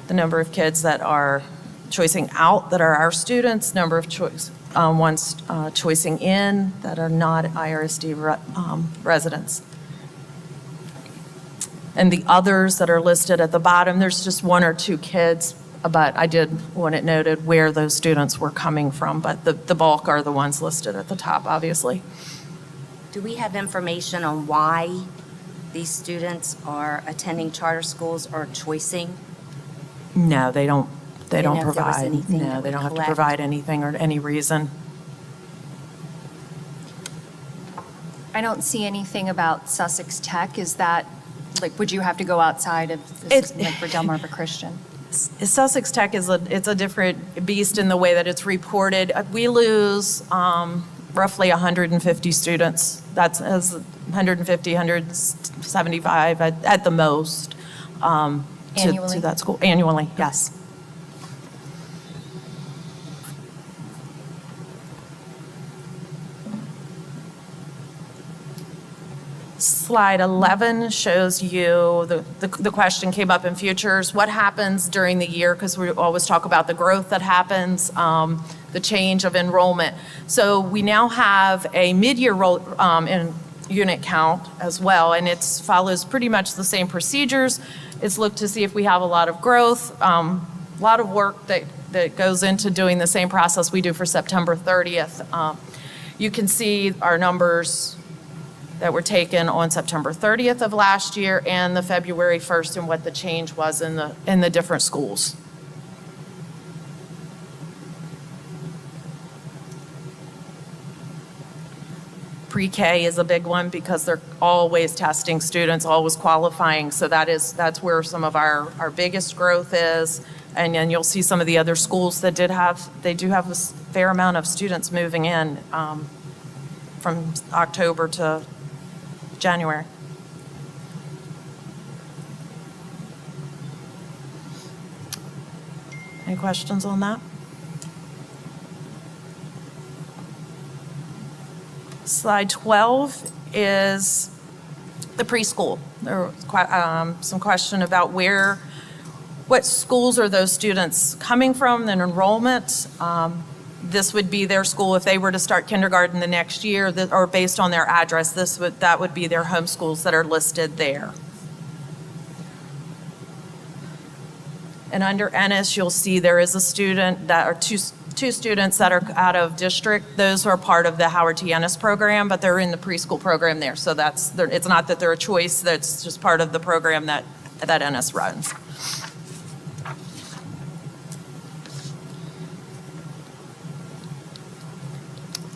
the number of kids that are choicing out that are our students, number of ones choicing in that are not IRSD residents. And the others that are listed at the bottom, there's just 1 or 2 kids, but I did want it noted where those students were coming from, but the bulk are the ones listed at the top, obviously. Do we have information on why these students are attending charter schools or choicing? No, they don't Didn't know if there was provide, anything no, that they would don't have to collect. provide anything or any reason. I don't see anything about Sussex Tech. Is that, like, would you have to go outside of, this, like, for Delmarva Christian? Sussex Tech it's a different beast in the way that it's reported. We lose roughly 150 students. That's 150, 175 at the most. Annually? To that school, annually, yes. Slide 11 shows you, the question came up in futures, what happens during the year? Because we always talk about the growth that happens, the change of enrollment. So we now have a mid-year in unit count as well, and it follows pretty much the same procedures. It's looked to see if we have a lot of growth, a lot of work that goes into doing the same process we do for September 30th. You can see our numbers that were taken on September 30th of last year and the February 1st and what the change was in the different schools. Pre-K is a big one because they're always testing students, always qualifying. So that's where some of our biggest growth is. And then you'll see some of the other schools that they do have a fair amount of students moving in from October to January. Any questions on that? Slide 12 is the preschool. There was some question about what schools are those students coming from, their enrollment. This would be their school if they were to start kindergarten the next year, or based on their address, that would be their home schools that are listed there. And under Ennis, you'll see there is a student that are two students that are out of district. Those are part of the Howard T. Ennis program, but they're in the preschool program there. So it's not that they're a choice, that's just part of the program that Ennis runs.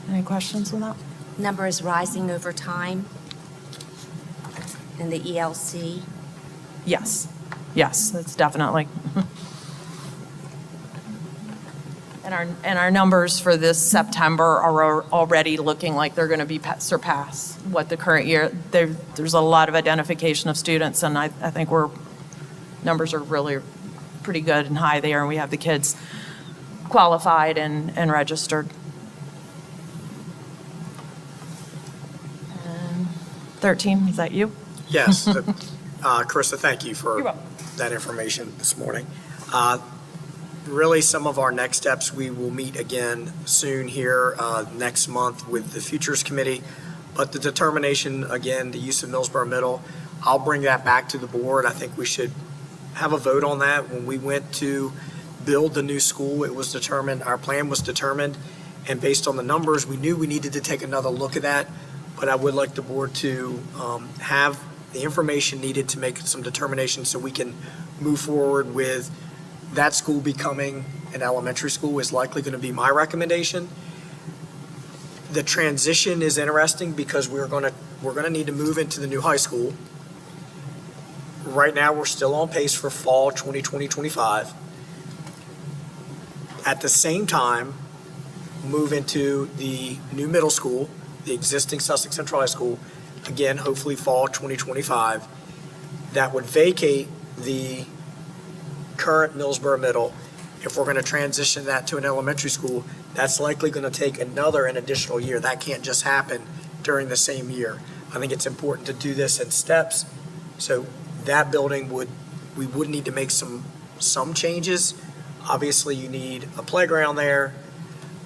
Any questions on that? Number is rising over time in the ELC. Yes, it's definitely. And our numbers for this September are already looking like they're going to surpass what the current year. There's a lot of identification of students, and I think numbers are really pretty good and high there, and we have the kids qualified and registered. 13, is that you? Yes. Carissa, thank you for You're welcome. that information this morning. Really, some of our next steps, we will meet again soon here next month with the Futures Committee. But the determination, again, the use of Millsboro Middle, I'll bring that back to the board. I think we should have a vote on that. When we went to build the new school, it was determined, our plan was determined, and based on the numbers, we knew we needed to take another look at that. But I would like the board to have the information needed to make some determinations so we can move forward with that school becoming an elementary school is likely going to be my recommendation. The transition is interesting because we're going to need to move into the new high school. Right now, we're still on pace for fall 2020-25. At the same time, move into the new middle school, the existing Sussex Central High School, again, hopefully fall 2025. That would vacate the current Millsboro Middle. If we're going to transition that to an elementary school, that's likely going to take an additional year. That can't just happen during the same year. I think it's important to do this in steps. So that building we would need to make some changes. Obviously, you need a playground there.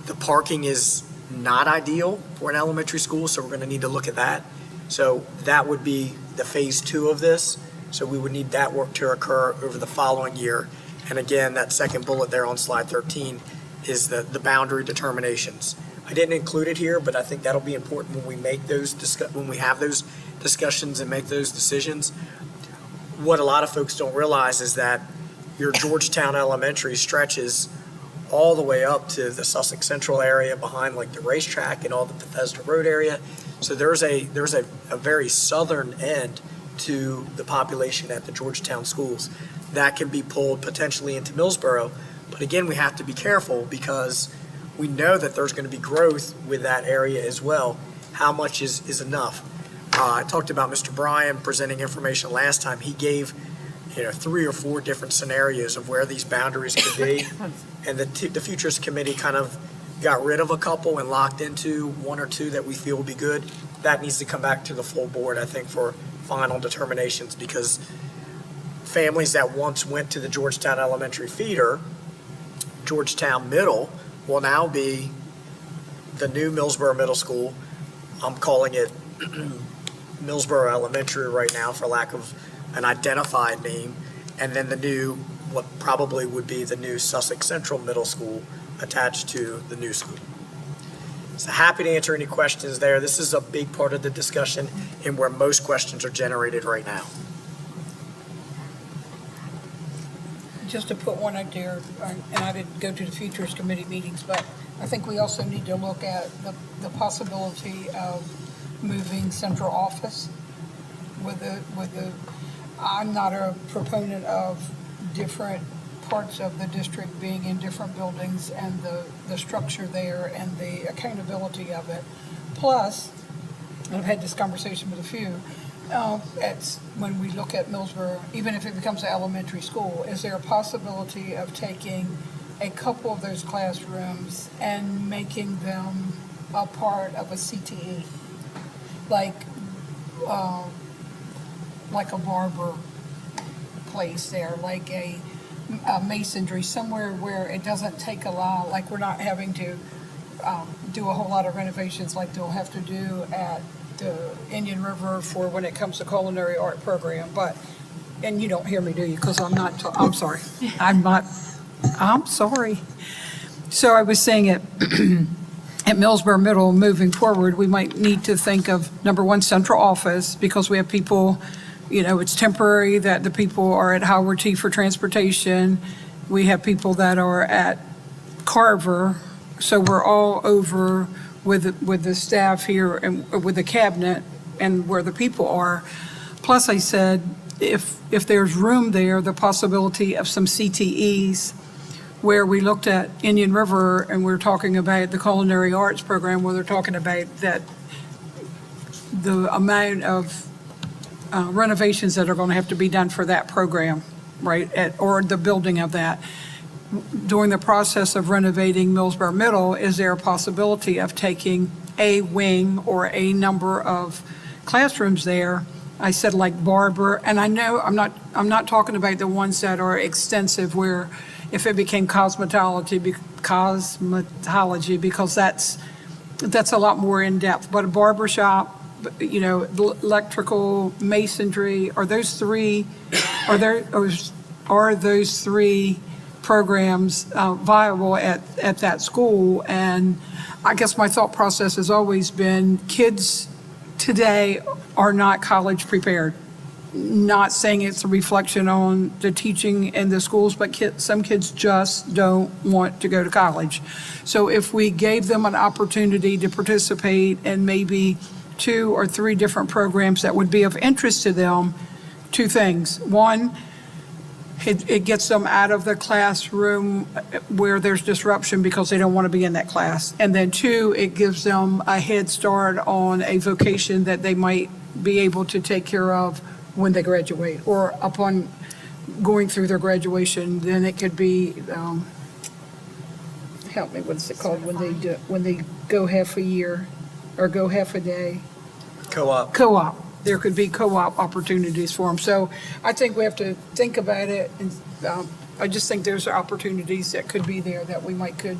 The parking is not ideal for an elementary school, so we're going to need to look at that. So that would be the phase 2 of this. So we would need that work to occur over the following year. And again, that second bullet there on slide 13 is the boundary determinations. I didn't include it here, but I think that'll be important when we make those when we have those discussions and make those decisions. What a lot of folks don't realize is that your Georgetown Elementary stretches all the way up to the Sussex Central area behind like the racetrack and all the Bethesda Road area. So there's a very southern end to the population at the Georgetown schools that can be pulled potentially into Millsboro. But again, we have to be careful because we know that there's going to be growth with that area as well. How much is enough? I talked about Mr. Bryan presenting information last time. He gave 3 or 4 different scenarios of where these boundaries could be. And the Futures Committee kind of got rid of a couple and locked into 1 or 2 that we feel will be good. That needs to come back to the full board, I think, for final determinations, because families that once went to the Georgetown Elementary feeder, Georgetown Middle, will now be the new Millsboro Middle School. I'm calling it Millsboro Elementary right now for lack of an identified name, and then the new, what probably would be the new Sussex Central Middle School attached to the new school. So happy to answer any questions there. This is a big part of the discussion and where most questions are generated right now. Just to put one out there, and I didn't go to the Futures Committee meetings, but I think we also need to look at the possibility of moving central office I'm not a proponent of different parts of the district being in different buildings and the structure there and the accountability of it. Plus, I've had this conversation with a few, it's when we look at Millsboro, even if it becomes an elementary school, is there a possibility of taking a couple of those classrooms and making them a part of a CTE? Like a barber place there, like a masonry, somewhere where it doesn't take a lot, like we're not having to do a whole lot of renovations like they'll have to do at the Indian River for when it comes to culinary art program. But, and you don't hear me, do you? Because I'm not, I'm sorry. I'm sorry. So I was saying at Millsboro Middle, moving forward, we might need to think of, number one, central office, because we have people, it's temporary that the people are at Howard T for transportation. We have people that are at Carver. So we're all over with the staff here and with the cabinet and where the people are. Plus, I said, if there's room there, the possibility of some CTEs, where we looked at Indian River and we're talking about the culinary arts program, where they're talking about that the amount of renovations that are going to have to be done for that program, right, or the building of that. During the process of renovating Millsboro Middle, is there a possibility of taking a wing or a number of classrooms there? I said like barber, and I know I'm not talking about the ones that are extensive where if it became cosmetology, because that's a lot more in depth. But a barber shop, electrical, masonry, are those three programs viable at that school? And I guess my thought process has always been kids today are not college prepared. Not saying it's a reflection on the teaching in the schools, but some kids just don't want to go to college. So if we gave them an opportunity to participate in maybe 2 or 3 different programs that would be of interest to them, 2 things. One, it gets them out of the classroom where there's disruption because they don't want to be in that class. And then 2, it gives them a head start on a vocation that they might be able to take care of when they graduate or upon going through their graduation. Then it could be, help me, what's it called when they go half a year or go half a day? Co-op. Co-op. There could be co-op opportunities for them. So I think we have to think about it, and I just think there's opportunities that could be there that we might could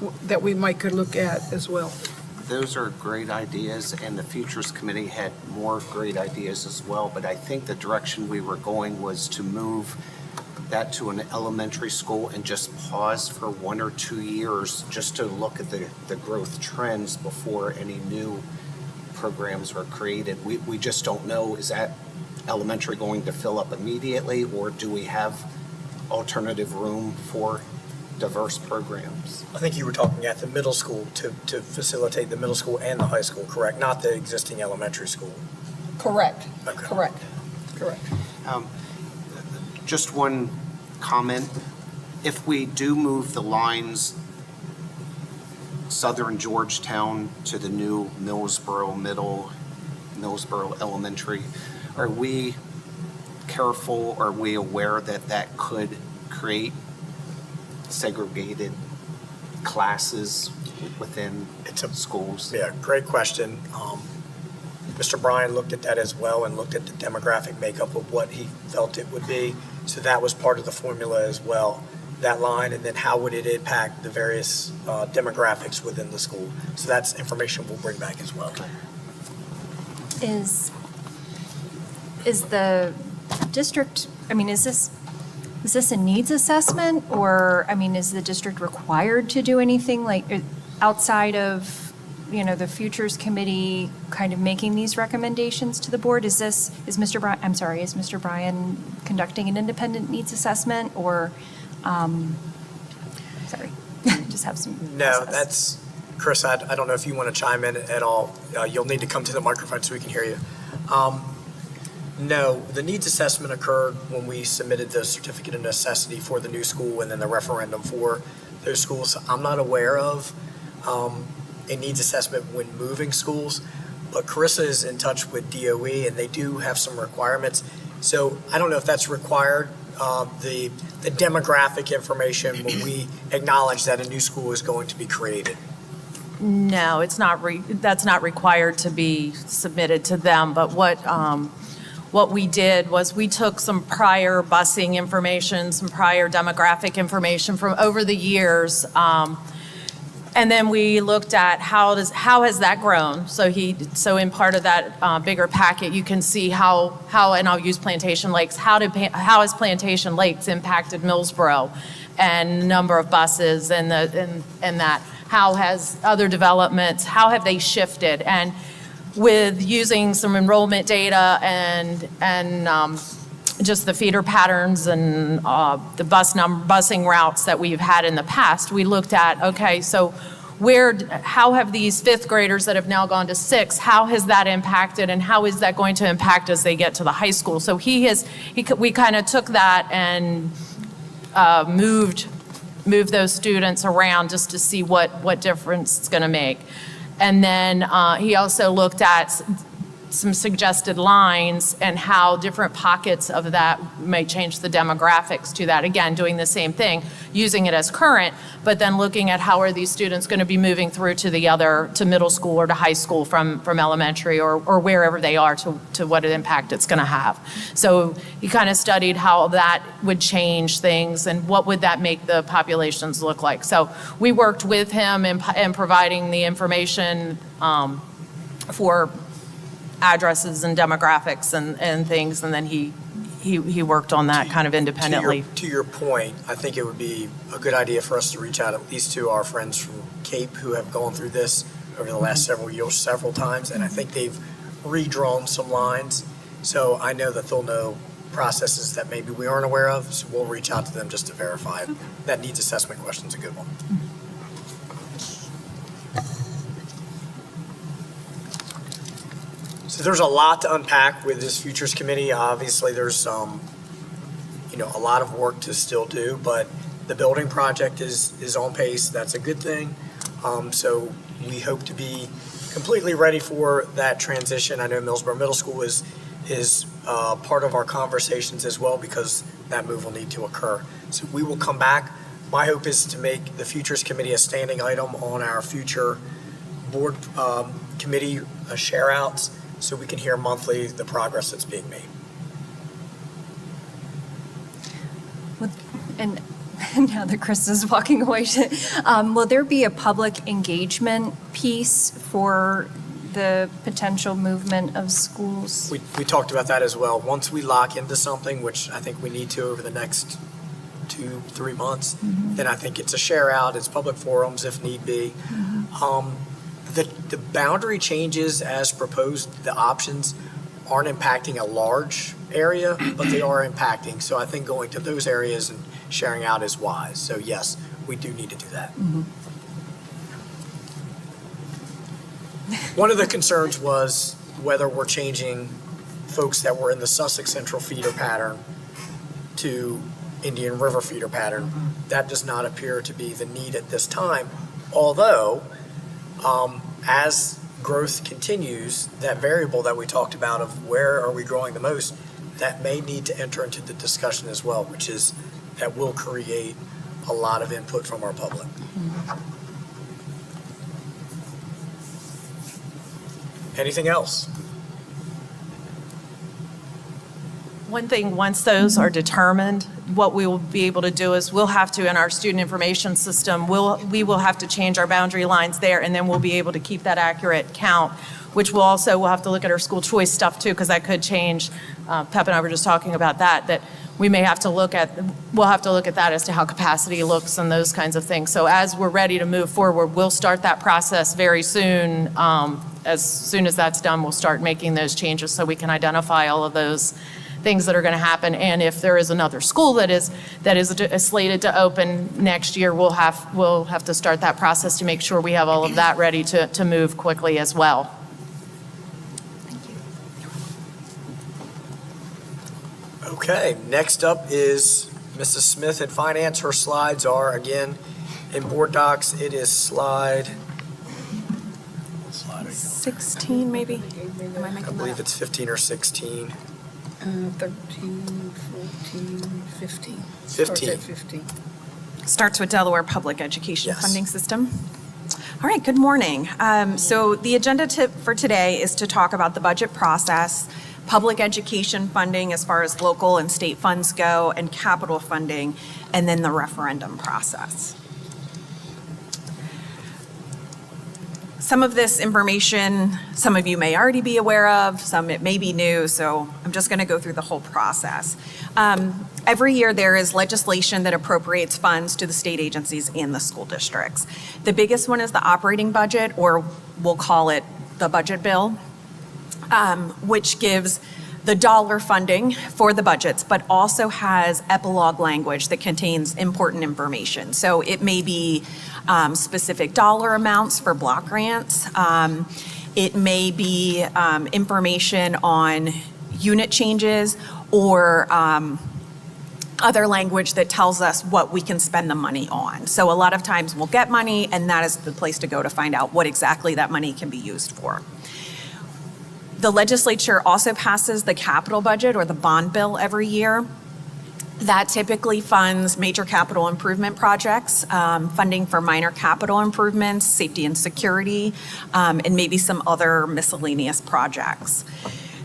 look at as well. Those are great ideas, and the Futures Committee had more great ideas as well, but I think the direction we were going was to move that to an elementary school and just pause for 1 or 2 years just to look at the growth trends before any new programs are created? We just don't know, is that elementary going to fill up immediately, or do we have alternative room for diverse programs? I think you were talking at the middle school to facilitate the middle school and the high school, correct? Not the existing elementary school. Correct, Okay. correct, correct. Just one comment. If we do move the lines southern Georgetown to the new Millsboro Middle, Millsboro Elementary, are we careful, are we aware that that could create segregated classes within schools? Yeah, great question. Mr. Bryan looked at that as well and looked at the demographic makeup of what he felt it would be. So that was part of the formula as well, that line, and then how would it impact the various demographics within the school. So that's information we'll bring back as well. Is the district, I mean, is this a needs assessment? Or, I mean, is the district required to do anything like outside of, the Futures Committee kind of making these recommendations to the board? Is Mr. Bryan conducting an independent needs assessment, or, sorry, just have some. No, process. that's, Chris, I don't know if you want to chime in at all. You'll need to come to the microphone so we can hear you. No, the needs assessment occurred when we submitted the certificate of necessity for the new school and then the referendum for those schools. I'm not aware of a needs assessment when moving schools, but Carissa is in touch with DOE and they do have some requirements. So I don't know if that's required, the demographic information when we acknowledge that a new school is going to be created. No, it's not, that's not required to be submitted to them, but what we did was we took some prior busing information, some prior demographic information from over the years, and then we looked at how has that grown? So in part of that bigger packet, you can see how, and I'll use Plantation Lakes, how has Plantation Lakes impacted Millsboro and number of buses and that, how has other developments, how have they shifted? And with using some enrollment data and just the feeder patterns and the busing routes that we've had in the past, we looked at, okay, so how have these fifth graders that have now gone to sixth, how has that impacted and how is that going to impact as they get to the high school? So we kind of took that and moved those students around just to see what difference it's going to make. And then he also looked at some suggested lines and how different pockets of that may change the demographics to that. Again, doing the same thing, using it as current, but then looking at how are these students going to be moving through to middle school or to high school from elementary or wherever they are to what impact it's going to have. So he kind of studied how that would change things and what would that make the populations look like. So we worked with him in providing the information for addresses and demographics and things, and then he worked on that kind of independently. To your point, I think it would be a good idea for us to reach out at least to our friends from Cape who have gone through this over the last several years, several times, and I think they've redrawn some lines. So I know that they'll know processes that maybe we aren't aware of, so we'll reach out to them just to verify. That needs assessment question is a good one. So there's a lot to unpack with this Futures Committee. Obviously, there's a lot of work to still do, but the building project is on pace. That's a good thing. So we hope to be completely ready for that transition. I know Millsboro Middle School is part of our conversations as well because that move will need to occur. So we will come back. My hope is to make the Futures Committee a standing item on our future board committee share outs, so we can hear monthly the progress that's being made. And now that Chris is walking away, will there be a public engagement piece for the potential movement of schools? We talked about that as well. Once we lock into something, which I think we need to over the next 2-3 months, then I think it's a share out, it's public forums if need be. The boundary changes as proposed, the options aren't impacting a large area, but they are impacting. So I think going to those areas and sharing out is wise. So yes, we do need to do that. One of the concerns was whether we're changing folks that were in the Sussex Central feeder pattern to Indian River feeder pattern. That does not appear to be the need at this time, although as growth continues, that variable that we talked about of where are we growing the most, that may need to enter into the discussion as well, which is that will create a lot of input from our public. Anything else? One thing, once those are determined, what we will be able to do is we'll have to, in our student information system, we will have to change our boundary lines there, and then we'll be able to keep that accurate count, which we'll have to look at our school choice stuff too, because that could change. Pep and I were just talking about that we may have to look at, we'll have to look at that as to how capacity looks and those kinds of things. So as we're ready to move forward, we'll start that process very soon. As soon as that's done, we'll start making those changes so we can identify all of those things that are going to happen. And if there is another school that is slated to open next year, we'll have to start that process to make sure we have all of that ready to move quickly as well. Okay, next up is Mrs. Smith in Finance. Her slides are, again, in board docs. It is slide 16 maybe? Am I I believe it's 15 or 16. 13, 14, 15. 15. 15. Starts with Delaware Public Education Yes. Funding System. All right, good morning. So the agenda for today is to talk about the budget process, public education funding as far as local and state funds go, and capital funding, and then the referendum process. Some of this information, some of you may already be aware of, some it may be new, so I'm just going to go through the whole process. Every year there is legislation that appropriates funds to the state agencies and the school districts. The biggest one is the operating budget, or we'll call it the budget bill, which gives the dollar funding for the budgets, but also has epilogue language that contains important information. So it may be specific dollar amounts for block grants. It may be information on unit changes or other language that tells us what we can spend the money on. So a lot of times we'll get money, and that is the place to go to find out what exactly that money can be used for. The legislature also passes the capital budget or the bond bill every year. That typically funds major capital improvement projects, funding for minor capital improvements, safety and security, and maybe some other miscellaneous projects.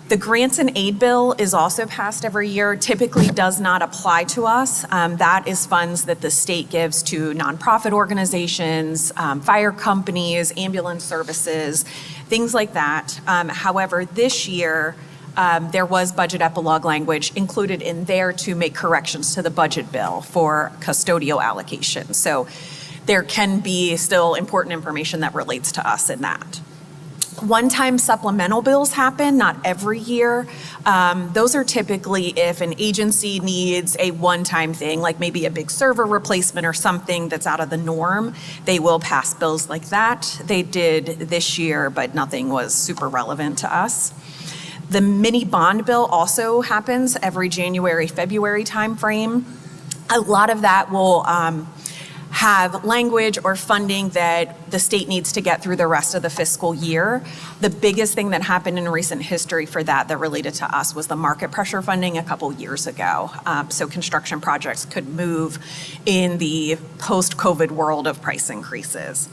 The grants and aid bill is also passed every year, typically does not apply to us. That is funds that the state gives to nonprofit organizations, fire companies, ambulance services, things like that. However, this year, there was budget epilogue language included in there to make corrections to the budget bill for custodial allocation. So there can be still important information that relates to us in that. One-time supplemental bills happen, not every year. Those are typically if an agency needs a one-time thing, like maybe a big server replacement or something that's out of the norm. They will pass bills like that. They did this year, but nothing was super relevant to us. The mini bond bill also happens every January, February timeframe. A lot of that will have language or funding that the state needs to get through the rest of the fiscal year. The biggest thing that happened in recent history for that related to us was the market pressure funding a couple years ago. So construction projects could move in the post-COVID world of price increases.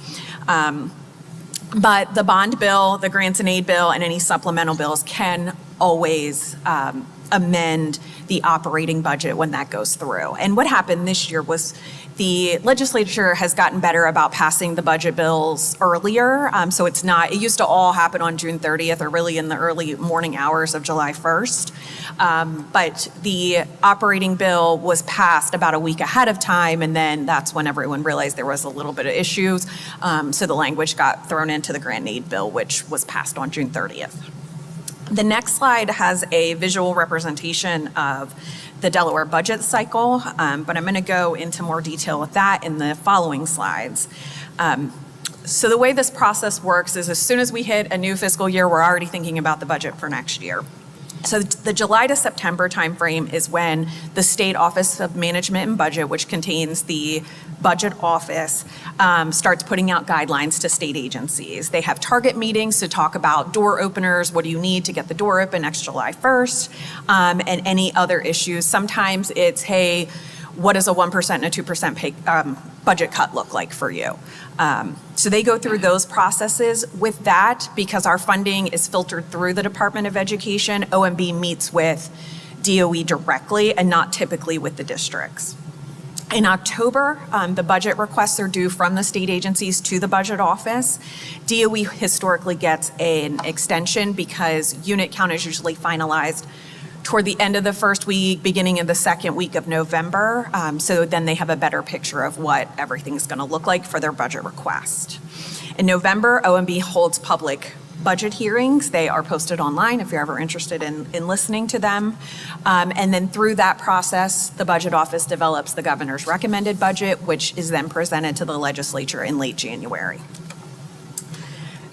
But the bond bill, the grants and aid bill, and any supplemental bills can always amend the operating budget when that goes through. And what happened this year was the legislature has gotten better about passing the budget bills earlier. So it used to all happen on June 30th or really in the early morning hours of July 1st. But the operating bill was passed about a week ahead of time, and then that's when everyone realized there was a little bit of issues. So the language got thrown into the grant aid bill, which was passed on June 30th. The next slide has a visual representation of the Delaware budget cycle, but I'm going to go into more detail with that in the following slides. So the way this process works is as soon as we hit a new fiscal year, we're already thinking about the budget for next year. So the July to September timeframe is when the State Office of Management and Budget, which contains the budget office, starts putting out guidelines to state agencies. They have target meetings to talk about door openers, what do you need to get the door open next July 1st, and any other issues. Sometimes it's, hey, what does a 1% and a 2% budget cut look like for you? So they go through those processes. With that, because our funding is filtered through the Department of Education, OMB meets with DOE directly and not typically with the districts. In October, the budget requests are due from the state agencies to the budget office. DOE historically gets an extension because unit count is usually finalized toward the end of the first week, beginning of the second week of November. So then they have a better picture of what everything's going to look like for their budget request. In November, OMB holds public budget hearings. They are posted online if you're ever interested in listening to them. And then through that process, the budget office develops the governor's recommended budget, which is then presented to the legislature in late January.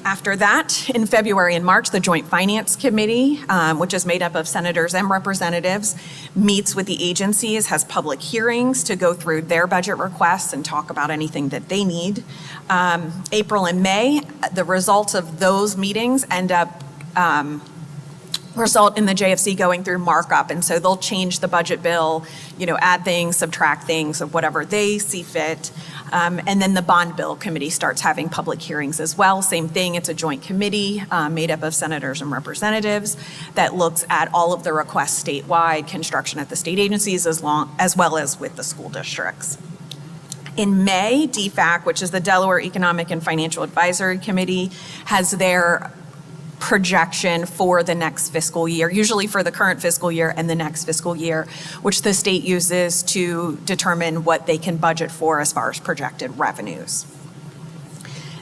After that, in February and March, the Joint Finance Committee, which is made up of senators and representatives, meets with the agencies, has public hearings to go through their budget requests and talk about anything that they need. April and May, the results of those meetings end up result in the JFC going through markup. And so they'll change the budget bill, add things, subtract things, of whatever they see fit. And then the bond bill committee starts having public hearings as well. Same thing, it's a joint committee made up of senators and representatives that looks at all of the requests statewide, construction at the state agencies, as well as with the school districts. In May, DFAC, which is the Delaware Economic and Financial Advisory Committee, has their projection for the next fiscal year, usually for the current fiscal year and the next fiscal year, which the state uses to determine what they can budget for as far as projected revenues.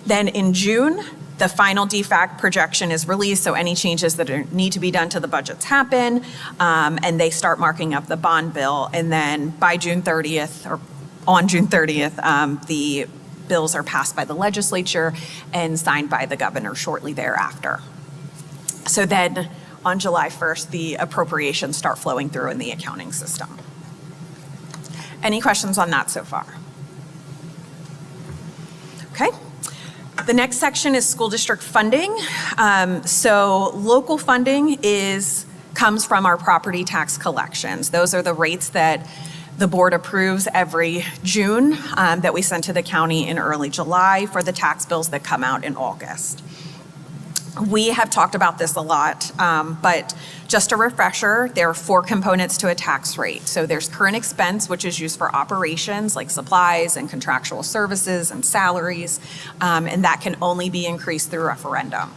Then in June, the final DFAC projection is released, so any changes that need to be done to the budgets happen, and they start marking up the bond bill. And then by June 30th, or on June 30th, the bills are passed by the legislature and signed by the governor shortly thereafter. So then on July 1st, the appropriations start flowing through in the accounting system. Any questions on that so far? Okay. The next section is school district funding. So local funding comes from our property tax collections. Those are the rates that the board approves every June that we send to the county in early July for the tax bills that come out in August. We have talked about this a lot, but just a refresher, there are 4 components to a tax rate. So there's current expense, which is used for operations like supplies and contractual services and salaries, and that can only be increased through referendum.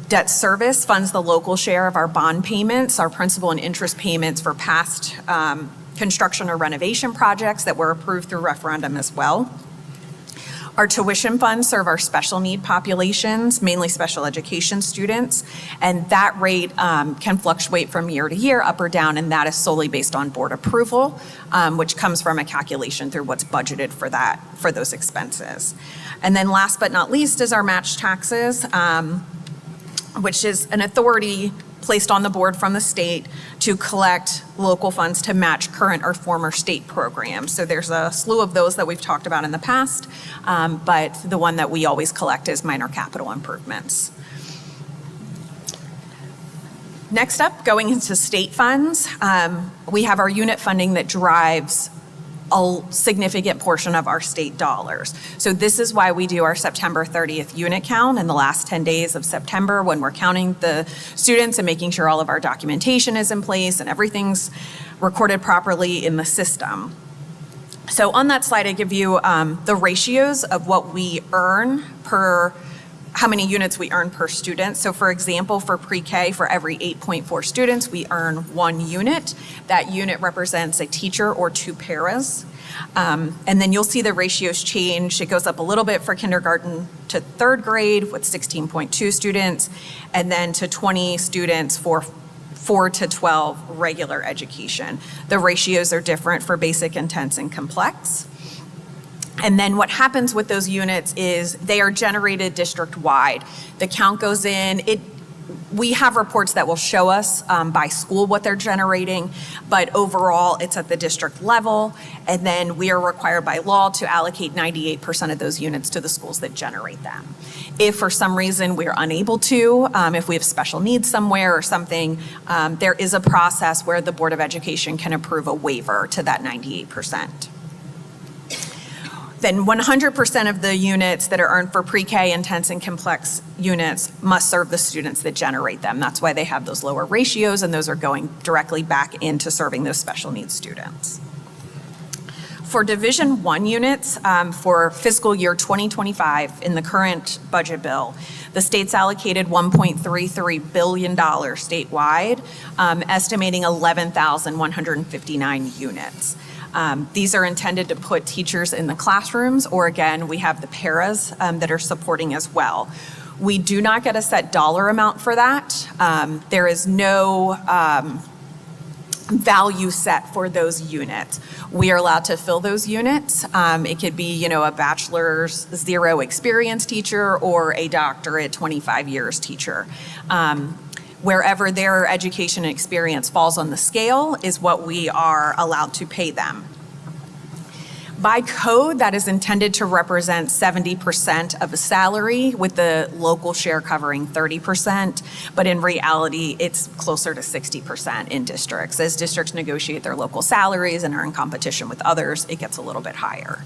Debt service funds the local share of our bond payments, our principal and interest payments for past construction or renovation projects that were approved through referendum as well. Our tuition funds serve our special need populations, mainly special education students, and that rate can fluctuate from year to year, up or down, and that is solely based on board approval, which comes from a calculation through what's budgeted for those expenses. And then last but not least is our match taxes, which is an authority placed on the board from the state to collect local funds to match current or former state programs. So there's a slew of those that we've talked about in the past, but the one that we always collect is minor capital improvements. Next up, going into state funds, we have our unit funding that drives a significant portion of our state dollars. So this is why we do our September 30th unit count in the last 10 days of September, when we're counting the students and making sure all of our documentation is in place and everything's recorded properly in the system. So on that slide, I give you the ratios of what we earn per, how many units we earn per student. So for example, for pre-K, for every 8.4 students, we earn 1 unit. That unit represents a teacher or 2 paras. And then you'll see the ratios change. It goes up a little bit for kindergarten to 3rd grade with 16.2 students, and then to 20 students for 4 to 12 regular education. The ratios are different for basic, intense, and complex. And then what happens with those units is they are generated district-wide. The count goes in. We have reports that will show us by school what they're generating, but overall it's at the district level. And then we are required by law to allocate 98% of those units to the schools that generate them. If for some reason we are unable to, if we have special needs somewhere or something, there is a process where the Board of Education can approve a waiver to that 98%. Then 100% of the units that are earned for pre-K, intense, and complex units must serve the students that generate them. That's why they have those lower ratios, and those are going directly back into serving those special needs students. For Division I units, for fiscal year 2025, in the current budget bill, the state's allocated $1.33 billion statewide, estimating 11,159 units. These are intended to put teachers in the classrooms, or again, we have the paras that are supporting as well. We do not get a set dollar amount for that. There is no value set for those units. We are allowed to fill those units. It could be, a bachelor's 0 experience teacher or a doctorate 25 years teacher. Wherever their education and experience falls on the scale is what we are allowed to pay them. By code, that is intended to represent 70% of a salary, with the local share covering 30%, but in reality, it's closer to 60% in districts. As districts negotiate their local salaries and are in competition with others, it gets a little bit higher.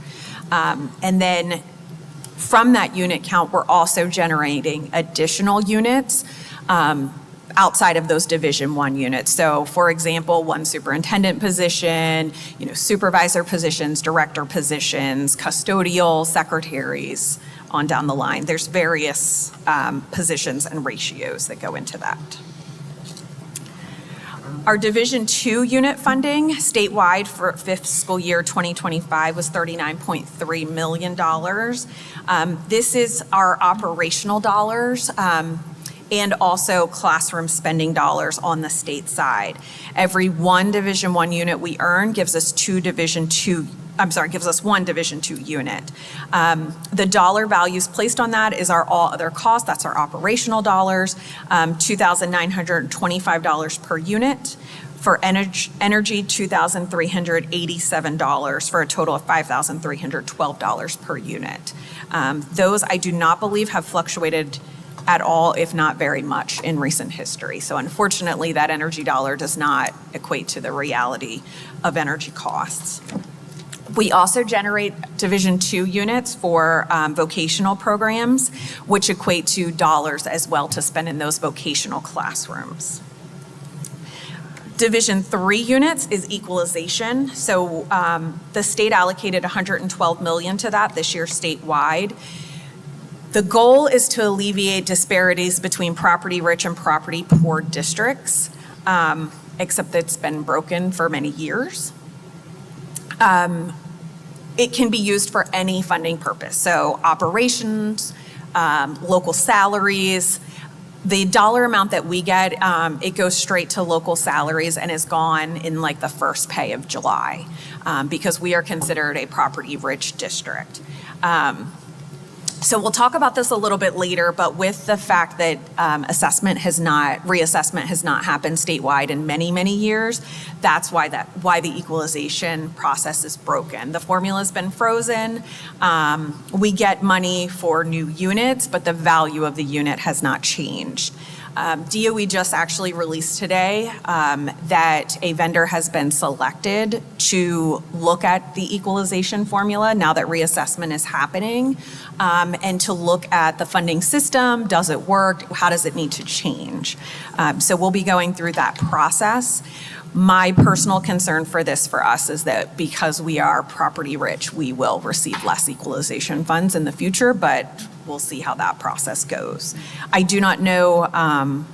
And then from that unit count, we're also generating additional units outside of those Division I units. So for example, 1 superintendent position, supervisor positions, director positions, custodial, secretaries, on down the line. There's various positions and ratios that go into that. Our Division II unit funding statewide for fiscal year 2025 was $39.3 million. This is our operational dollars, and also classroom spending dollars on the state side. Every 1 Division I unit we earn gives us 1 Division II unit. The dollar values placed on that is our all other costs. That's our operational dollars, $2,925 per unit. For energy, $2,387 for a total of $5,312 per unit. Those I do not believe have fluctuated at all, if not very much, in recent history. So unfortunately, that energy dollar does not equate to the reality of energy costs. We also generate Division II units for vocational programs, which equate to dollars as well to spend in those vocational classrooms. Division III units is equalization. So the state allocated $112 million to that this year statewide. The goal is to alleviate disparities between property-rich and property-poor districts, except that it's been broken for many years. It can be used for any funding purpose, so operations, local salaries. The dollar amount that we get, it goes straight to local salaries and is gone in like the first pay of July, because we are considered a property-rich district. So we'll talk about this a little bit later, but with the fact that reassessment has not happened statewide in many, many years, that's why the equalization process is broken. The formula's been frozen. We get money for new units, but the value of the unit has not changed. DOE just actually released today that a vendor has been selected to look at the equalization formula now that reassessment is happening, and to look at the funding system. Does it work? How does it need to change? So we'll be going through that process. My personal concern for this for us is that because we are property rich, we will receive less equalization funds in the future, but we'll see how that process goes. I do not know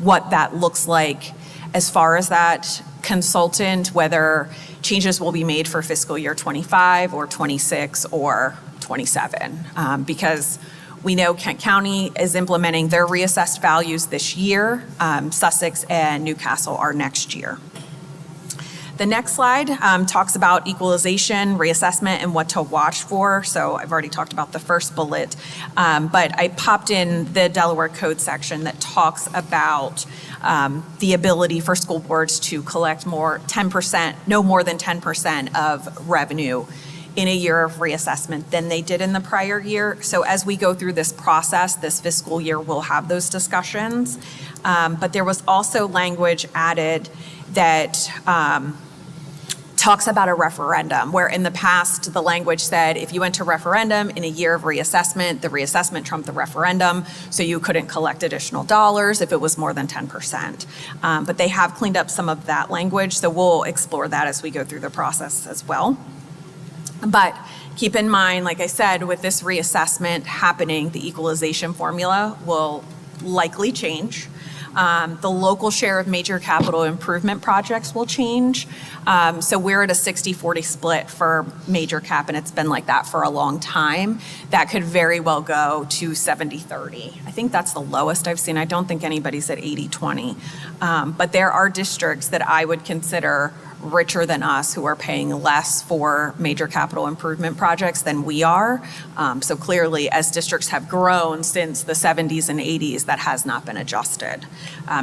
what that looks like as far as that consultant, whether changes will be made for fiscal year 25 or 26 or 27, because we know Kent County is implementing their reassessed values this year. Sussex and Newcastle are next year. The next slide talks about equalization, reassessment, and what to watch for. So I've already talked about the first bullet, but I popped in the Delaware Code section that talks about the ability for school boards to collect more 10%, no more than 10% of revenue in a year of reassessment than they did in the prior year. So as we go through this process, this fiscal year, we'll have those discussions. But there was also language added that talks about a referendum, where in the past, the language said if you went to referendum in a year of reassessment, the reassessment trumped the referendum, so you couldn't collect additional dollars if it was more than 10%. But they have cleaned up some of that language, so we'll explore that as we go through the process as well. But keep in mind, like I said, with this reassessment happening, the equalization formula will likely change. The local share of major capital improvement projects will change. So we're at a 60-40 split for major cap, and it's been like that for a long time. That could very well go to 70-30. I think that's the lowest I've seen. I don't think anybody's at 80-20. But there are districts that I would consider richer than us who are paying less for major capital improvement projects than we are. So clearly, as districts have grown since the 70s and 80s, that has not been adjusted.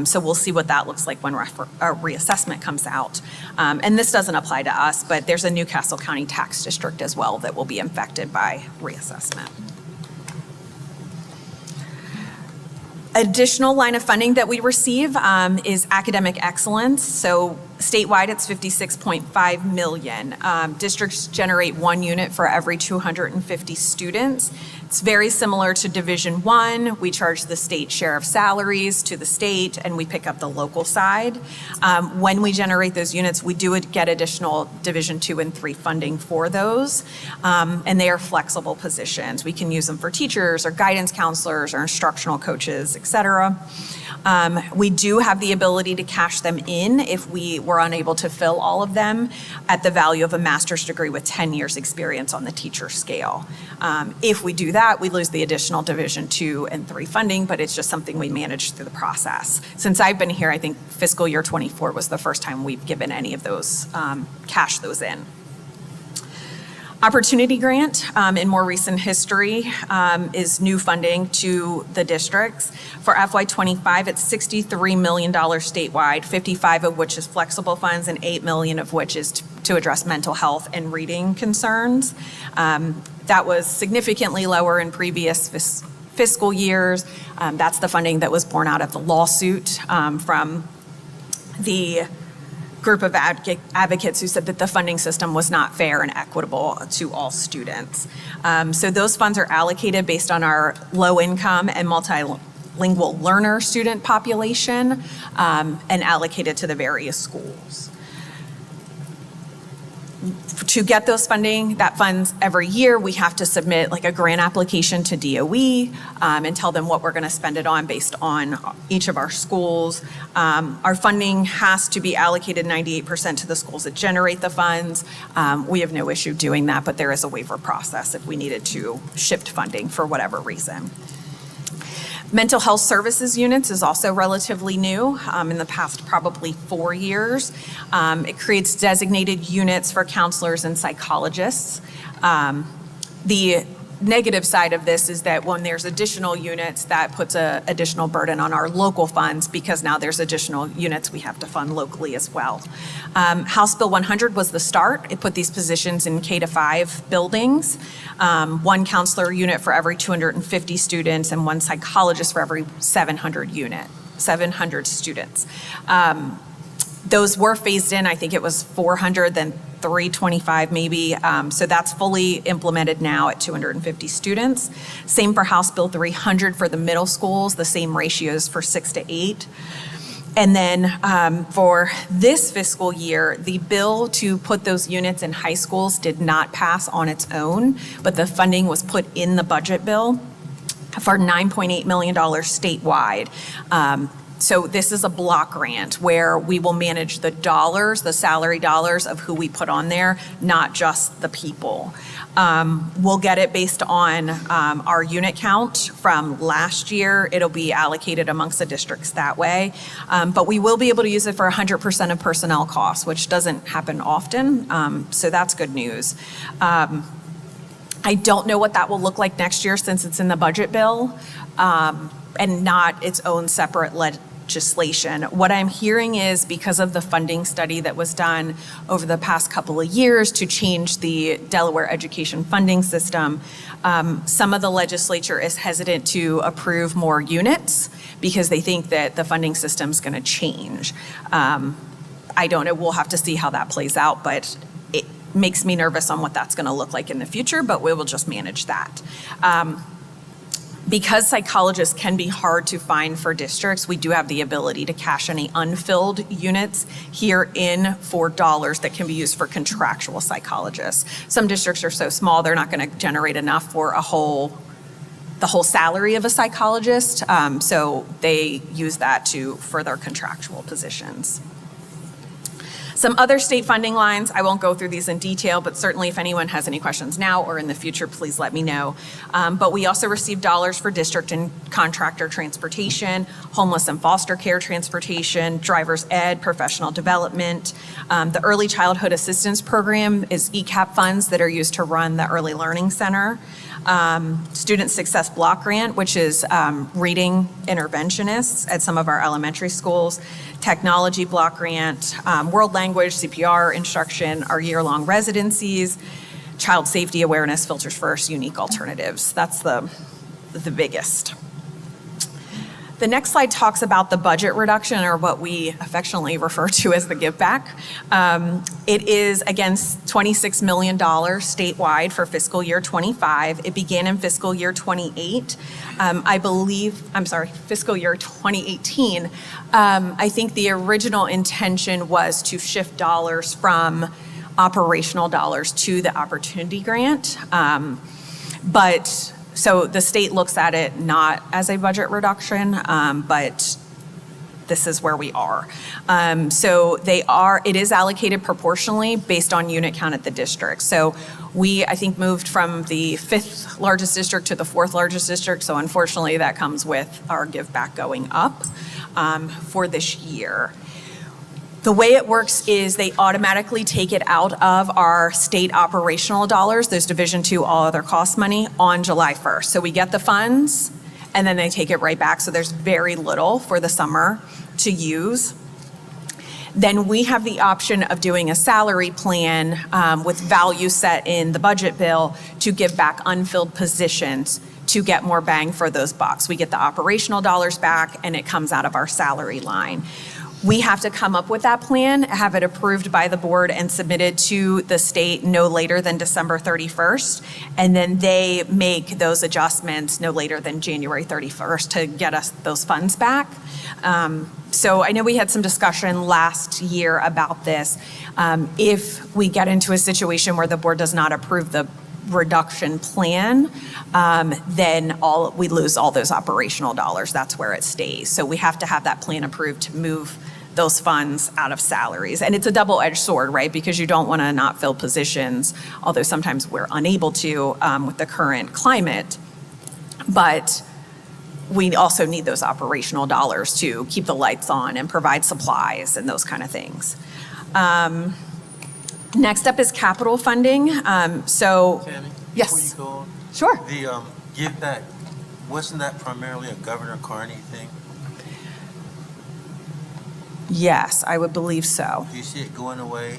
So we'll see what that looks like when reassessment comes out. And this doesn't apply to us, but there's a Newcastle County tax district as well that will be affected by reassessment. Additional line of funding that we receive is academic excellence. So statewide, it's $56.5 million. Districts generate 1 unit for every 250 students. It's very similar to Division I. We charge the state share of salaries to the state, and we pick up the local side. When we generate those units, we do get additional Division II and III funding for those, and they are flexible positions. We can use them for teachers or guidance counselors or instructional coaches, et cetera. We do have the ability to cash them in if we were unable to fill all of them at the value of a master's degree with 10 years experience on the teacher scale. If we do that, we lose the additional Division II and III funding, but it's just something we manage through the process. Since I've been here, I think fiscal year 24 was the first time we've given any of those, cash those in. Opportunity Grant in more recent history is new funding to the districts. For FY25, it's $63 million statewide, 55 of which is flexible funds and $8 million of which is to address mental health and reading concerns. That was significantly lower in previous fiscal years. That's the funding that was born out of the lawsuit from the group of advocates who said that the funding system was not fair and equitable to all students. So those funds are allocated based on our low income and multilingual learner student population and allocated to the various schools. To get those funding, that funds every year, we have to submit like a grant application to DOE and tell them what we're going to spend it on based on each of our schools. Our funding has to be allocated 98% to the schools that generate the funds. We have no issue doing that, but there is a waiver process if we needed to shift funding for whatever reason. Mental health services units is also relatively new, in the past probably 4 years. It creates designated units for counselors and psychologists. The negative side of this is that when there's additional units, that puts a additional burden on our local funds because now there's additional units we have to fund locally as well. House Bill 100 was the start. It put these positions in K-5 buildings, one counselor unit for every 250 students and one psychologist for every 700 students. Those were phased in, I think it was 400, then 325 maybe. So that's fully implemented now at 250 students. Same for House Bill 300 for the middle schools, the same ratios for 6 to 8. And then for this fiscal year, the bill to put those units in high schools did not pass on its own, but the funding was put in the budget bill for $9.8 million statewide. So this is a block grant where we will manage the dollars, the salary dollars of who we put on there, not just the people. We'll get it based on our unit count from last year. It'll be allocated amongst the districts that way. But we will be able to use it for 100% of personnel costs, which doesn't happen often. So that's good news. I don't know what that will look like next year since it's in the budget bill and not its own separate legislation. What I'm hearing is because of the funding study that was done over the past couple of years to change the Delaware education funding system, some of the legislature is hesitant to approve more units because they think that the funding system is going to change. I don't know. We'll have to see how that plays out, but it makes me nervous on what that's going to look like in the future, but we will just manage that. Because psychologists can be hard to find for districts, we do have the ability to cash any unfilled units here in for dollars that can be used for contractual psychologists. Some districts are so small, they're not going to generate enough for the whole salary of a psychologist. So they use that for their contractual positions. Some other state funding lines, I won't go through these in detail, but certainly if anyone has any questions now or in the future, please let me know. But we also receive dollars for district and contractor transportation, homeless and foster care transportation, driver's ed, professional development. The Early Childhood Assistance Program is ECAP funds that are used to run the Early Learning Center. Student Success Block Grant, which is reading interventionists at some of our elementary schools, Technology Block Grant, World Language, CPR instruction, our year-long residencies, Child Safety Awareness, Filters First, Unique Alternatives. That's the biggest. The next slide talks about the budget reduction, or what we affectionately refer to as the give back. It is, again, $26 million statewide for fiscal year 25. It began in fiscal year 28. Fiscal year 2018. I think the original intention was to shift dollars from operational dollars to the opportunity grant. So the state looks at it not as a budget reduction, but this is where we are. It is allocated proportionally based on unit count at the district. So we, I think, moved from the 5th largest district to the 4th largest district. So unfortunately, that comes with our give back going up for this year. The way it works is they automatically take it out of our state operational dollars, those Division II all other cost money, on July 1st. So we get the funds and then they take it right back. So there's very little for the summer to use. Then we have the option of doing a salary plan with value set in the budget bill to give back unfilled positions to get more bang for those bucks. We get the operational dollars back and it comes out of our salary line. We have to come up with that plan, have it approved by the board and submitted to the state no later than December 31st. And then they make those adjustments no later than January 31st to get us those funds back. So I know we had some discussion last year about this. If we get into a situation where the board does not approve the reduction plan, then we lose all those operational dollars. That's where it stays. So we have to have that plan approved to move those funds out of salaries. And it's a double-edged sword, right? Because you don't want to not fill positions, although sometimes we're unable to with the current climate. But we also need those operational dollars to keep the lights on and provide supplies and those kind of things. Next up is capital funding. Tammy? Before Yes. you go on, Sure. the give back, wasn't that primarily a Governor Carney thing? Yes, I would believe so. Do you see it going away?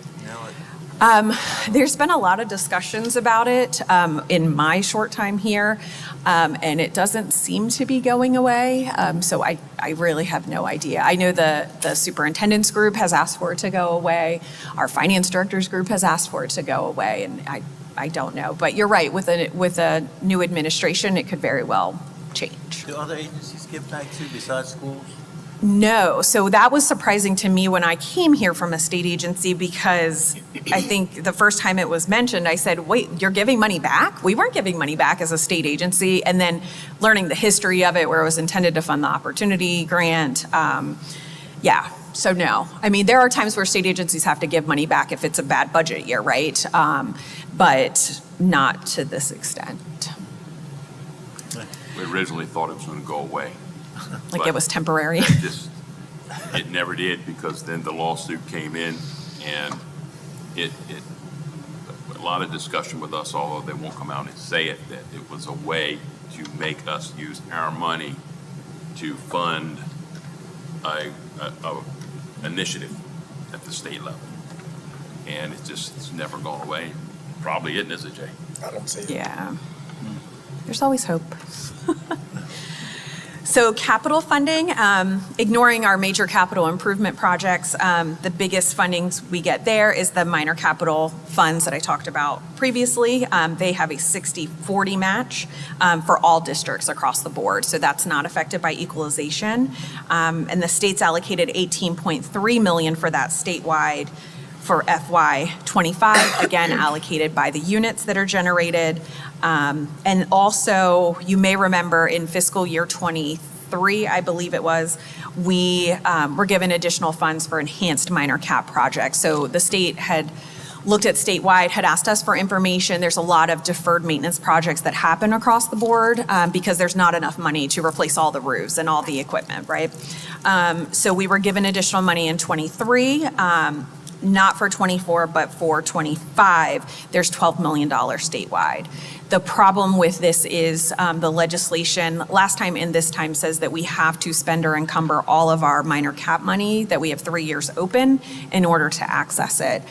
There's been a lot of discussions about it in my short time here, and it doesn't seem to be going away. So I really have no idea. I know the superintendent's group has asked for it to go away. Our finance director's group has asked for it to go away, and I don't know. But you're right, with a new administration, it could very well change. Do other agencies give back too besides schools? No, so that was surprising to me when I came here from a state agency, because I think the first time it was mentioned, I said, wait, you're giving money back? We weren't giving money back as a state agency. And then learning the history of it, where it was intended to fund the opportunity grant. Yeah, so no. I mean, there are times where state agencies have to give money back if it's a bad budget year, right? But not to this extent. We originally thought it was going to go away. Like But it was temporary. It never did, because then the lawsuit came in, and a lot of discussion with us, although they won't come out and say it, that it was a way to make us use our money to fund a initiative at the state level. And it's never gone away. Probably isn't, is it, Jay? I don't see it. Yeah. There's always hope. So capital funding, ignoring our major capital improvement projects, the biggest fundings we get there is the minor capital funds that I talked about previously. They have a 60-40 match for all districts across the board, so that's not affected by equalization. And the state's allocated $18.3 million for that statewide for FY '25, again allocated by the units that are generated. And also, you may remember in fiscal year '23, I believe it was, we were given additional funds for enhanced minor cap projects. So the state had looked at statewide, had asked us for information. There's a lot of deferred maintenance projects that happen across the board because there's not enough money to replace all the roofs and all the equipment, right? So we were given additional money in '23. Not for '24, but for '25, there's $12 million statewide. The problem with this is the legislation, last time and this time, says that we have to spend or encumber all of our minor cap money, that we have 3 years open in order to access it.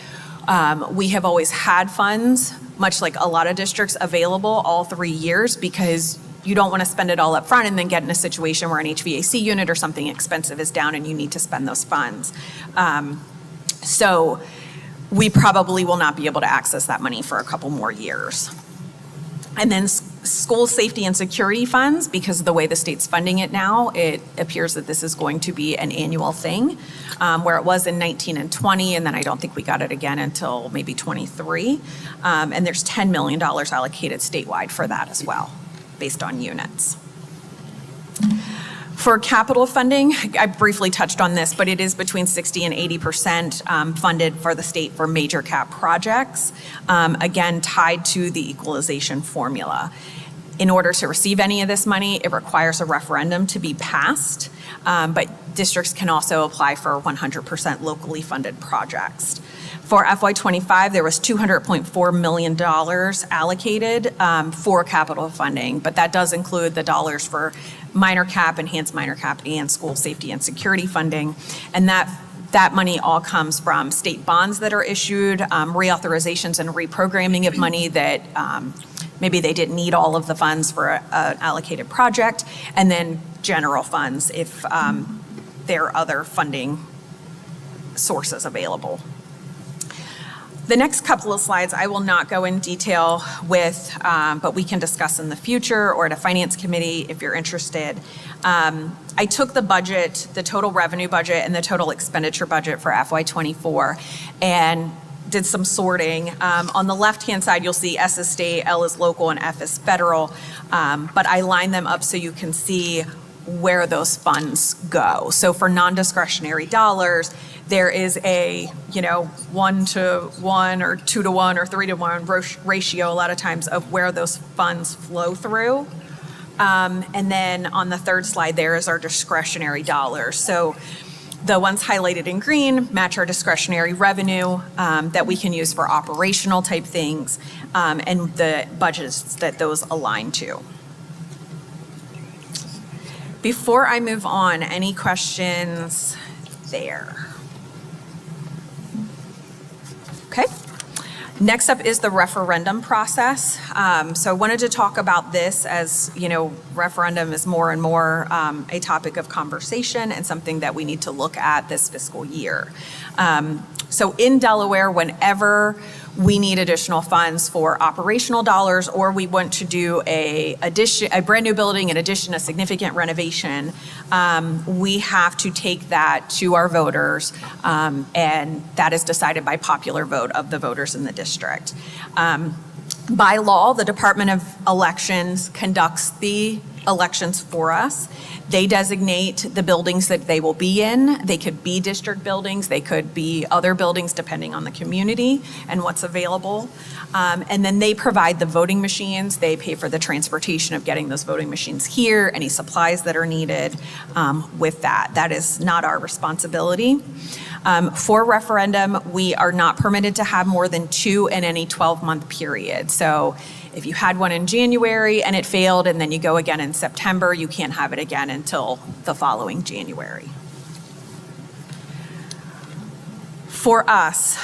We have always had funds, much like a lot of districts, available all 3 years, because you don't want to spend it all up front and then get in a situation where an HVAC unit or something expensive is down and you need to spend those funds. So we probably will not be able to access that money for a couple more years. And then school safety and security funds, because of the way the state's funding it now, it appears that this is going to be an annual thing, where it was in 19 and 20, and then I don't think we got it again until maybe 23. And there's $10 million allocated statewide for that as well, based on units. For capital funding, I briefly touched on this, but it is between 60 and 80% funded for the state for major cap projects, again, tied to the equalization formula. In order to receive any of this money, it requires a referendum to be passed, but districts can also apply for 100% locally funded projects. For FY25, there was $200.4 million allocated for capital funding, but that does include the dollars for minor cap, enhanced minor cap, and school safety and security funding. And that money all comes from state bonds that are issued, reauthorizations and reprogramming of money that maybe they didn't need all of the funds for an allocated project, and then general funds if there are other funding sources available. The next couple of slides I will not go in detail with, but we can discuss in the future or at a finance committee if you're interested. I took the budget, the total revenue budget and the total expenditure budget for FY24 and did some sorting. On the left-hand side, you'll see S is state, L is local, and F is federal, but I lined them up so you can see where those funds go. So for non-discretionary dollars, there is a, 1-to-1 or 2-to-1 or 3-to-1 ratio a lot of times of where those funds flow through. And then on the third slide there is our discretionary dollars. So The ones highlighted in green match our discretionary revenue that we can use for operational type things and the budgets that those align to. Before I move on, any questions there? Okay. Next up is the referendum process. So I wanted to talk about this as, you know, referendum is more and more a topic of conversation and something that we need to look at this fiscal year. So in Delaware, whenever we need additional funds for operational dollars, or we want to do a brand new building, in addition, a significant renovation, we have to take that to our voters, and that is decided by popular vote of the voters in the district. By law, the Department of Elections conducts the elections for us. They designate the buildings that they will be in. They could be district buildings, they could be other buildings depending on the community and what's available. And then they provide the voting machines. They pay for the transportation of getting those voting machines here, any supplies that are needed with that. That is not our responsibility. For referendum, we are not permitted to have more than 2 in any 12-month period. So if you had one in January and it failed, and then you go again in September, you can't have it again until the following January. For us,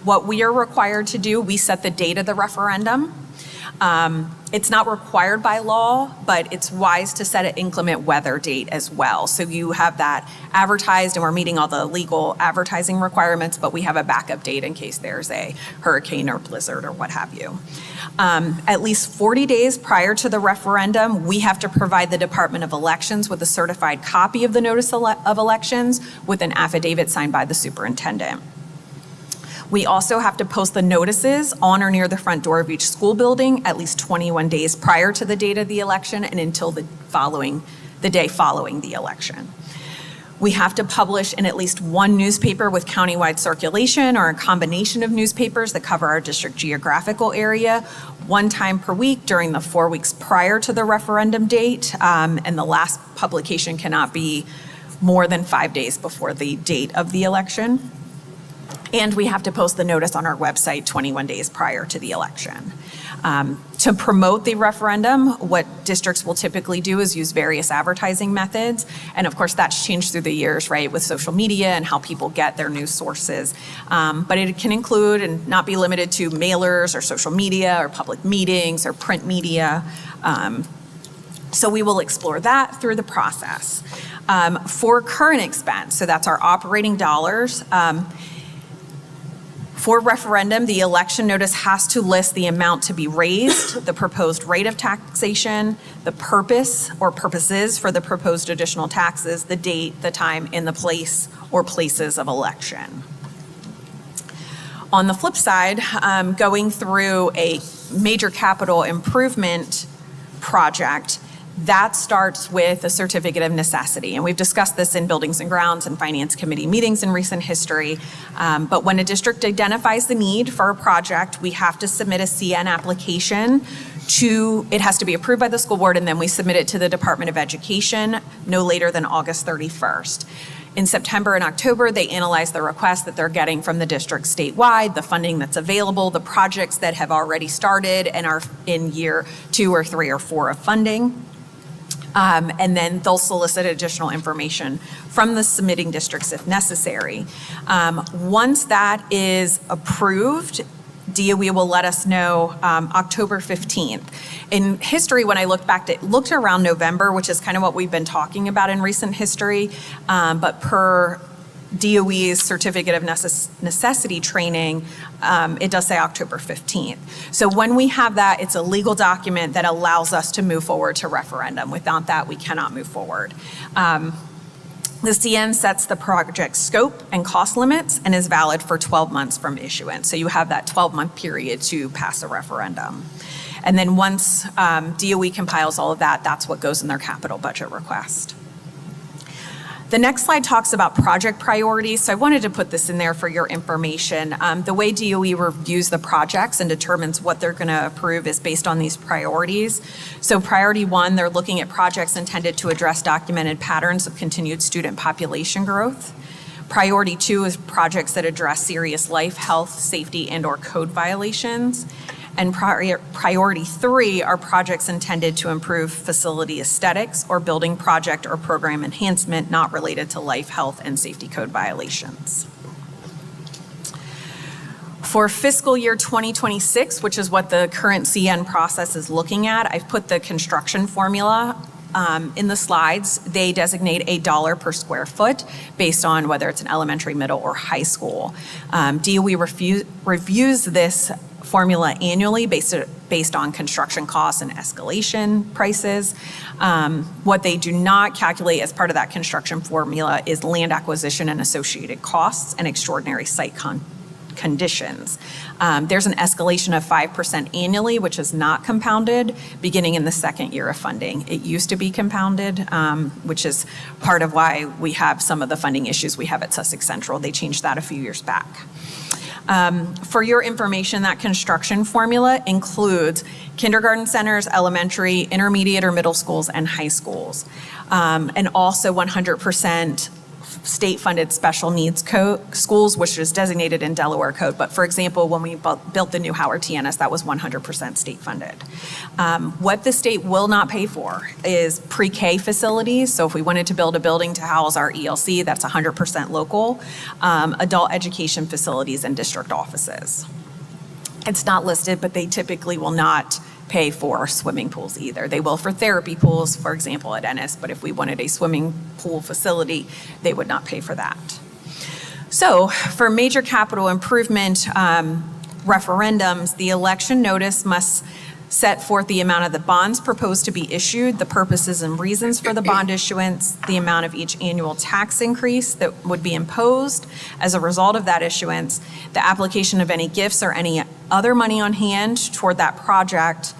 what we are required to do, we set the date of the referendum. It's not required by law, but it's wise to set an inclement weather date as well. So you have that advertised, and we're meeting all the legal advertising requirements, but we have a backup date in case there's a hurricane or blizzard or what have you. At least 40 days prior to the referendum, we have to provide the Department of Elections with a certified copy of the notice of elections with an affidavit signed by the superintendent. We also have to post the notices on or near the front door of each school building at least 21 days prior to the date of the election and until the day following the election. We have to publish in at least one newspaper with countywide circulation or a combination of newspapers that cover our district geographical area 1 time per week during the 4 weeks prior to the referendum date, and the last publication cannot be more than 5 days before the date of the election. And we have to post the notice on our website 21 days prior to the election. To promote the referendum, what districts will typically do is use various advertising methods. And of course, that's changed through the years, right, with social media and how people get their news sources. But it can include and not be limited to mailers or social media or public meetings or print media. So we will explore that through the process. For current expense, so that's our operating dollars, for referendum, the election notice has to list the amount to be raised, the proposed rate of taxation, the purpose or purposes for the proposed additional taxes, the date, the time, and the place or places of election. On the flip side, going through a major capital improvement project, that starts with a certificate of necessity. And we've discussed this in Buildings and Grounds and Finance Committee meetings in recent history. But when a district identifies the need for a project, we have to submit a CN application it has to be approved by the school board, and then we submit it to the Department of Education no later than August 31st. In September and October, they analyze the requests that they're getting from the district statewide, the funding that's available, the projects that have already started and are in year 2 or 3 or 4 of funding. And then they'll solicit additional information from the submitting districts if necessary. Once that is approved, DOE will let us know October 15th. In history, when I looked back, it looked around November, which is kind of what we've been talking about in recent history. But per DOE's certificate of necessity training, it does say October 15th. So when we have that, it's a legal document that allows us to move forward to referendum. Without that, we cannot move forward. The CN sets the project scope and cost limits and is valid for 12 months from issuance. So you have that 12-month period to pass a referendum. And then once DOE compiles all of that, that's what goes in their capital budget request. The next slide talks about project priorities, so I wanted to put this in there for your information. The way DOE reviews the projects and determines what they're going to approve is based on these priorities. So priority 1, they're looking at projects intended to address documented patterns of continued student population growth. Priority 2 is projects that address serious life, health, safety, and/or code violations. And priority 3 are projects intended to improve facility aesthetics or building project or program enhancement not related to life, health, and safety code violations. For fiscal year 2026, which is what the current CN process is looking at, I've put the construction formula in the slides. They designate $1 per square foot based on whether it's an elementary, middle, or high school. DOE reviews this formula annually based on construction costs and escalation prices. What they do not calculate as part of that construction formula is land acquisition and associated costs and extraordinary site conditions. There's an escalation of 5% annually, which is not compounded, beginning in the second year of funding. It used to be compounded, which is part of why we have some of the funding issues we have at Sussex Central. They changed that a few years back. For your information, that construction formula includes kindergarten centers, elementary, intermediate or middle schools, and high schools. And also 100% state-funded special needs schools, which is designated in Delaware code. But for example, when we built the new Howard TNS, that was 100% state-funded. What the state will not pay for is pre-K facilities. So if we wanted to build a building to house our ELC, that's 100% local. Adult education facilities and district offices. It's not listed, but they typically will not pay for swimming pools either. They will for therapy pools, for example, at Ennis, but if we wanted a swimming pool facility, they would not pay for that. So for major capital improvement referendums, the election notice must set forth the amount of the bonds proposed to be issued, the purposes and reasons for the bond issuance, the amount of each annual tax increase that would be imposed as a result of that issuance, the application of any gifts or any other money on hand toward that project,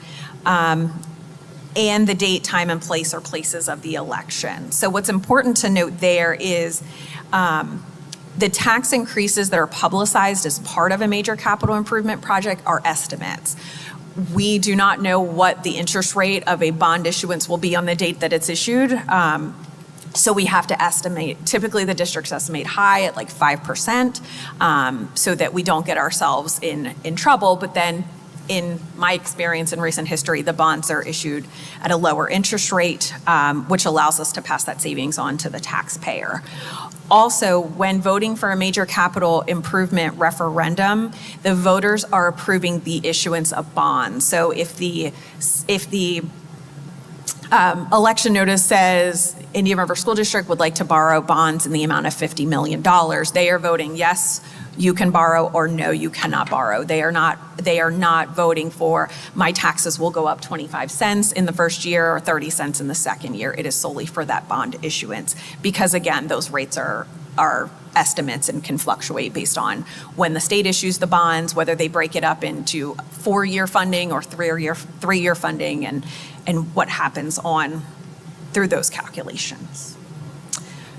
and the date, time, and place or places of the election. So what's important to note there is the tax increases that are publicized as part of a major capital improvement project are estimates. We do not know what the interest rate of a bond issuance will be on the date that it's issued. So we have to estimate, typically the districts estimate high at like 5%, so that we don't get ourselves in trouble. But then in my experience in recent history, the bonds are issued at a lower interest rate, which allows us to pass that savings on to the taxpayer. Also, when voting for a major capital improvement referendum, the voters are approving the issuance of bonds. So if the election notice says Indian River School District would like to borrow bonds in the amount of $50 million, they are voting yes, you can borrow, or no, you cannot borrow. They are not voting for my taxes will go up 25 cents in the first year or 30 cents in the second year. It is solely for that bond issuance because, again, those rates are estimates and can fluctuate based on when the state issues the bonds, whether they break it up into 4-year funding or 3-year funding, and what happens on through those calculations.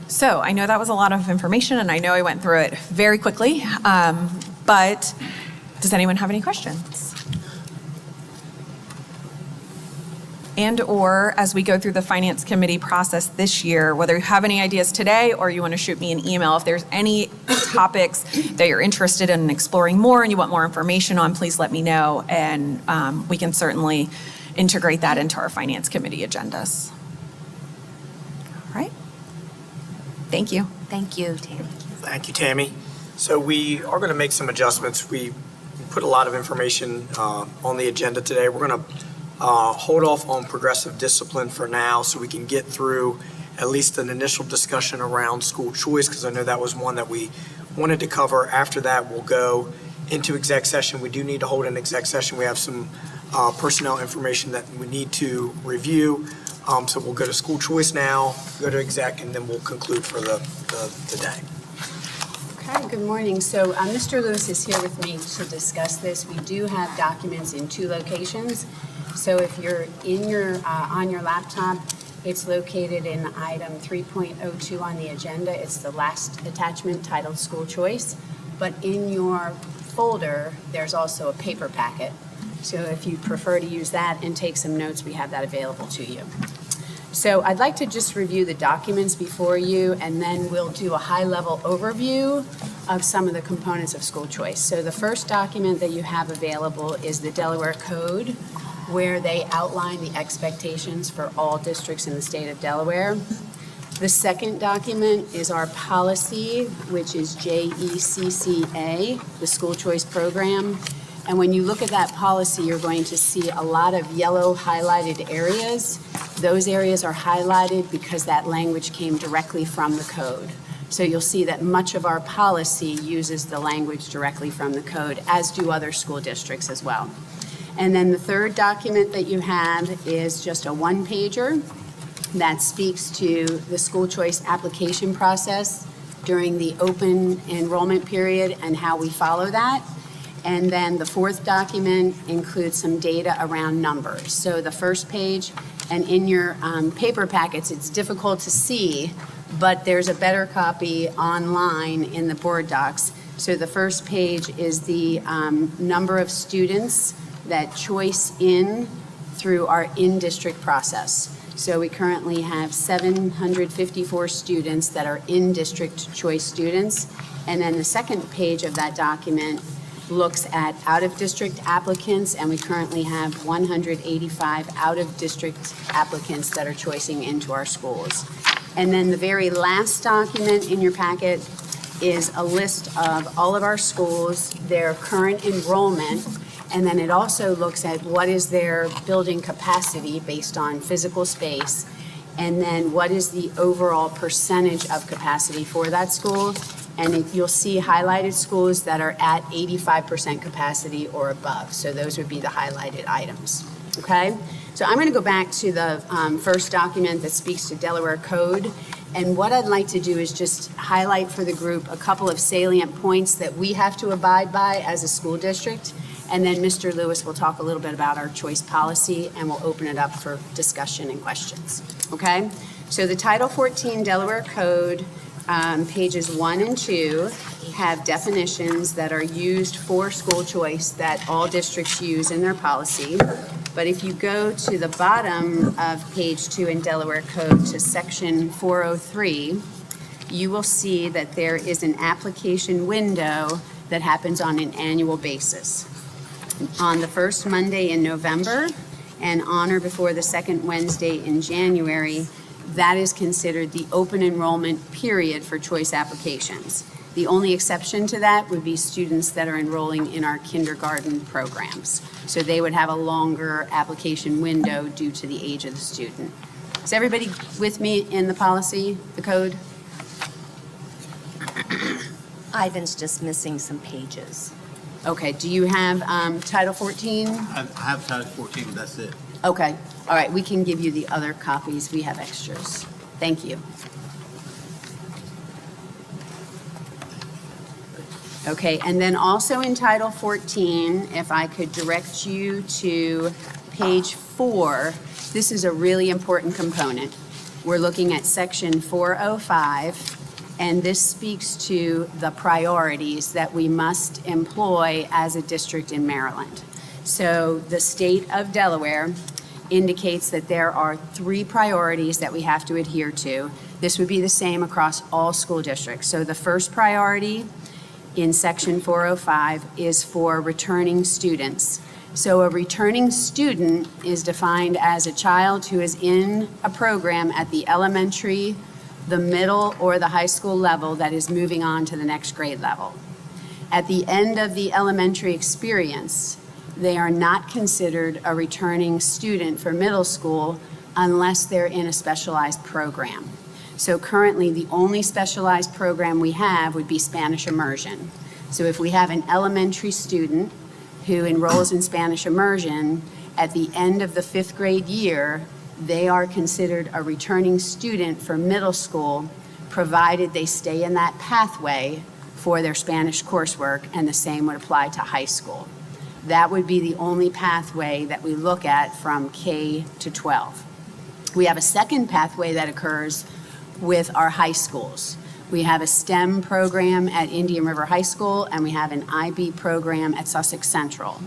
So I know that was a lot of information, and I know I went through it very quickly, but does anyone have any questions? And/or as we go through the Finance Committee process this year, whether you have any ideas today or you want to shoot me an email, if there's any topics that you're interested in exploring more and you want more information on, please let me know, and we can certainly integrate that into our Finance Committee agendas. All right. Thank you. Thank you, Tammy. Thank you, Tammy. So we are going to make some adjustments. We put a lot of information on the agenda today. We're going to hold off on progressive discipline for now so we can get through at least an initial discussion around school choice, because I know that was one that we wanted to cover. After that, we'll go into exec session. We do need to hold an exec session. We have some personnel information that we need to review. So we'll go to school choice now, go to exec, and then we'll conclude for the day. Okay, good morning. So Mr. Lewis is here with me to discuss this. We do have documents in 2 locations. So if you're in your on your laptop, It's located in item 3.02 on the agenda. It's the last attachment titled School Choice. But in your folder, there's also a paper packet. So if you prefer to use that and take some notes, we have that available to you. So I'd like to just review the documents before you, and then we'll do a high-level overview of some of the components of school choice. So the first document that you have available is the Delaware Code, where they outline the expectations for all districts in the state of Delaware. The second document is our policy, which is JECCA, the school choice program. And when you look at that policy, you're going to see a lot of yellow highlighted areas. Those areas are highlighted because that language came directly from the code. So you'll see that much of our policy uses the language directly from the code, as do other school districts as well. And then the third document that you have is just a one-pager that speaks to the school choice application process during the open enrollment period and how we follow that. And then the fourth document includes some data around numbers. So the first page, and in your paper packets, it's difficult to see, but there's a better copy online in the board docs. So the first page is the number of students that choice in through our in-district process. So we currently have 754 students that are in-district choice students. And then the second page of that document looks at out-of-district applicants, and we currently have 185 out-of-district applicants that are choicing into our schools. And then the very last document in your packet is a list of all of our schools, their current enrollment, and then it also looks at what is their building capacity based on physical space, and then what is the overall percentage of capacity for that school. And you'll see highlighted schools that are at 85% capacity or above. So those would be the highlighted items, okay? So I'm going to go back to the first document that speaks to Delaware Code. And what I'd like to do is just highlight for the group a couple of salient points that we have to abide by as a school district. And then Mr. Lewis will talk a little bit about our choice policy, and we'll open it up for discussion and questions, okay? So the Title 14 Delaware Code, pages 1 and 2 have definitions that are used for school choice that all districts use in their policy. But if you go to the bottom of page 2 in Delaware Code to section 403, you will see that there is an application window that happens on an annual basis. On the first Monday in November and on or before the second Wednesday in January, that is considered the open enrollment period for choice applications. The only exception to that would be students that are enrolling in our kindergarten programs. So they would have a longer application window due to the age of the student. Is everybody with me in the policy, the code? Ivan's just missing some pages. Okay, do you have Title 14? I have Title 14, but that's it. Okay, all right, we can give you the other copies. We have extras. Thank you. Okay, and then also in Title 14, if I could direct you to page 4, this is a really important component. We're looking at section 405, and this speaks to the priorities that we must employ as a district in Maryland. So the state of Delaware indicates that there are 3 priorities that we have to adhere to. This would be the same across all school districts. So the first priority in section 405 is for returning students. So a returning student is defined as a child who is in a program at the elementary, the middle, or the high school level that is moving on to the next grade level. At the end of the elementary experience, they are not considered a returning student for middle school unless they're in a specialized program. So currently, the only specialized program we have would be Spanish immersion. So if we have an elementary student who enrolls in Spanish immersion, at the end of the 5th grade year, they are considered a returning student for middle school, provided they stay in that pathway for their Spanish coursework, and the same would apply to high school. That would be the only pathway that we look at from K to 12. We have a second pathway that occurs with our high schools. We have a STEM program at Indian River High School, and we have an IB program at Sussex Central.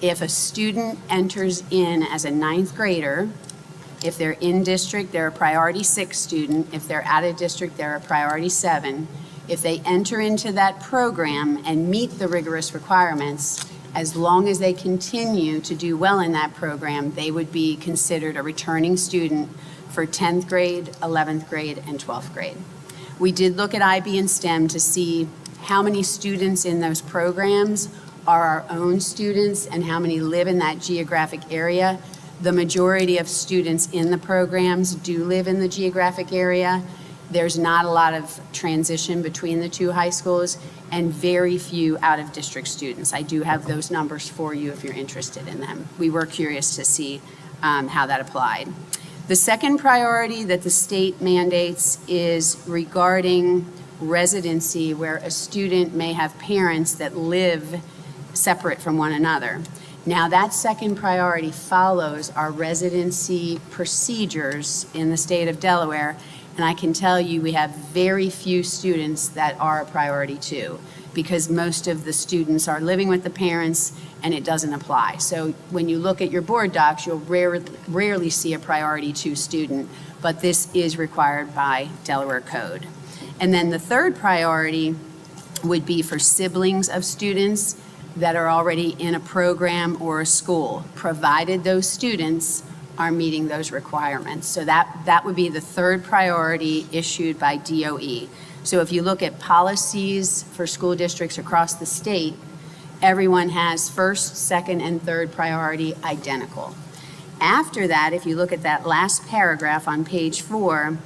If a student enters in as a ninth grader, if they're in district, they're a priority 6 student. If they're out of district, they're a priority 7. If they enter into that program and meet the rigorous requirements, as long as they continue to do well in that program, they would be considered a returning student for 10th grade, 11th grade, and 12th grade. We did look at IB and STEM to see how many students in those programs are our own students and how many live in that geographic area. The majority of students in the programs do live in the geographic area. There's not a lot of transition between the two high schools and very few out-of-district students. I do have those numbers for you if you're interested in them. We were curious to see how that applied. The second priority that the state mandates is regarding residency, where a student may have parents that live separate from one another. Now, that second priority follows our residency procedures in the state of Delaware, and I can tell you we have very few students that are a priority 2, because most of the students are living with the parents and it doesn't apply. So when you look at your board docs, you'll rarely see a priority 2 student, but this is required by Delaware code. And then the third priority would be for siblings of students that are already in a program or a school, provided those students are meeting those requirements. So that would be the third priority issued by DOE. So if you look at policies for school districts across the state, everyone has first, second, and third priority identical. After that, if you look at that last paragraph on page 4,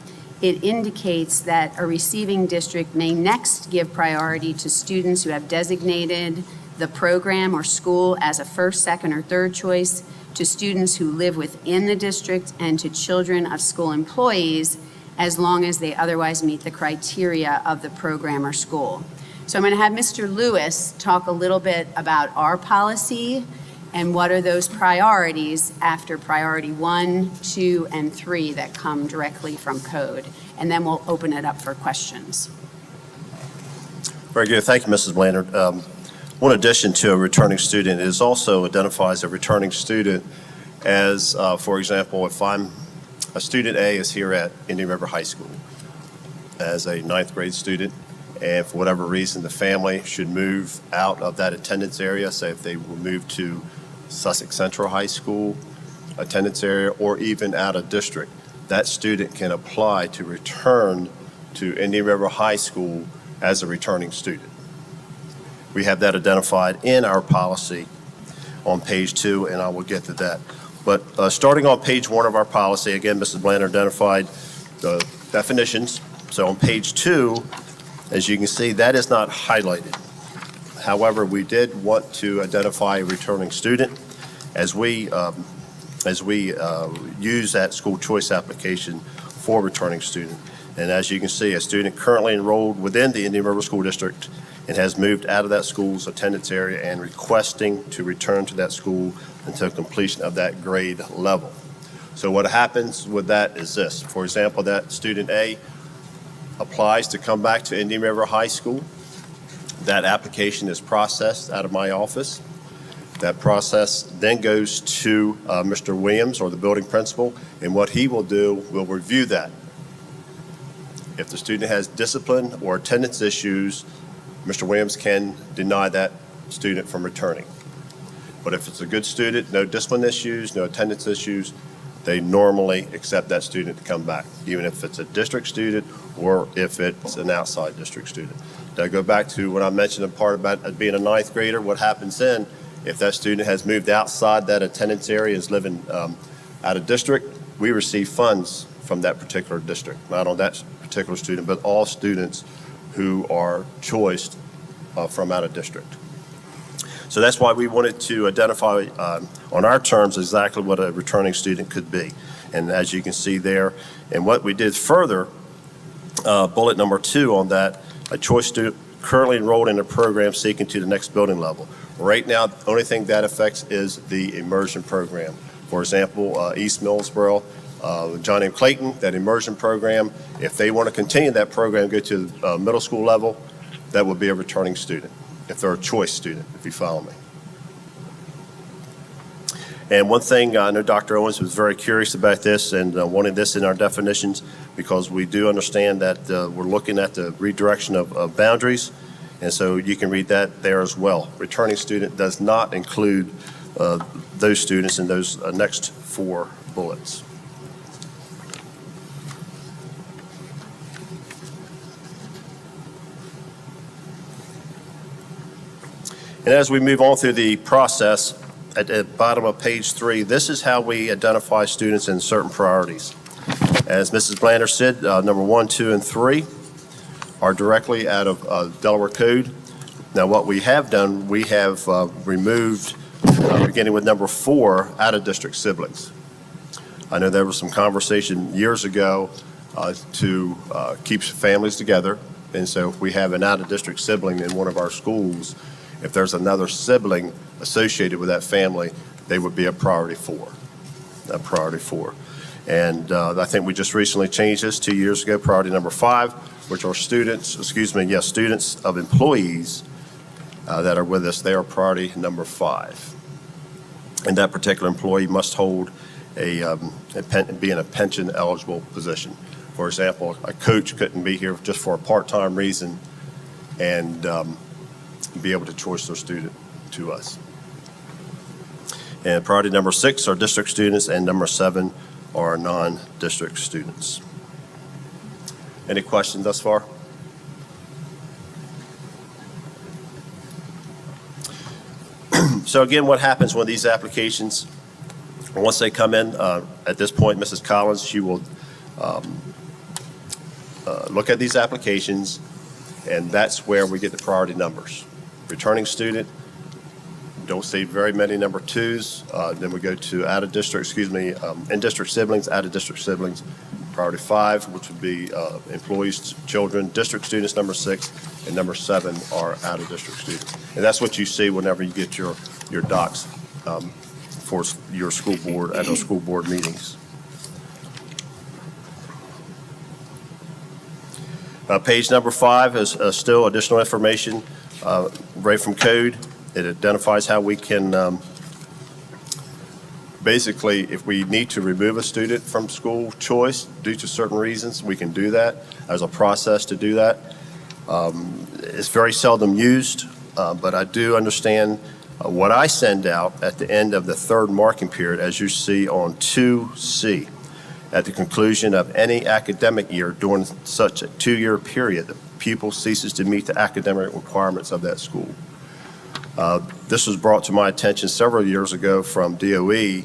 it indicates that a receiving district may next give priority to students who have designated the program or school as a first, second, or third choice, to students who live within the district, and to children of school employees, as long as they otherwise meet the criteria of the program or school. So I'm going to have Mr. Lewis talk a little bit about our policy and what are those priorities after priority 1, 2, and 3 that come directly from code. And then we'll open it up for questions. Very good. Thank you, Mrs. Blandard. One addition to a returning student is also identifies a returning student as, for example, if I'm a student A is here at Indian River High School as a ninth grade student, and for whatever reason the family should move out of that attendance area, say if they will move to Sussex Central High School attendance area or even out of district, that student can apply to return to Indian River High School as a returning student. We have that identified in our policy on page 2, and I will get to that. But starting on page 1 of our policy, again, Mrs. Blandard identified the definitions. So on page 2, as you can see, that is not highlighted. However, we did want to identify a returning student as we use that school choice application for returning student. And as you can see, a student currently enrolled within the Indian River School District and has moved out of that school's attendance area and requesting to return to that school until completion of that grade level. So what happens with that is this. For example, that student A applies to come back to Indian River High School. That application is processed out of my office. That process then goes to Mr. Williams, or the building principal, and what he will do, will review that. If the student has discipline or attendance issues, Mr. Williams can deny that student from returning. But if it's a good student, no discipline issues, no attendance issues, they normally accept that student to come back, even if it's a district student or if it's an outside district student. Now, go back to what I mentioned in part about being a ninth grader. What happens then, if that student has moved outside that attendance area, is living out of district, we receive funds from that particular district, not on that particular student, but all students who are choiced from out of district. So that's why we wanted to identify on our terms exactly what a returning student could be. And as you can see there, and what we did further, bullet number 2 on that, a choice student currently enrolled in a program seeking to the next building level. Right now, the only thing that affects is the immersion program. For example, East Millsboro, John M. Clayton, that immersion program. If they want to continue that program, go to middle school level, that would be a returning student, if they're a choice student, if you follow me. And one thing, I know Dr. Owens was very curious about this and wanted this in our definitions, because we do understand that we're looking at the redirection of boundaries, and so you can read that there as well. Returning student does not include those students in those next 4 bullets. And as we move on through the process, at the bottom of page 3, this is how we identify students in certain priorities. As Mrs. Blander said, number 1, 2, and 3 are directly out of Delaware Code. Now, what we have done, we have removed, beginning with number 4, out-of-district siblings. I know there was some conversation years ago to keep families together, and so if we have an out-of-district sibling in one of our schools, if there's another sibling associated with that family, they would be a priority 4. And I think we just recently changed this 2 years ago, priority number 5, which are students of employees that are with us. They are priority number 5. And that particular employee must hold be in a pension eligible position. For example, a coach couldn't be here just for a part-time reason and be able to choice their student to us. And priority number 6 are district students, and number 7 are non-district students. Any questions thus far? So again, what happens when these applications, once they come in, at this point, Mrs. Collins, she will look at these applications, and that's where we get the priority numbers. Returning student, don't see very many number 2s. Then we go to in-district siblings, out-of-district siblings, priority 5, which would be employees' children. District students, number 6, and number 7 are out-of-district students. And that's what you see whenever you get your docs for your school board at those school board meetings. Page number 5 is still additional information right from code. It identifies how we can, basically, if we need to remove a student from school choice due to certain reasons, we can do that. There's a process to do that. It's very seldom used, but I do understand what I send out at the end of the 3rd marking period, as you see on 2C. At the conclusion of any academic year during such a 2-year period, the pupil ceases to meet the academic requirements of that school. This was brought to my attention several years ago from DOE,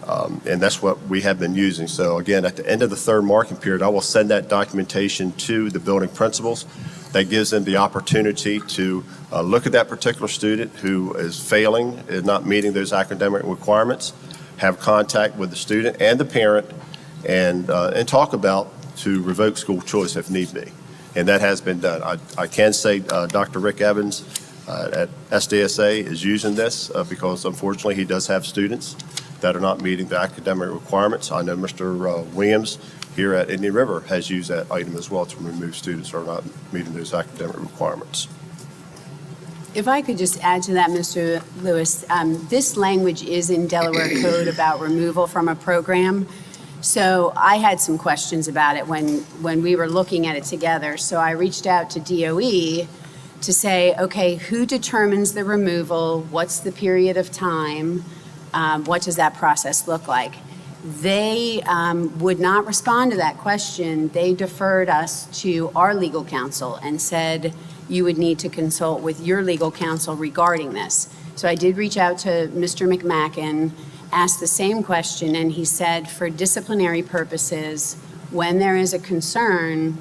and that's what we have been using. So again, at the end of the 3rd marking period, I will send that documentation to the building principals. That gives them the opportunity to look at that particular student who is failing, is not meeting those academic requirements, have contact with the student and the parent, and talk about to revoke school choice if need be. And that has been done. I can say Dr. Rick Evans at SDSA is using this because unfortunately he does have students that are not meeting the academic requirements. I know Mr. Williams here at Indian River has used that item as well to remove students who are not meeting those academic requirements. If I could just add to that, Mr. Lewis, this language is in Delaware Code about removal from a program. So I had some questions about it when we were looking at it together. So I reached out to DOE to say, okay, who determines the removal? What's the period of time? What does that process look like? They would not respond to that question. They deferred us to our legal counsel and said, you would need to consult with your legal counsel regarding this. So I did reach out to Mr. McMacken, asked the same question, and he said for disciplinary purposes, when there is a concern,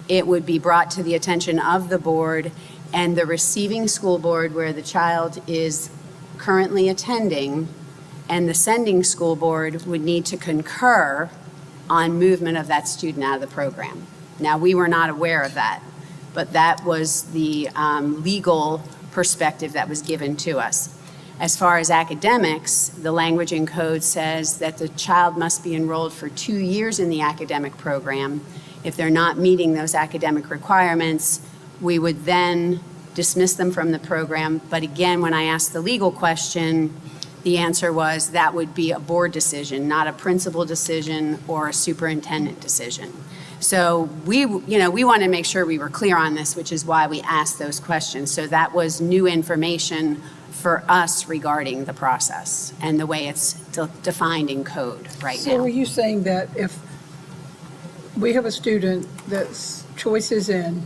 it would be brought to the attention of the board, and the receiving school board where the child is currently attending and the sending school board would need to concur on movement of that student out of the program. Now, we were not aware of that, but that was the legal perspective that was given to us. As far as academics, the language in code says that the child must be enrolled for 2 years in the academic program. If they're not meeting those academic requirements, we would then dismiss them from the program. But again, when I asked the legal question, the answer was that would be a board decision, not a principal decision or a superintendent decision. So we want to make sure we were clear on this, which is why we asked those questions. So that was new information for us regarding the process and the way it's defined in code right So now. are you saying that if we have a student that's choice is in,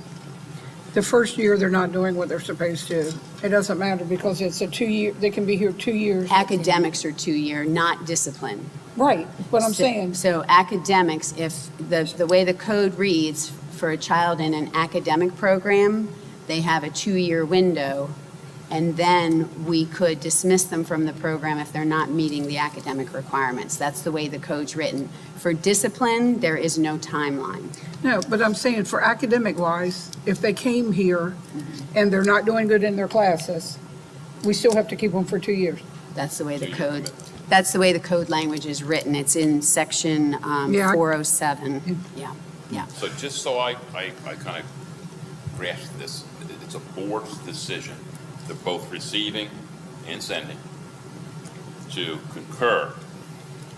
the first year they're not doing what they're supposed to, it doesn't matter because it's a 2-year, they can be here 2 years. Academics are 2-year, not discipline. Right, but I'm So- saying, So academics, if the way the code reads, for a child in an academic program, they have a 2-year window, and then we could dismiss them from the program if they're not meeting the academic requirements. That's the way the code's written. For discipline, there is no timeline. no, but I'm saying for academic wise, if they came here and they're not doing good in their classes, we still have to keep them for 2 years. That's the way the code language is written. It's in section Yeah, I- 407. Yeah. So just so I kind of grasp this, it's a board's decision. They're both receiving and sending to concur.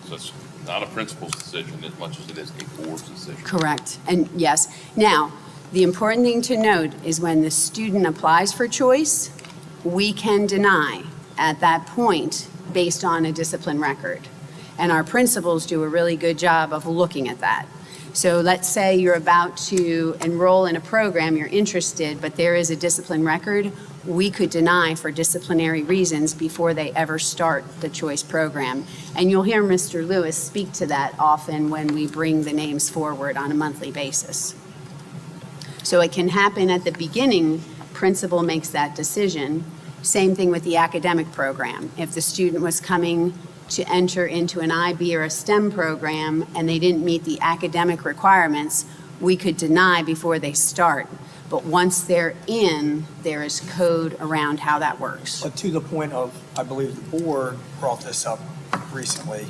So it's not a principal's decision as much as it is a board's decision. Correct, and yes. Now, the important thing to note is when the student applies for choice, we can deny at that point based on a discipline record. And our principals do a really good job of looking at that. So let's say you're about to enroll in a program, you're interested, but there is a discipline record, we could deny for disciplinary reasons before they ever start the choice program. And you'll hear Mr. Lewis speak to that often when we bring the names forward on a monthly basis. So it can happen at the beginning, principal makes that decision. Same thing with the academic program. If the student was coming to enter into an IB or a STEM program and they didn't meet the academic requirements, we could deny before they start. But once they're in, there is code around how that works. But to the point of, I believe the board brought this up recently,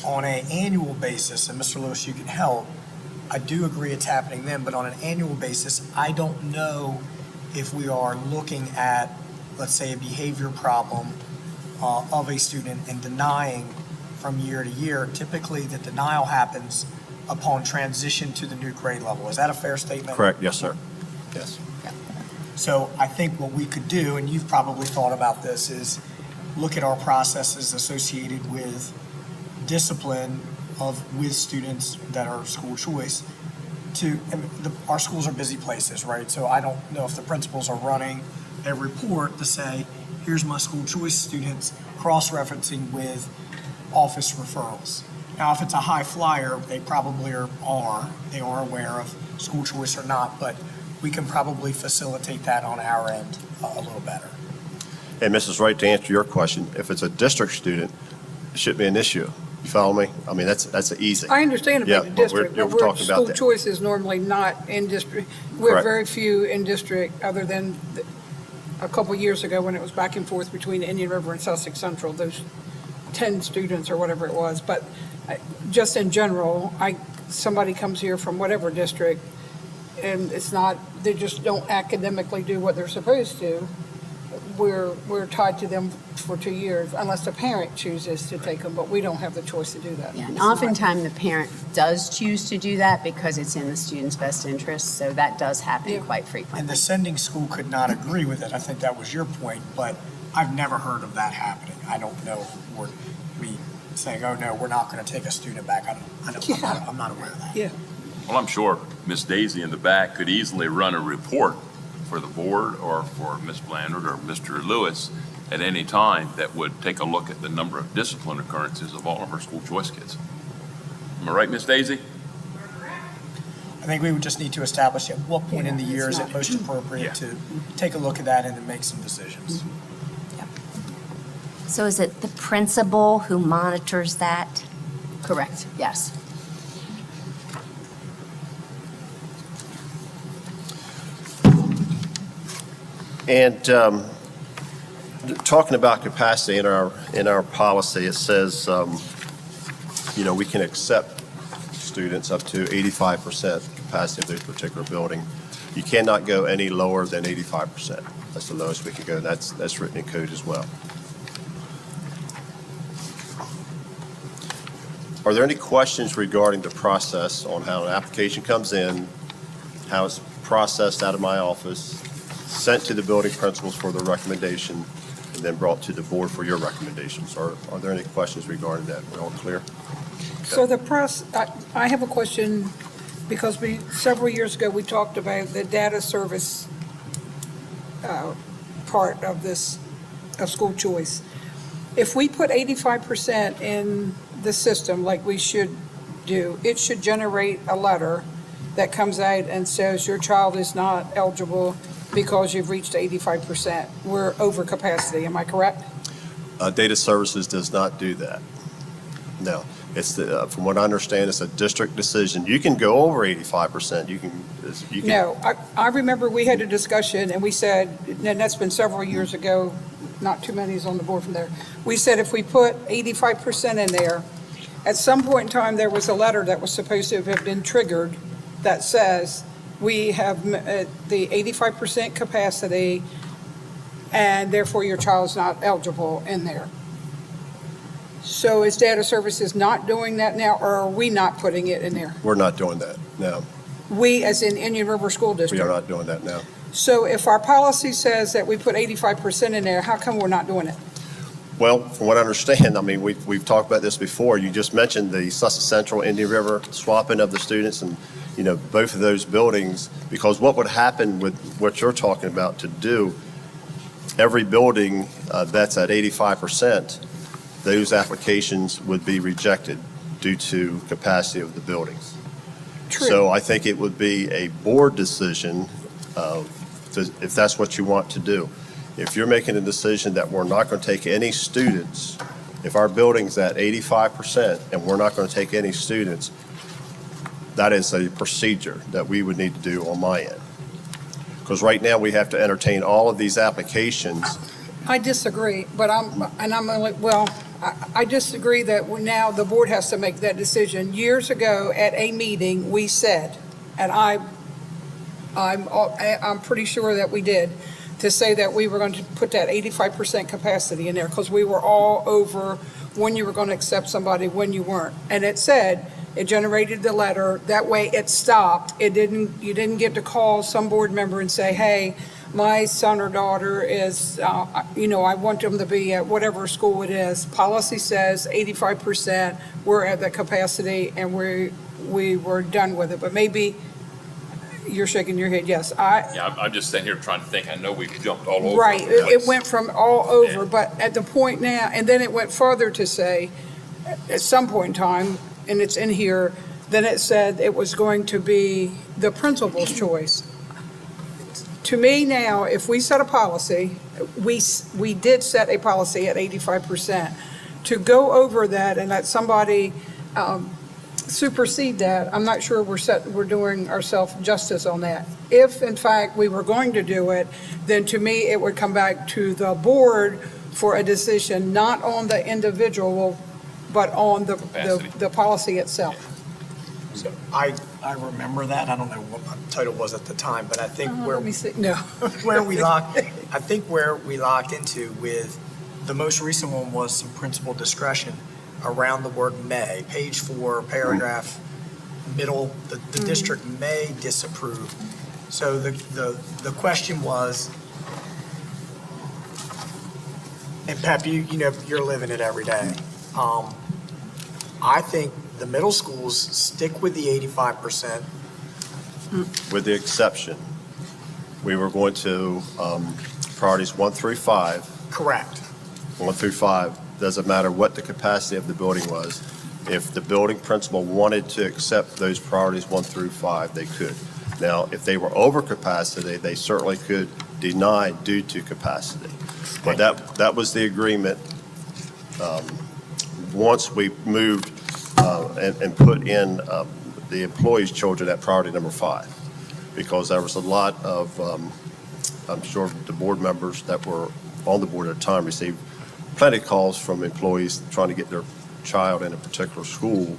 on an annual basis, and Mr. Lewis, you can help, I do agree it's happening then, but on an annual basis, I don't know if we are looking at, let's say, a behavior problem of a student and denying from year to year. Typically, the denial happens upon transition to the new grade level. Is that a fair statement? Correct, yes, sir. Yes. So I think what we could do, and you've probably thought about this, is look at our processes associated with discipline with students that are school choice. Our schools are busy places, right? So I don't know if the principals are running a report to say, here's my school choice students, cross-referencing with office referrals. Now, if it's a high flyer, they probably they are aware of school choice or not, but we can probably facilitate that on our end a little better. And Mrs. Wright, to answer your question, if it's a district student, it shouldn't be an issue. You follow me? I mean, that's easy. I understand Yeah, about the but district, we're but we're, talking about school that. choice is normally not in district. We're Correct. very few in district, other than a couple years ago when it was back and forth between Indian River and Sussex Central, those 10 students or whatever it was. But just in general, somebody comes here from whatever district, and it's not, they just don't academically do what they're supposed to. We're tied to them for 2 years unless the parent chooses to take them, but we don't have the choice to do that. Yeah, and oftentimes the parent does choose to do that because it's in the student's best interest, so that does happen quite frequently. And the sending school could not agree with it. I think that was your point, but I've never heard of that happening. I don't know if we saying, oh, no, we're not going to take a student back. I'm not aware of that. Yeah. Well, I'm sure Miss Daisy in the back could easily run a report for the board or for Ms. Blandard or Mr. Lewis at any time that would take a look at the number of discipline occurrences of all of our school choice kids. Am I right, Miss Daisy? I think we would just need to establish at what point in the year is it most appropriate to take a look at that and then make some decisions. So is it the principal who monitors that? Correct, yes. And talking about capacity in our policy, it says, we can accept students up to 85% capacity of this particular building. You cannot go any lower than 85%. That's the lowest we can go. That's written in code as well. Are there any questions regarding the process on how an application comes in, how it's processed out of my office, sent to the building principals for their recommendation, and then brought to the board for your recommendations? Are there any questions regarding that? We're all clear? So I have a question, because several years ago, we talked about the data service part of this, of school choice. If we put 85% in the system like we should do, it should generate a letter that comes out and says your child is not eligible because you've reached 85%. We're over capacity, am I correct? Data Services does not do that. No. It's from what I understand, it's a district decision. You can go over 85%. You can. No, I remember we had a discussion and we said, and that's been several years ago, not too many is on the board from there. We said if we put 85% in there, at some point in time, there was a letter that was supposed to have been triggered that says we have the 85% capacity and therefore your child's not eligible in there. So is Data Services not doing that now, or are we not putting it in there? We're not doing that, no. We, as in Indian River School District? We are not doing that now. So if our policy says that we put 85% in there, how come we're not doing it? Well, from what I understand, I mean, we've talked about this before. You just mentioned the Sussex Central, Indian River swapping of the students, and, both of those buildings, because what would happen with what you're talking about to do, every building that's at 85%, those applications would be rejected due to capacity of the buildings. True. So I think it would be a board decision if that's what you want to do. If you're making a decision that we're not going to take any students, if our building's at 85% and we're not going to take any students, that is a procedure that we would need to do on my end. Because right now we have to entertain all of these applications. I disagree, but I disagree that now the board has to make that decision. Years ago at a meeting, we said, and I'm pretty sure that we did, to say that we were going to put that 85% capacity in there because we were all over when you were going to accept somebody, when you weren't. And it said, it generated the letter, that way it stopped. You didn't get to call some board member and say, hey, my son or daughter is, I want them to be at whatever school it is. Policy says 85%, we're at the capacity and we were done with it. But maybe you're shaking your head, yes. Yeah, I'm just sitting here trying to think. I know we've jumped all over. Right, it went from all over, but at the point now, and then it went further to say, at some point in time, and it's in here, then it said it was going to be the principal's choice. To me now, if we set a policy, we did set a policy at 85%. To go over that and let somebody supersede that, I'm not sure we're doing ourselves justice on that. If, in fact, we were going to do it, then to me, it would come back to the board for a decision, not on the individual, but on the policy itself. So I remember that. I don't know what my title was at the time, but I think Let me see, no. where we locked into with, the most recent one was some principal discretion around the word may, page 4, paragraph middle, the district may disapprove. So the question was, and Pep, you're living it every day. I think the middle schools stick with the 85%. With the exception, we were going to priorities 1 through 5. Correct. 1 through 5, doesn't matter what the capacity of the building was. If the building principal wanted to accept those priorities 1 through 5, they could. Now, if they were over capacity, they certainly could deny due to capacity. But that was the agreement once we moved and put in the employees' children at priority number 5, because there was a lot of, I'm sure, the board members that were on the board at the time received plenty of calls from employees trying to get their child in a particular school.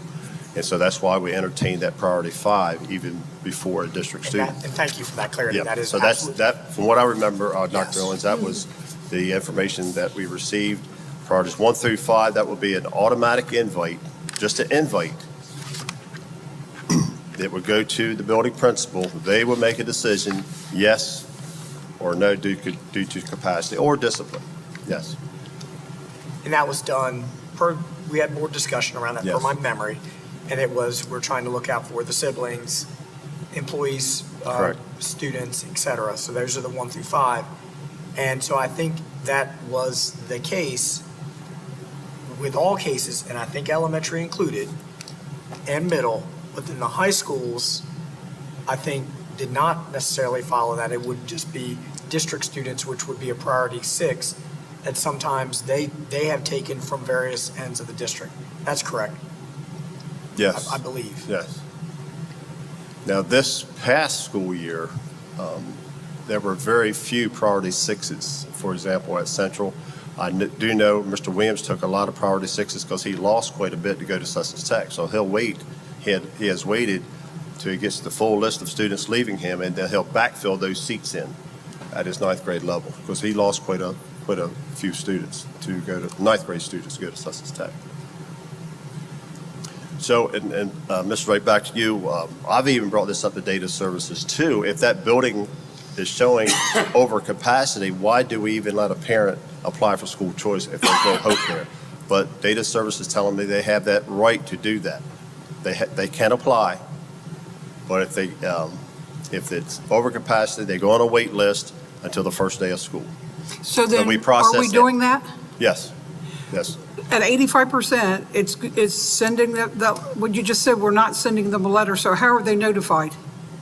And so that's why we entertained that priority 5 even before a district student. And thank you for that clarity. Yeah, That is so that's, absolutely- that, from what I remember, Yes. Dr. Owens, that was the information that we received. Priorities 1 through 5, that would be an automatic invite, just an invite. It would go to the building principal. They would make a decision, yes or no, due to capacity or discipline. Yes. And that was done we had more discussion around that per Yes. my memory. And it was, we're trying to look out for the siblings, employees, Correct. students, et cetera. So those are the 1 through 5. And so I think that was the case with all cases, and I think elementary included, and middle, but then the high schools, I think, did not necessarily follow that. It would just be district students, which would be a priority 6, that sometimes they have taken from various ends of the district. That's correct, Yes. I believe. Yes. Now, this past school year, there were very few priority 6s. For example, at Central, I do know Mr. Williams took a lot of priority 6s because he lost quite a bit to go to Sussex Tech. So he'll wait. He has waited till he gets the full list of students leaving him, and then he'll backfill those seats in at his 9th grade level because he lost quite a few students to go to 9th grade students to go to Sussex Tech. So, and Mr. Wright, back to you. I've even brought this up to data services too. If that building is showing over capacity, why do we even let a parent apply for school choice if there's no hope there? But data services telling me they have that right to do that. They can apply, but if it's over capacity, they go on a wait list until the first day of school. So then, we are process we it. doing that? Yes, yes. At 85%, it's sending what you just said, we're not sending them a letter, so how are they notified?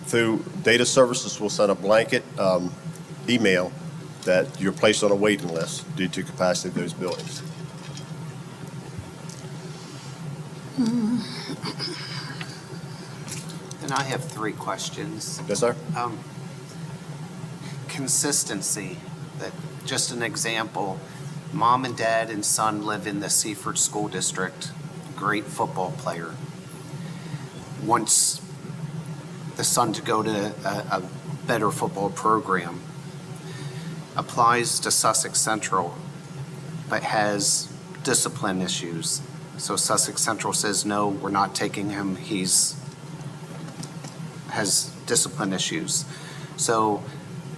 Through data services, will send a blanket email that you're placed on a waiting list due to capacity of those buildings. And I have 3 questions. Yes, sir? Consistency, just an example, mom and dad and son live in the Seaford School District, great football player. Wants the son to go to a better football program, applies to Sussex Central, but has discipline issues. So Sussex Central says, no, we're not taking him, has discipline issues. So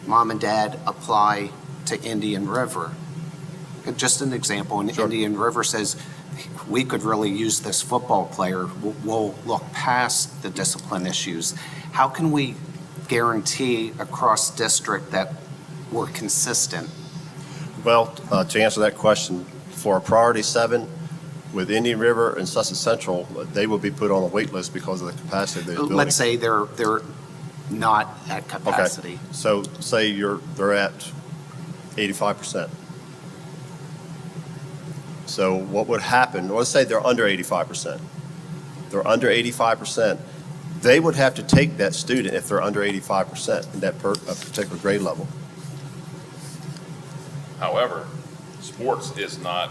mom and dad apply to Indian River. And just an example, and Sure. Indian River says, we could really use this football player. We'll look past the discipline issues. How can we guarantee across district that we're consistent? Well, to answer that question, for a priority 7 with Indian River and Sussex Central, they will be put on a wait list because of the capacity of those buildings. Let's say they're not at Okay, capacity. so say they're at 85%. So what would happen, let's say they're under 85%. They're under 85%. They would have to take that student if they're under 85% in that a particular grade level. However, sports is not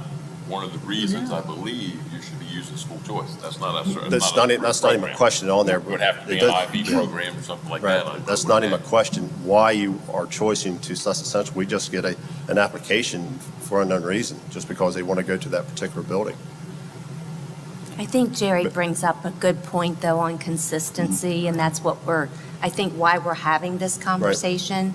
one of the reasons I believe you should be using school choice. That's not a That's not even a question on there. It would have to be It an does- IB program or something like Right, that. that's not even a question why you are choosing to Sussex Central. We just get an application for an unknown reason, just because they want to go to that particular building. I think Jerry brings up a good point, though, on consistency, and that's what I think why we're having this conversation.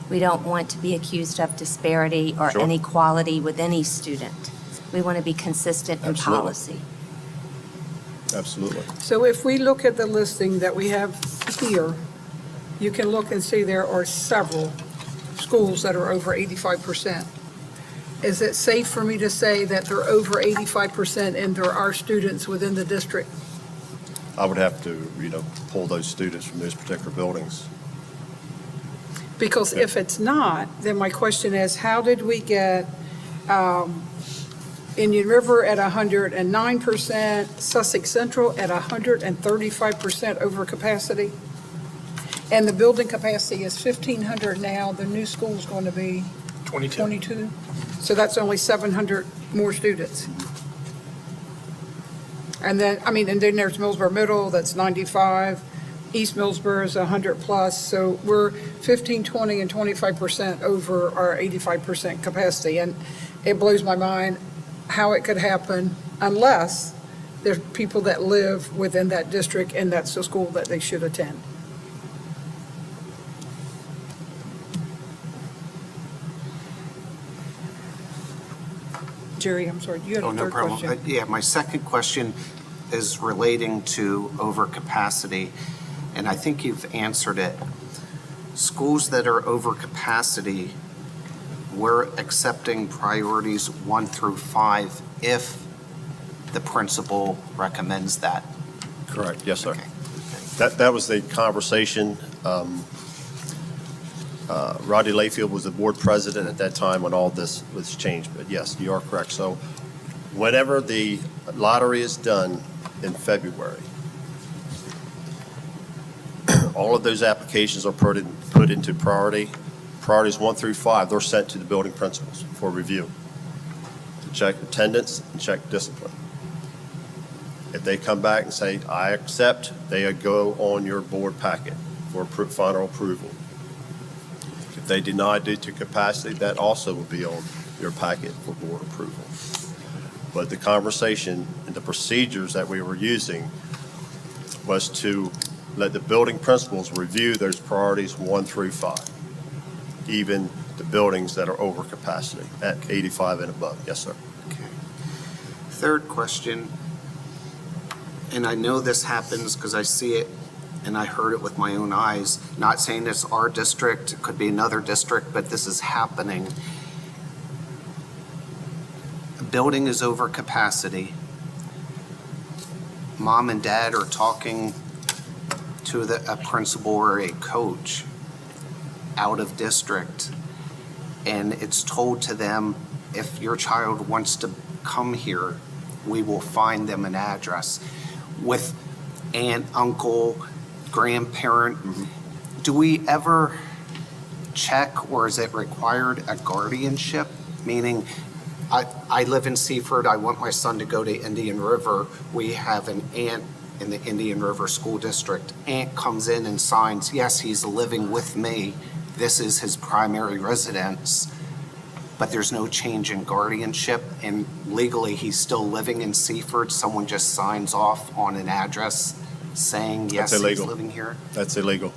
We don't want to be accused of disparity or Sure. inequality with any student. We want to be consistent in Absolutely. policy. Absolutely. So if we look at the listing that we have here, you can look and see there are several schools that are over 85%. Is it safe for me to say that they're over 85% and there are students within the district? I would have to, pull those students from those particular buildings. Because if it's not, then my question is, how did we get Indian River at 109%, Sussex Central at 135% over capacity? And the building capacity is 1,500 now, the new school's going to be 22. 22? So that's only 700 more students. And then, and then there's Millsboro Middle, that's 95. East Millsboro is 100 plus. So we're 15, 20, and 25% over our 85% capacity. And it blows my mind how it could happen unless there's people that live within that district and that's the school that they should attend. Jerry, I'm sorry, you had Oh, a no third problem. question? Yeah, my second question is relating to overcapacity, and I think you've answered it. Schools that are over capacity, we're accepting priorities 1 through 5 if the principal recommends that. Correct, yes, sir. Okay. That was the conversation. Rodney Layfield was the board president at that time when all this was changed, but yes, you are correct. So whenever the lottery is done in February, all of those applications are put into priorities 1 through 5. They're sent to the building principals for review, to check attendance and check discipline. If they come back and say, I accept, they go on your board packet for final approval. If they deny due to capacity, that also will be on your packet for board approval. But the conversation and the procedures that we were using was to let the building principals review those priorities 1 through 5, even the buildings that are over capacity at 85 and above. Yes, sir. Okay. Third question, and I know this happens because I see it and I heard it with my own eyes, not saying it's our district, it could be another district, but this is happening. A building is over capacity. Mom and dad are talking to a principal or a coach out of district, and it's told to them, if your child wants to come here, we will find them an address. With aunt, uncle, grandparent, do we ever check, or is it required, a guardianship? Meaning, I live in Seaford, I want my son to go to Indian River. We have an aunt in the Indian River School District. Aunt comes in and signs, yes, he's living with me. This is his primary residence, but there's no change in guardianship, and legally, he's still living in Seaford. Someone just signs off on an address saying, yes, That's he's illegal. living here. That's illegal.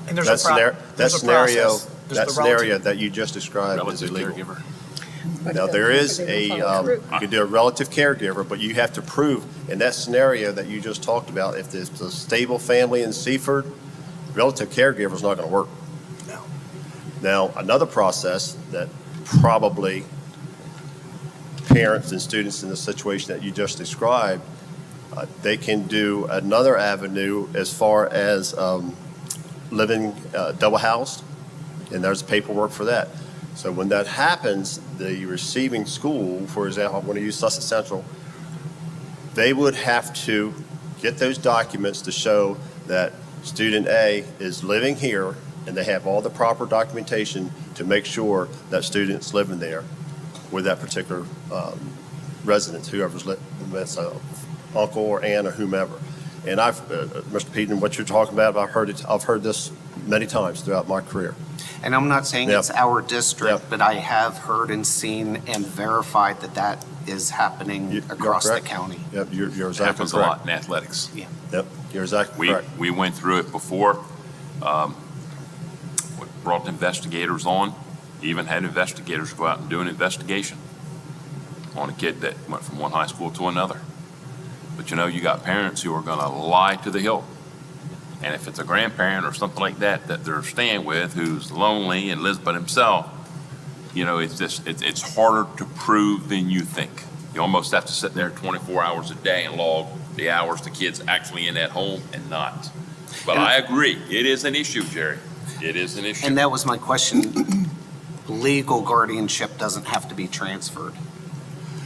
And there's That a pro- there's a scenario, process. There's that the scenario relative- that you just described is Relative illegal. caregiver. Now, there is you can do a relative caregiver, but you have to prove, in that scenario that you just talked about, if there's a stable family in Seaford, relative caregiver is not going to work. No. Now, another process that probably parents and students in the situation that you just described, they can do another avenue as far as living double housed, and there's paperwork for that. So when that happens, the receiving school, for example, I'm going to use Sussex Central, they would have to get those documents to show that student A is living here, and they have all the proper documentation to make sure that student's living there with that particular residence, whoever's living, that's uncle or aunt or whomever. And Mr. Peden, what you're talking about, I've heard this many times throughout my career. And I'm not saying Yep. it's our district, Yep. but I have heard and seen and verified that that is happening You're across the correct. county. Yep, you're It exactly happens a correct. lot in athletics. Yep, you're exactly We, correct. we went through it before, brought investigators on, even had investigators go out and do an investigation on a kid that went from one high school to another. But you got parents who are gonna lie to the hilt. And if it's a grandparent or something like that they're staying with who's lonely and lives by himself, it's harder to prove than you think. You almost have to sit there 24 hours a day and log the hours the kid's actually in that home and not. But I agree, it is an issue, Jerry. It is an issue. And that was my question. Legal guardianship doesn't have to be transferred.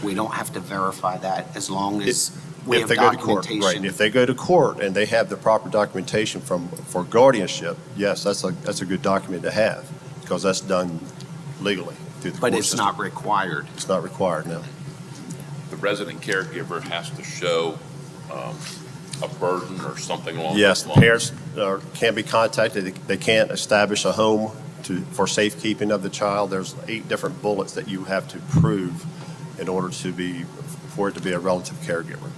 We don't have to verify that as long as We if have they go to court, right. documentation. If they go to court and they have the proper documentation for guardianship, yes, that's a good document to have, because that's done legally through the court But it's system. not required. It's not required, no. The resident caregiver has to show a burden or something along Yes, those lines. parents can be contacted. They can't establish a home for safekeeping of the child. There's 8 different bullets that you have to prove in order for it to be a relative caregiver.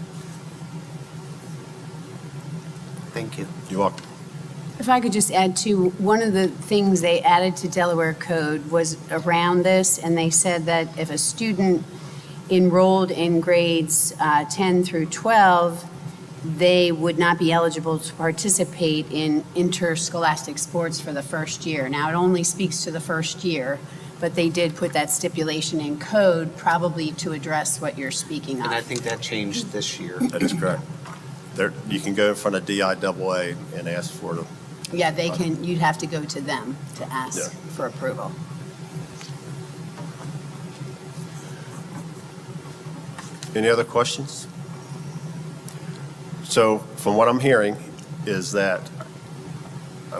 Thank you. You're welcome. If I could just add to, one of the things they added to Delaware Code was around this, and they said that if a student enrolled in grades 10 through 12, they would not be eligible to participate in interscholastic sports for the first year. Now, it only speaks to the first year, but they did put that stipulation in code, probably to address what you're speaking And I of. think that changed this year. That is correct. You can go in front of DIAA and ask for the, Yeah, they can, you'd have to go to them to ask Yeah. for approval. any other questions? So from what I'm hearing is that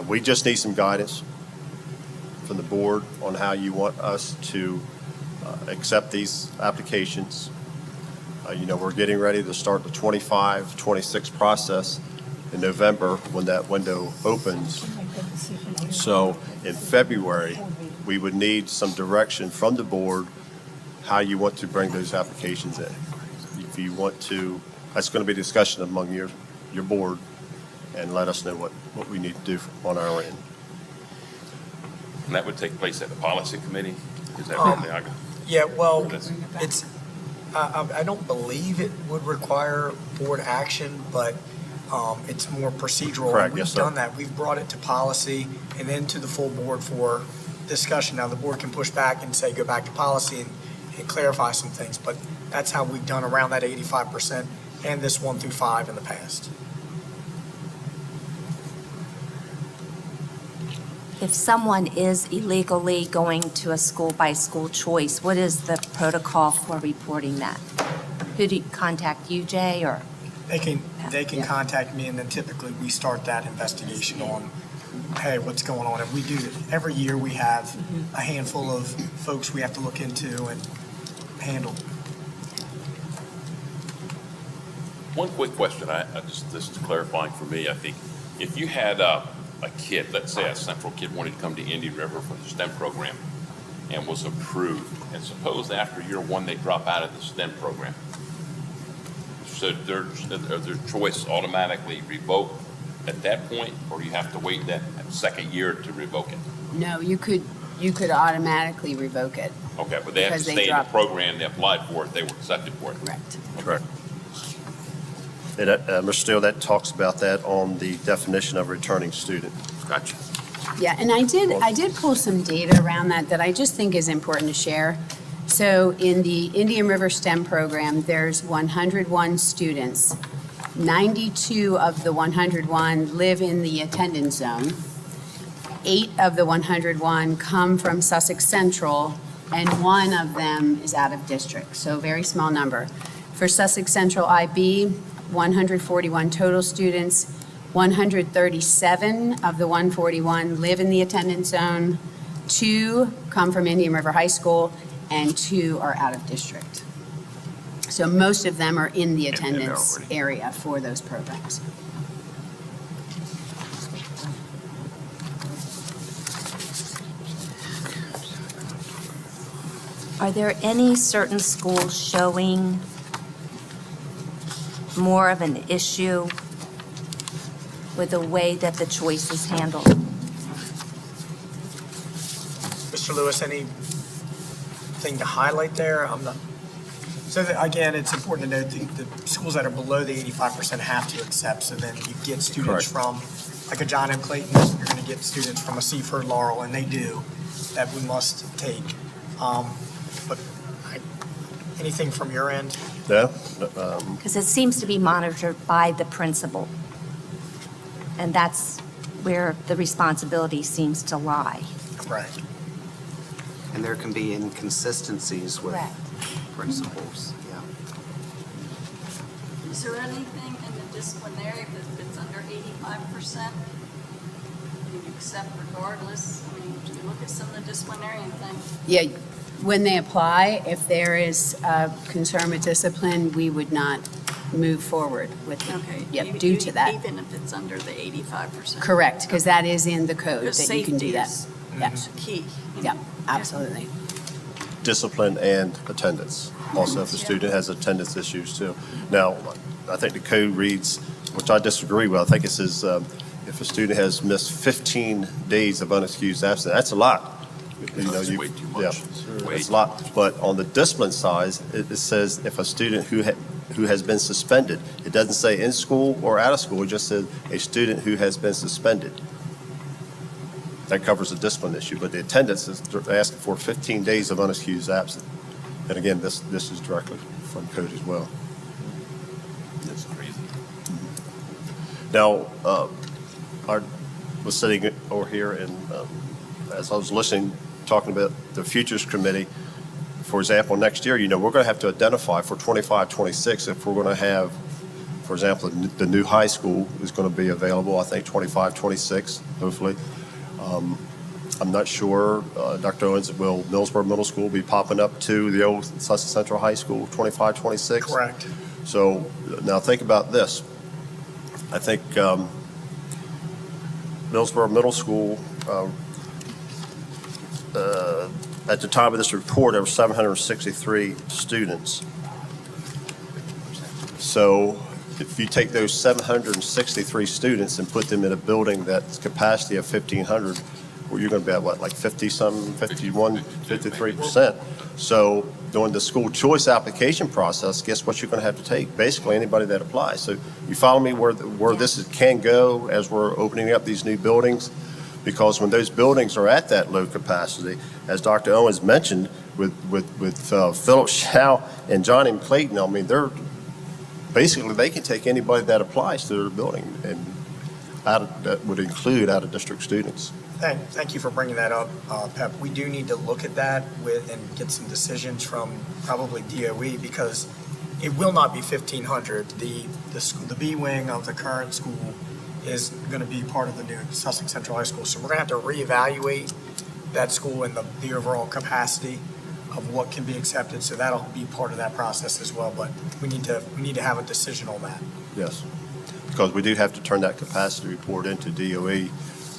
we just need some guidance from the board on how you want us to accept these applications. We're getting ready to start the 25-26 process in November when that window opens. So in February, we would need some direction from the board how you want to bring those applications in. If you want to, that's going to be a discussion among your board, and let us know what we need to do on our end. And that would take place at the policy committee? Is that right? Yeah, well, That's- it's, I don't believe it would require board action, but it's more procedural. Correct, yes, sir. We've done that. We've brought it to policy and then to the full board for discussion. Now, the board can push back and say, go back to policy and clarify some things, but that's how we've done around that 85% and this 1 through 5 in the past. If someone is illegally going to a school-by-school choice, what is the protocol for reporting that? Who do you contact, you, Jay, or? They can contact me, and then typically we start that investigation on, hey, what's going on? And we do it every year. We have a handful of folks we have to look into and handle. One quick question, this is clarifying for me, I think. If you had a kid, let's say a central kid wanted to come to Indian River for the STEM program and was approved, and suppose after year 1 they drop out of the STEM program, so their choice automatically revoked at that point, or you have to wait that second year to revoke it? No, you could automatically revoke it. Okay, but they have to Because they stay in the dropped- program, they applied for it, they were accepted for it. Correct. Correct. And Mr. Steele, that talks about that on the definition of returning student. Gotcha. Yeah, and I did pull some data around that I just think is important to share. So in the Indian River STEM program, there's 101 students. 92 of the 101 live in the attendance zone. 8 of the 101 come from Sussex Central, and 1 of them is out of district, so very small number. For Sussex Central IB, 141 total students, 137 of the 141 live in the attendance zone, 2 come from Indian River High School, and 2 are out of district. So most of them are in the they're attendance already- area for those programs. Are there any certain schools showing more of an issue with the way that the choice is handled? Mr. Lewis, anything to highlight there? Again, it's important to note the schools that are below the 85% have to accept, so then you get students Correct. from, like a John M. Clayton, you're going to get students from a Seaford Laurel, and they do, that we must take. But anything from your end? No? Because it seems to be monitored by the principal. And that's where the responsibility seems to lie. Right. And there can be inconsistencies with Correct. principals, yeah. Is there anything in the disciplinary that it's under 85%? You accept regardless? I mean, do you look at some of the disciplinarian things? Yeah, when they apply, if there is a concern with discipline, we would not move forward with it. Okay. Yep, due to that. Even if it's under the 85%? Correct, because that is in the code Because that you can do safety that. is Yes, key. yeah, absolutely. Discipline and attendance. Also, if the student has attendance issues too. Now, I think the code reads, which I disagree with, I think it says if a student has missed 15 days of unexcused absence, that's a lot. You know, That's you- way too much. Yeah, Way it's a lot. But on the discipline side, it says if a student who has been suspended, it doesn't say in school or out of school, it just says a student who has been suspended. That covers the discipline issue, but the attendance is asking for 15 days of unexcused absence. And again, this is directly from code as well. That's crazy. Now, I was sitting over here and as I was listening, talking about the Futures Committee, for example, next year, you know, we're going to have to identify for 25, 26, if we're going to have, for example, the new high school is going to be available, I think 25, 26, hopefully. I'm not sure, Dr. Owens, will Millsboro Middle School be popping up to the old Sussex Central High School, 25, 26? Correct. So now think about this. I think Millsboro Middle School, at the time of this report, there were 763 students. So if you take those 763 students and put them in a building that's capacity of 1,500, well, you're going to be at what, like 50-some, 51, 53%. So during the school choice application process, guess what you're going to have to take? Basically, anybody that applies. So you follow me where can go as we're opening up these new buildings? Because when those buildings are at that low capacity, as Dr. Owens mentioned, with Philip Shaw and Johnny Clayton, I mean, basically they can take anybody that applies to their building, and that would include out-of-district students. Thank you for bringing that up, Pep. We do need to look at that and get some decisions from probably DOE, because it will not be 1,500. The B wing of the current school is going to be part of the new Sussex Central High School. So we're going to have to reevaluate that school and the overall capacity of what can be accepted. So that'll be part of that process as well. But we need to have a decision on that. Yes, because we do have to turn that capacity report into DOE.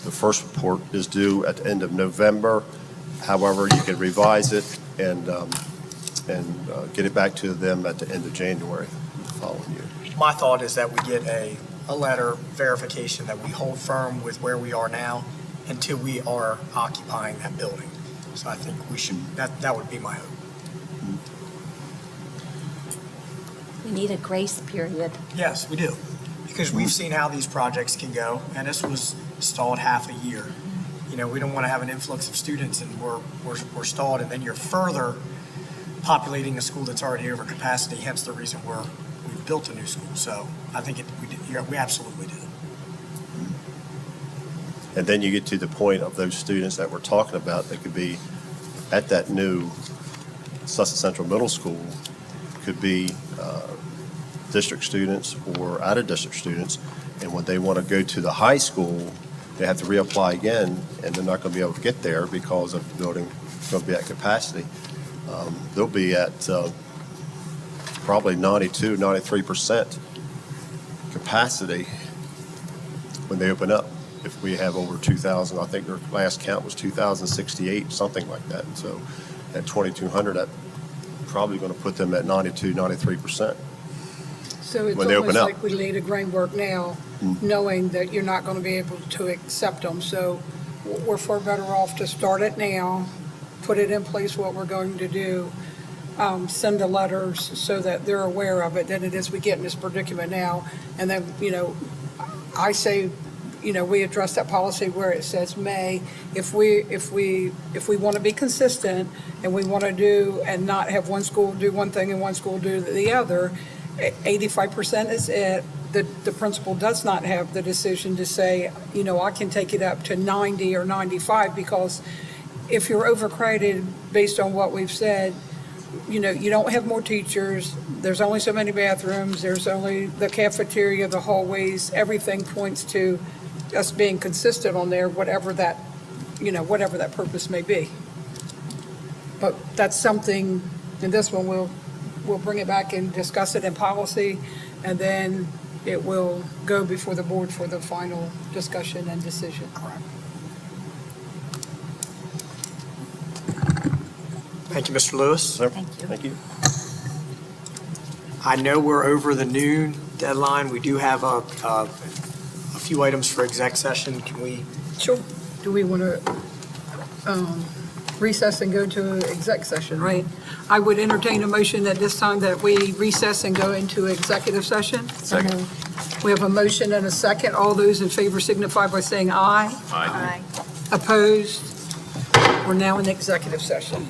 The first report is due at the end of November. However, you can revise it and get it back to them at the end of January the following year. My thought is that we get a letter verification that we hold firm with where we are now until we are occupying that building. So I think we should, that would be my hope. We need a grace period. Yes, we do. Because we've seen how these projects can go, and this was stalled half a year. You know, we don't want to have an influx of students and we're stalled, and then you're further populating a school that's already over capacity, hence the reason we've built a new school. So I think we absolutely do. And then you get to the point of those students that we're talking about that could be at that new Sussex Central Middle School, could be district students or out-of-district students. And when they want to go to the high school, they have to reapply again, and they're not going to be able to get there because of the building going to be at capacity. They'll be at probably 92, 93% capacity when they open up. If we have over 2,000, I think their last count was 2,068, something like that. So at 2,200, that's probably going to put them at 92, 93%. So it's when they open almost up. like we lay the groundwork now, knowing that you're not going to be able to accept them. So we're far better off to start it now, put it in place what we're going to do, send the letters so that they're aware of it, than it is we get in this predicament now. And then, I say, we address that policy where it says may. If we want to be consistent and we want to do and not have one school do one thing and one school do the other, 85% is it. The principal does not have the decision to say, I can take it up to 90 or 95, because if you're overcrowded based on what we've said, you know, you don't have more teachers, there's only so many bathrooms, there's only the cafeteria, the hallways, everything points to us being consistent on there, whatever that, you know, whatever that purpose may be. But that's something, in this one, we'll bring it back and discuss it in policy, and then it will go before the board for the final discussion and decision. Thank you, Mr. Lewis. Thank you. I know we're over the noon deadline. We do have a few items for exec session. Can we? Sure. Do we want to recess and go to exec session, right? I would entertain a motion at this time that we recess and go into executive session. Second. We have a motion and a second. All those in favor signify by saying aye. Aye. Opposed? We're now in executive session.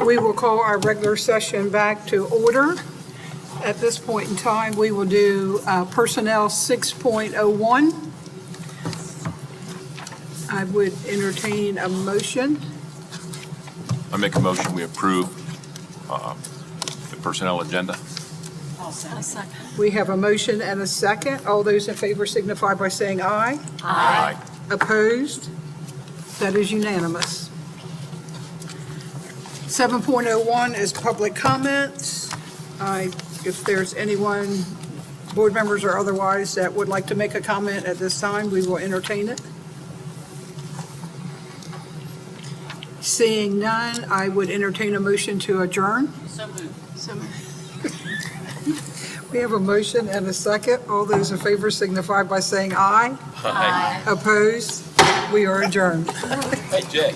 We will call our regular session back to order. At this point in time, we will do Personnel 6.01. I would entertain a motion. I make a motion, we approve the personnel agenda. We have a motion and a second. All those in favor signify by saying aye. Aye. Opposed? That is unanimous. 7.01 is public comments. If there's anyone, board members or otherwise, that would like to make a comment at this time, we will entertain it. Seeing none, I would entertain a motion to adjourn. So moved. We have a motion and a second. All those in favor signify by saying aye. Aye. Opposed? We are adjourned. Hey, Jay.